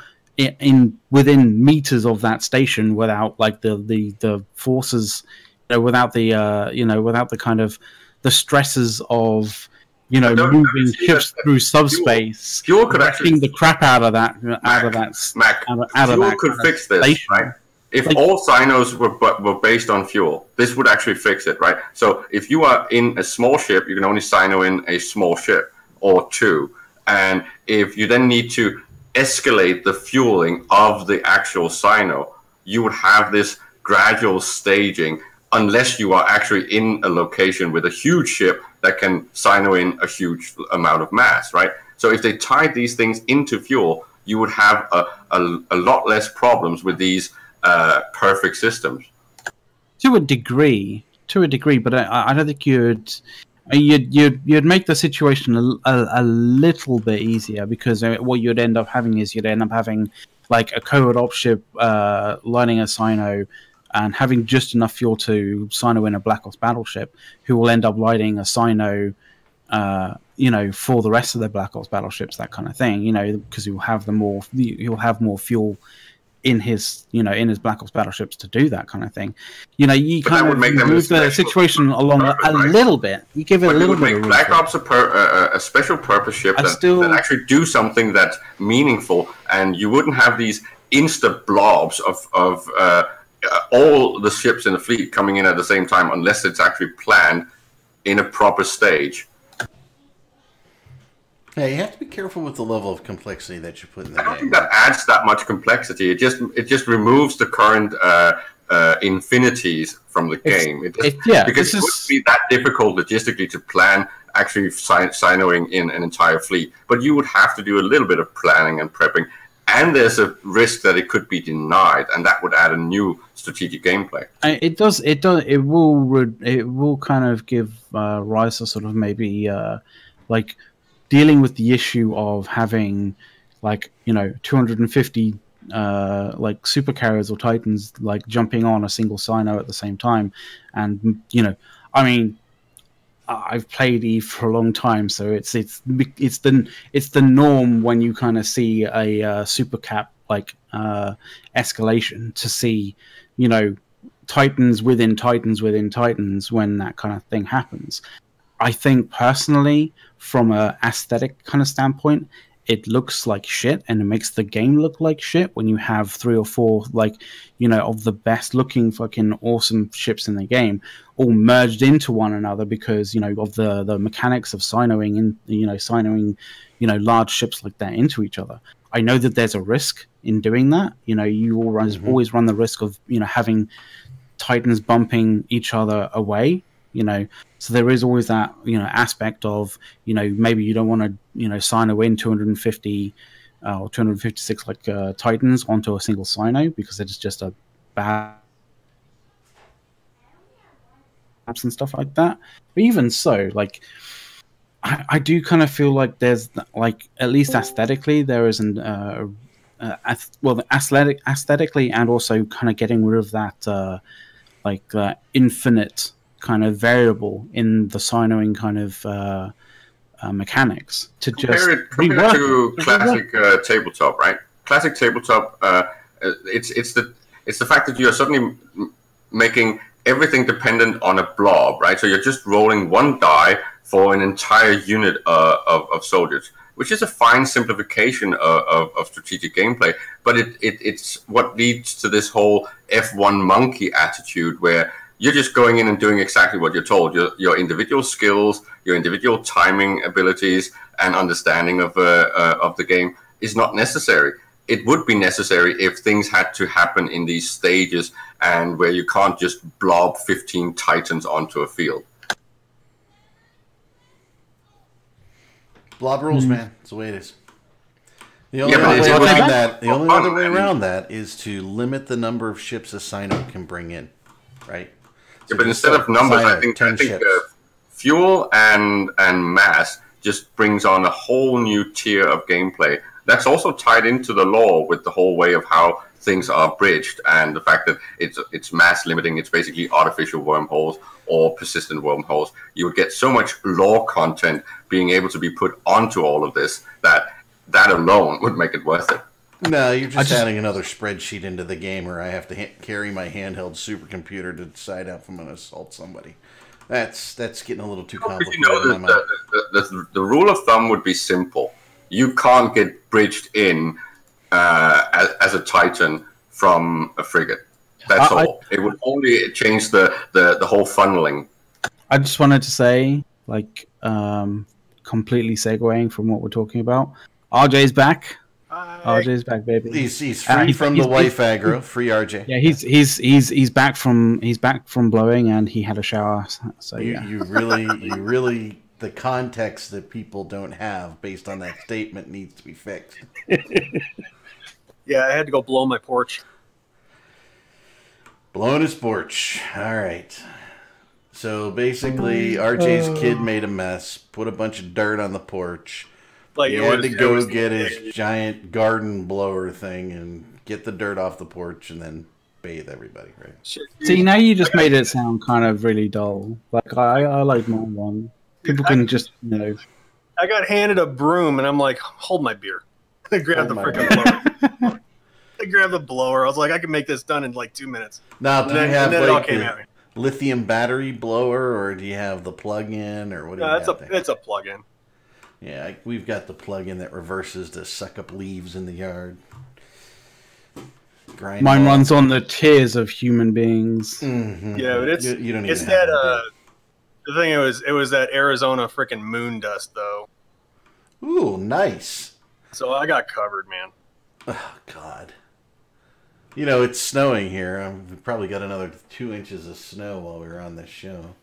within meters of that station without like the forces, without the kind of the stresses of moving ships through subspace. Fuel could actually the crap out of that. Mac, fuel could fix this, station. Right? If all Cynos were based on fuel, this would actually fix it, right? So if you are in a small ship, you can only Cyno in a small ship or two, and if you then need to escalate the fueling of the actual Cyno, you would have this gradual staging, unless you are actually in a location with a huge ship that can Cyno in a huge amount of mass, right? So if they tied these things into fuel, you would have a lot less problems with these perfect systems. To a degree, but I don't think you'd make the situation a little bit easier, because what you'd end up having is like a co-op ship lining a Cyno and having just enough fuel to Cyno in a Black Ops battleship, who will end up lighting a Cyno for the rest of the Black Ops battleships, that kind of thing, because you'll have more fuel in his Black Ops battleships to do that kind of thing. You kind of move the situation along a little bit. You give it a little bit. Make Black Ops a special purpose ship that actually do something that's meaningful, and you wouldn't have these insta blobs of all the ships in the fleet coming in at the same time, unless it's actually planned in a proper stage. Yeah, you have to be careful with the level of complexity that you put in the game. I don't think that adds that much complexity. It just removes the current infinities from the game. Because it wouldn't be that difficult logistically to plan actually Cynoing in an entire fleet. But you would have to do a little bit of planning and prepping. And there's a risk that it could be denied, and that would add a new strategic gameplay. It will kind of give rise to sort of maybe like dealing with the issue of having 250 like supercarriers or Titans like jumping on a single Cyno at the same time, and I've played EVE for a long time, so it's the norm when you kind of see a super cap escalation to see Titans within Titans within Titans when that kind of thing happens. I think personally, from a aesthetic kind of standpoint, it looks like shit, and it makes the game look like shit when you have 3 or 4 of the best looking fucking awesome ships in the game all merged into one another because of the mechanics of Cynoing and Cynoing large ships like that into each other. I know that there's a risk in doing that. You always run the risk of having Titans bumping each other away. So there is always that aspect of maybe you don't want to Cyno in 250 or 256 Titans onto a single Cyno because it's just a bad apps and stuff like that. But even so, I do kind of feel like there's at least aesthetically there isn't aesthetically and also kind of getting rid of that infinite kind of variable in the Cynoing kind of mechanics to compare it to classic tabletop, right? Classic tabletop, it's the fact that you are suddenly making everything dependent on a blob, right? So you're just rolling one die for an entire unit of soldiers, which is a fine simplification of strategic gameplay, but it's what leads to this whole F1 monkey attitude where you're just going in and doing exactly what you're told. Your individual skills, your individual timing abilities, and understanding of the game is not necessary. It would be necessary if things had to happen in these stages and where you can't just blob 15 Titans onto a field. Blob rules, man. That's the way it is. The only other way around that is to limit the number of ships a Cyno can bring in, right? So but instead of numbers, I think fuel and mass just brings on a whole new tier of gameplay. That's also tied into the lore with the whole way of how things are bridged and the fact that it's mass limiting. It's basically artificial wormholes or persistent wormholes. You would get so much lore content being able to be put onto all of this that alone would make it worth it. No, you're just adding another spreadsheet into the game, or I have to carry my handheld supercomputer to decide if I'm going to assault somebody. That's getting a little too complicated. You know, the rule of thumb would be simple. You can't get bridged in as a Titan from a frigate. That's all. It would only change the whole funneling. I just wanted to say, like, completely segueing from what we're talking about. RJ's back. RJ's back, baby. He's free from the wife aggro. Free RJ. Yeah, he's back from blowing, and he had a shower. So yeah, you really the context that people don't have based on that statement needs to be fixed. Yeah, I had to go blow my porch. Blowing his porch. All right. So basically, RJ's kid made a mess, put a bunch of dirt on the porch. Like he had to go get his giant garden blower thing and get the dirt off the porch and then bathe everybody, right? See, now you just made it sound kind of really dull. Like, I like my one. People can just, you know. I got handed a broom and I'm like, hold my beer. I grabbed the freaking blower. I grabbed the blower. I was like, I can make this done in like 2 minutes. Now, do you have like the lithium battery blower, or do you have the plug-in, or what? It's a plug-in. Yeah, we've got the plug-in that reverses to suck up leaves in the yard. Mine runs on the tears of human beings. Mm-hmm. Yeah, but you don't even it's that. The thing it was that Arizona freaking moon dust though. Ooh, nice. So I got covered, man. Oh God. You know, it's snowing here. We've probably got another 2 inches of snow while we were on this show.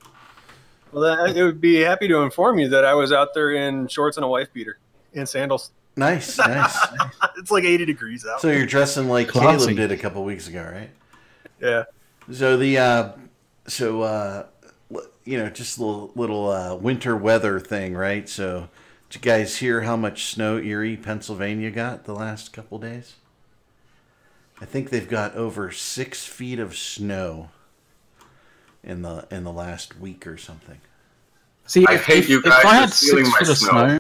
Well, it would be happy to inform you that I was out there in shorts and a wife beater and sandals. Nice. It's like 80 degrees out. So you're dressing like Caleb did a couple weeks ago, right? Yeah. So you know, just a little winter weather thing, right? So did you guys hear how much snow Erie, Pennsylvania got the last couple days? I think they've got over 6 feet of snow in the last week or something. See, I hate you guys if I had for stealing 6 my foot of snow,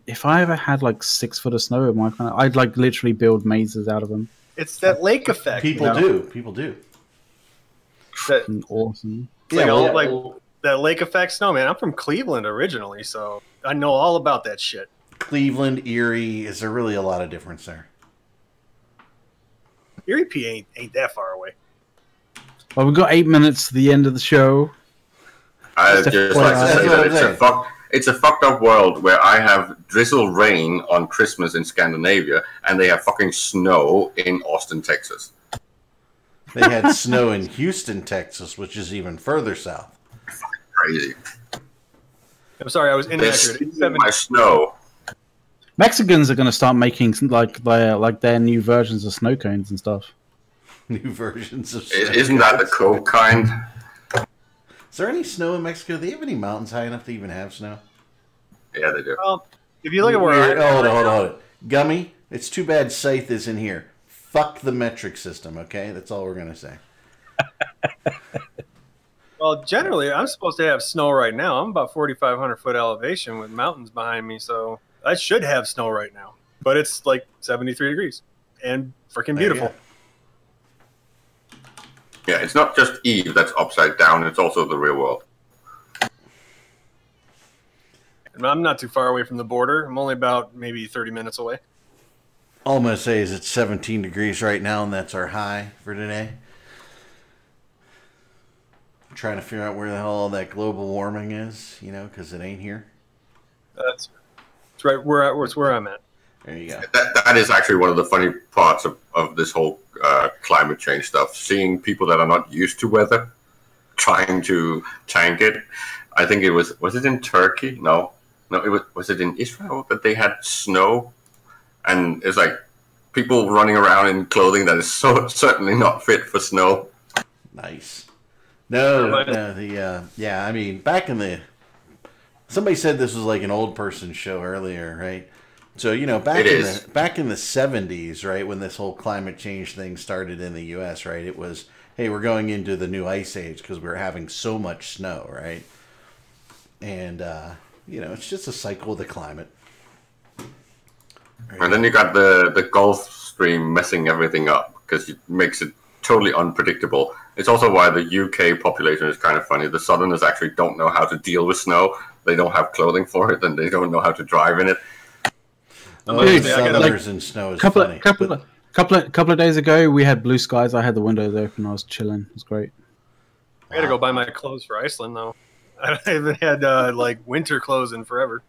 if I ever had like 6 foot of snow in my planet, I'd like literally build mazes out of them. It's that lake effect. People do. That, awesome. Like that lake effect snow, man. I'm from Cleveland originally, so I know all about that shit. Cleveland, Erie, is there really a lot of difference there? Erie, P ain't that far away. Well, we've got 8 minutes to the end of the show. I just like to say that it's a fucked up world where I have drizzle rain on Christmas in Scandinavia, and they have fucking snow in Austin, Texas. They had snow in Houston, Texas, which is even further south. Crazy. I'm sorry, I was inaccurate. It's 70. My snow. Mexicans are going to start making like their new versions of snow cones and stuff. New versions of snow Isn't that the cold kind? Is there any snow in Mexico? Do they have any mountains high enough to even have snow? Yeah, they do. Well, if you look at where hold on. Gummy, it's too bad Scythe is in here. Fuck the metric system, okay? That's all we're going to say. Well, generally, I'm supposed to have snow right now. I'm about 4,500 foot elevation with mountains behind me, so I should have snow right now. But it's like 73 degrees and freaking beautiful. Yeah, it's not just Eve that's upside down, it's also the real world. And I'm not too far away from the border. I'm only about maybe 30 minutes away. All I'm going to say is it's 17 degrees right now, and that's our high for today. I'm trying to figure out where the hell all that global warming is, you know, because it ain't here. That's right where I'm at. There you go. That is actually one of the funny parts of this whole climate change stuff. Seeing people that are not used to weather trying to tank it. I think it was it in Turkey? No, was it in Israel that they had snow? And it's like people running around in clothing that is so certainly not fit for snow. Nice. No, But- no, yeah. I mean, back in the somebody said this was like an old person show earlier, right? So It is. back in the 70s, right, when this whole climate change thing started in the U.S., right? It was, hey, we're going into the new ice age because we're having so much snow, right? And it's just a cycle of the climate. And then you got the Gulf Stream messing everything up because it makes it totally unpredictable. It's also why the UK population is kind of funny. The Southerners actually don't know how to deal with snow. They don't have clothing for it, and they don't know how to drive in it. Oh, Dude, Southerners in snow is funny. Couple of days ago, we had blue skies. I had the windows open. I was chilling. It was great. I gotta go buy my clothes for Iceland though. I haven't had like winter clothes in forever.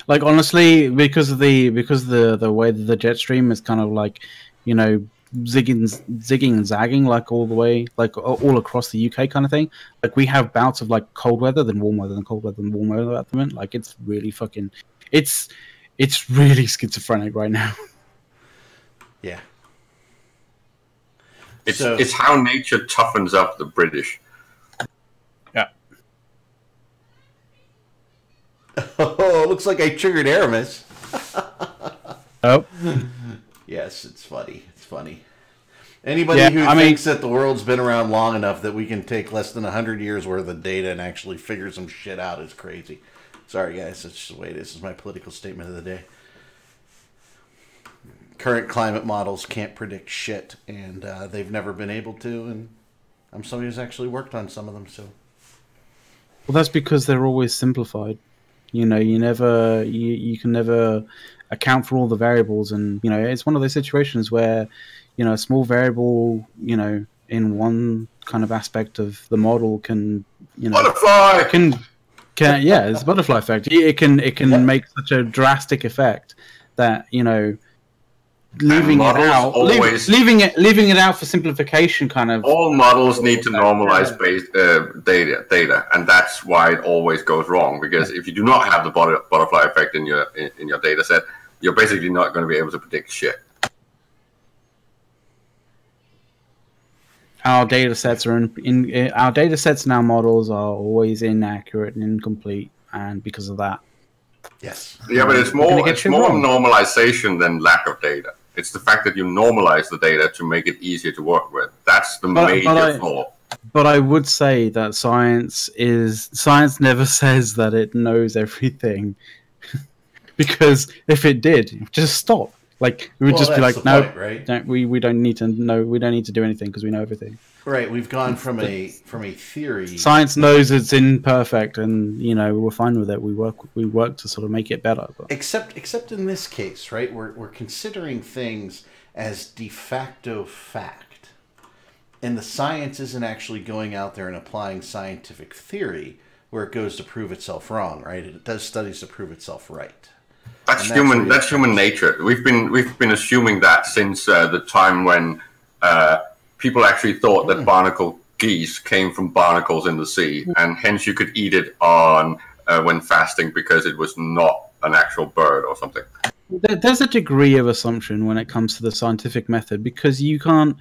Like honestly, because the way that the jet stream is kind of like, zigging and zagging like all the way, like all across the UK kind of thing. Like we have bouts of like cold weather, then warm weather, then cold weather, then warm weather at the moment. Like it's really fucking, it's really schizophrenic right now. Yeah. It's how nature toughens up the British. Yeah. Oh, looks like I triggered Aramis. Oh. Yes, it's funny. It's funny. Anybody Yeah, who I mean- thinks that the world's been around long enough that we can take less than 100 years worth of data and actually figure some shit out is crazy. Sorry, guys. That's just the way it is. This is my political statement of the day. Current climate models can't predict shit, and they've never been able to, and I'm somebody who's actually worked on some of them, so... Well, that's because they're always simplified. You can never account for all the variables, and it's one of those situations where a small variable in one kind of aspect of the model can Butterfly! can yeah, it's a butterfly effect. It can make such a drastic effect that leaving it models out, always- leaving it out for simplification, kind of. All models need to normalize data, and that's why it always goes wrong. Because if you do not have the butterfly effect in your data set, you're basically not going to be able to predict shit. Our data sets are our data sets and our models are always inaccurate and incomplete, and because of that, Yes. Yeah, but it's gonna more get it's shit more wrong. normalization than lack of data. It's the fact that you normalize the data to make it easier to work with. That's the major flaw. But I would say that science never says that it knows everything, because if it did, it would just stop. Like we would Well, just be that's like, the no, point, right? we don't need to know. We don't need to do anything because we know everything. Right, we've gone from a theory... Science knows it's imperfect, and we're fine with it. We work to sort of make it better. But Except in this case, right? We're considering things as de facto fact. And the science isn't actually going out there and applying scientific theory where it goes to prove itself wrong, right? It does studies to prove itself right. That's And that's where human. That's human nature. We've been assuming that since the time when people actually thought that barnacle geese came from barnacles in the sea, and hence you could eat it on when fasting because it was not an actual bird or something. there's a degree of assumption when it comes to the scientific method, because you can't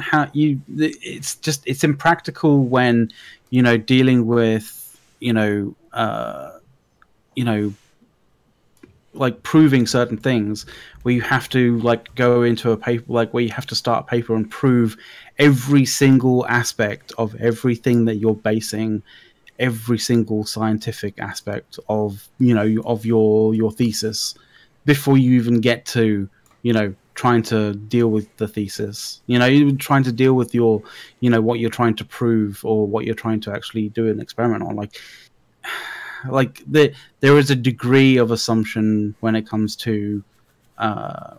have it's impractical when dealing with like proving certain things, where you have to like go into a paper, like where you have to start a paper and prove every single aspect of everything that you're basing every single scientific aspect of of your thesis before you even get to trying to deal with the thesis. You're trying to deal with your what you're trying to prove or what you're trying to actually do an experiment on. Like there is a degree of assumption when it comes to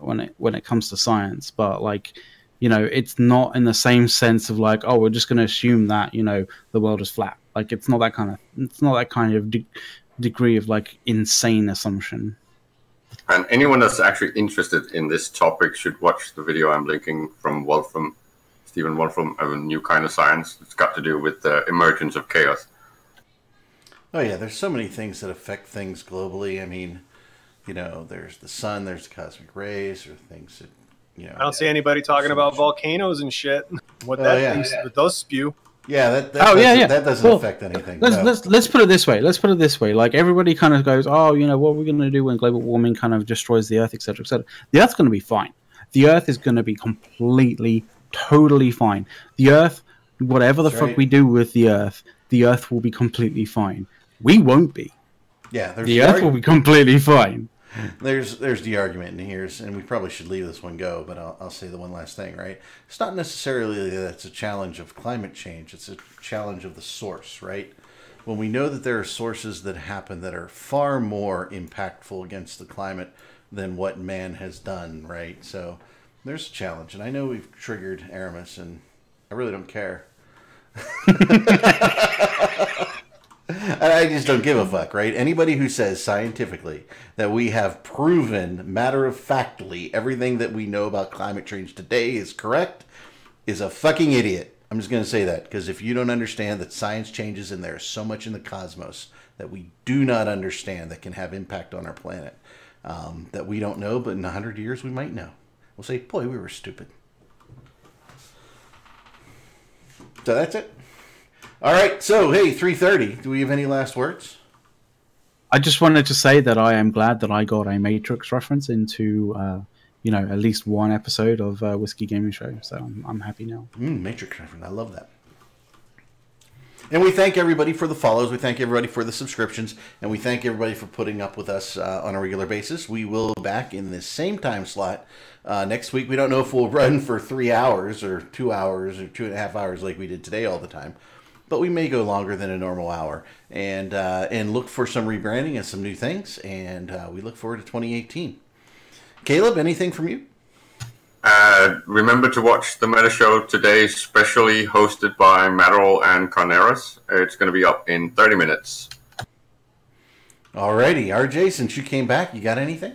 when it comes to science, but it's not in the same sense of like, oh, we're just going to assume that the world is flat. Like it's not that kind of degree of like insane assumption. And anyone that's actually interested in this topic should watch the video I'm linking from Stephen Wolfram, A New Kind of Science. It's got to do with the emergence of chaos. Oh yeah, there's so many things that affect things globally. I mean, there's the sun, there's the cosmic rays, or things that you know, I don't see anybody talking about volcanoes and shit. What what those spew. Yeah, that doesn't Well, affect anything. Let's put it this way. Let's put it this way. Like everybody kind of goes, oh, you know, what we're going to do when global warming kind of destroys the Earth, etc., etc. The Earth's going to be fine. The Earth is going to be completely, totally fine. The Earth, whatever the fuck we do with the Earth will be completely fine. We won't be. Yeah, the Earth will be completely fine. There's the argument, and we probably should leave this one go, but I'll say the one last thing, right? It's not necessarily that it's a challenge of climate change. It's a challenge of the source, right? When we know that there are sources that happen that are far more impactful against the climate than what man has done, right? So there's a challenge, and I know we've triggered Aramis, and I really don't care. I just don't give a fuck, right? Anybody who says scientifically that we have proven matter-of-factly everything that we know about climate change today is correct is a fucking idiot. I'm just going to say that, because if you don't understand that science changes and there's so much in the cosmos that we do not understand that can have impact on our planet that we don't know, but in 100 years we might know. We'll say, boy, we were stupid. So that's it. All right, so hey, 3:30. Do we have any last words? I just wanted to say that I am glad that I got a Matrix reference into, you know, at least one episode of Whiskey Gaming Show. So I'm happy now. Matrix reference. I love that. And we thank everybody for the follows. We thank everybody for the subscriptions. And we thank everybody for putting up with us on a regular basis. We will be back in the same time slot next week. We don't know if we'll run for 3 hours or 2 hours or 2.5 hours like we did today all the time. But we may go longer than a normal hour, and look for some rebranding and some new things, and we look forward to 2018. Caleb, anything from you? Remember to watch the Meta Show today, specially hosted by Matterall and Carneros. It's going to be up in 30 minutes. Alrighty, RJ, since you came back, you got anything?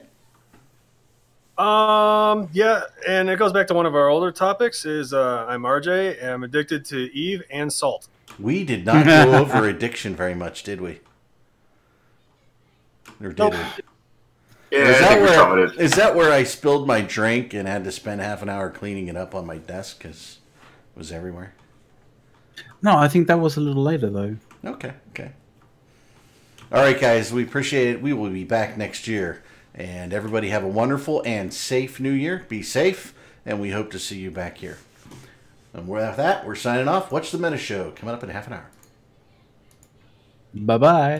Yeah, and it goes back to one of our older topics. I'm RJ. I'm addicted to Eve and salt. We did not go over addiction very much, did we? Or did we? Yeah, is that where I spilled my drink and had to spend half an hour cleaning it up on my desk because it was everywhere? No, I think that was a little later, though. Okay. All right, guys, we appreciate it. We will be back next year. And everybody have a wonderful and safe new year. Be safe, and we hope to see you back here. And with that, we're signing off. Watch the Meta Show coming up in half an hour. Bye-bye.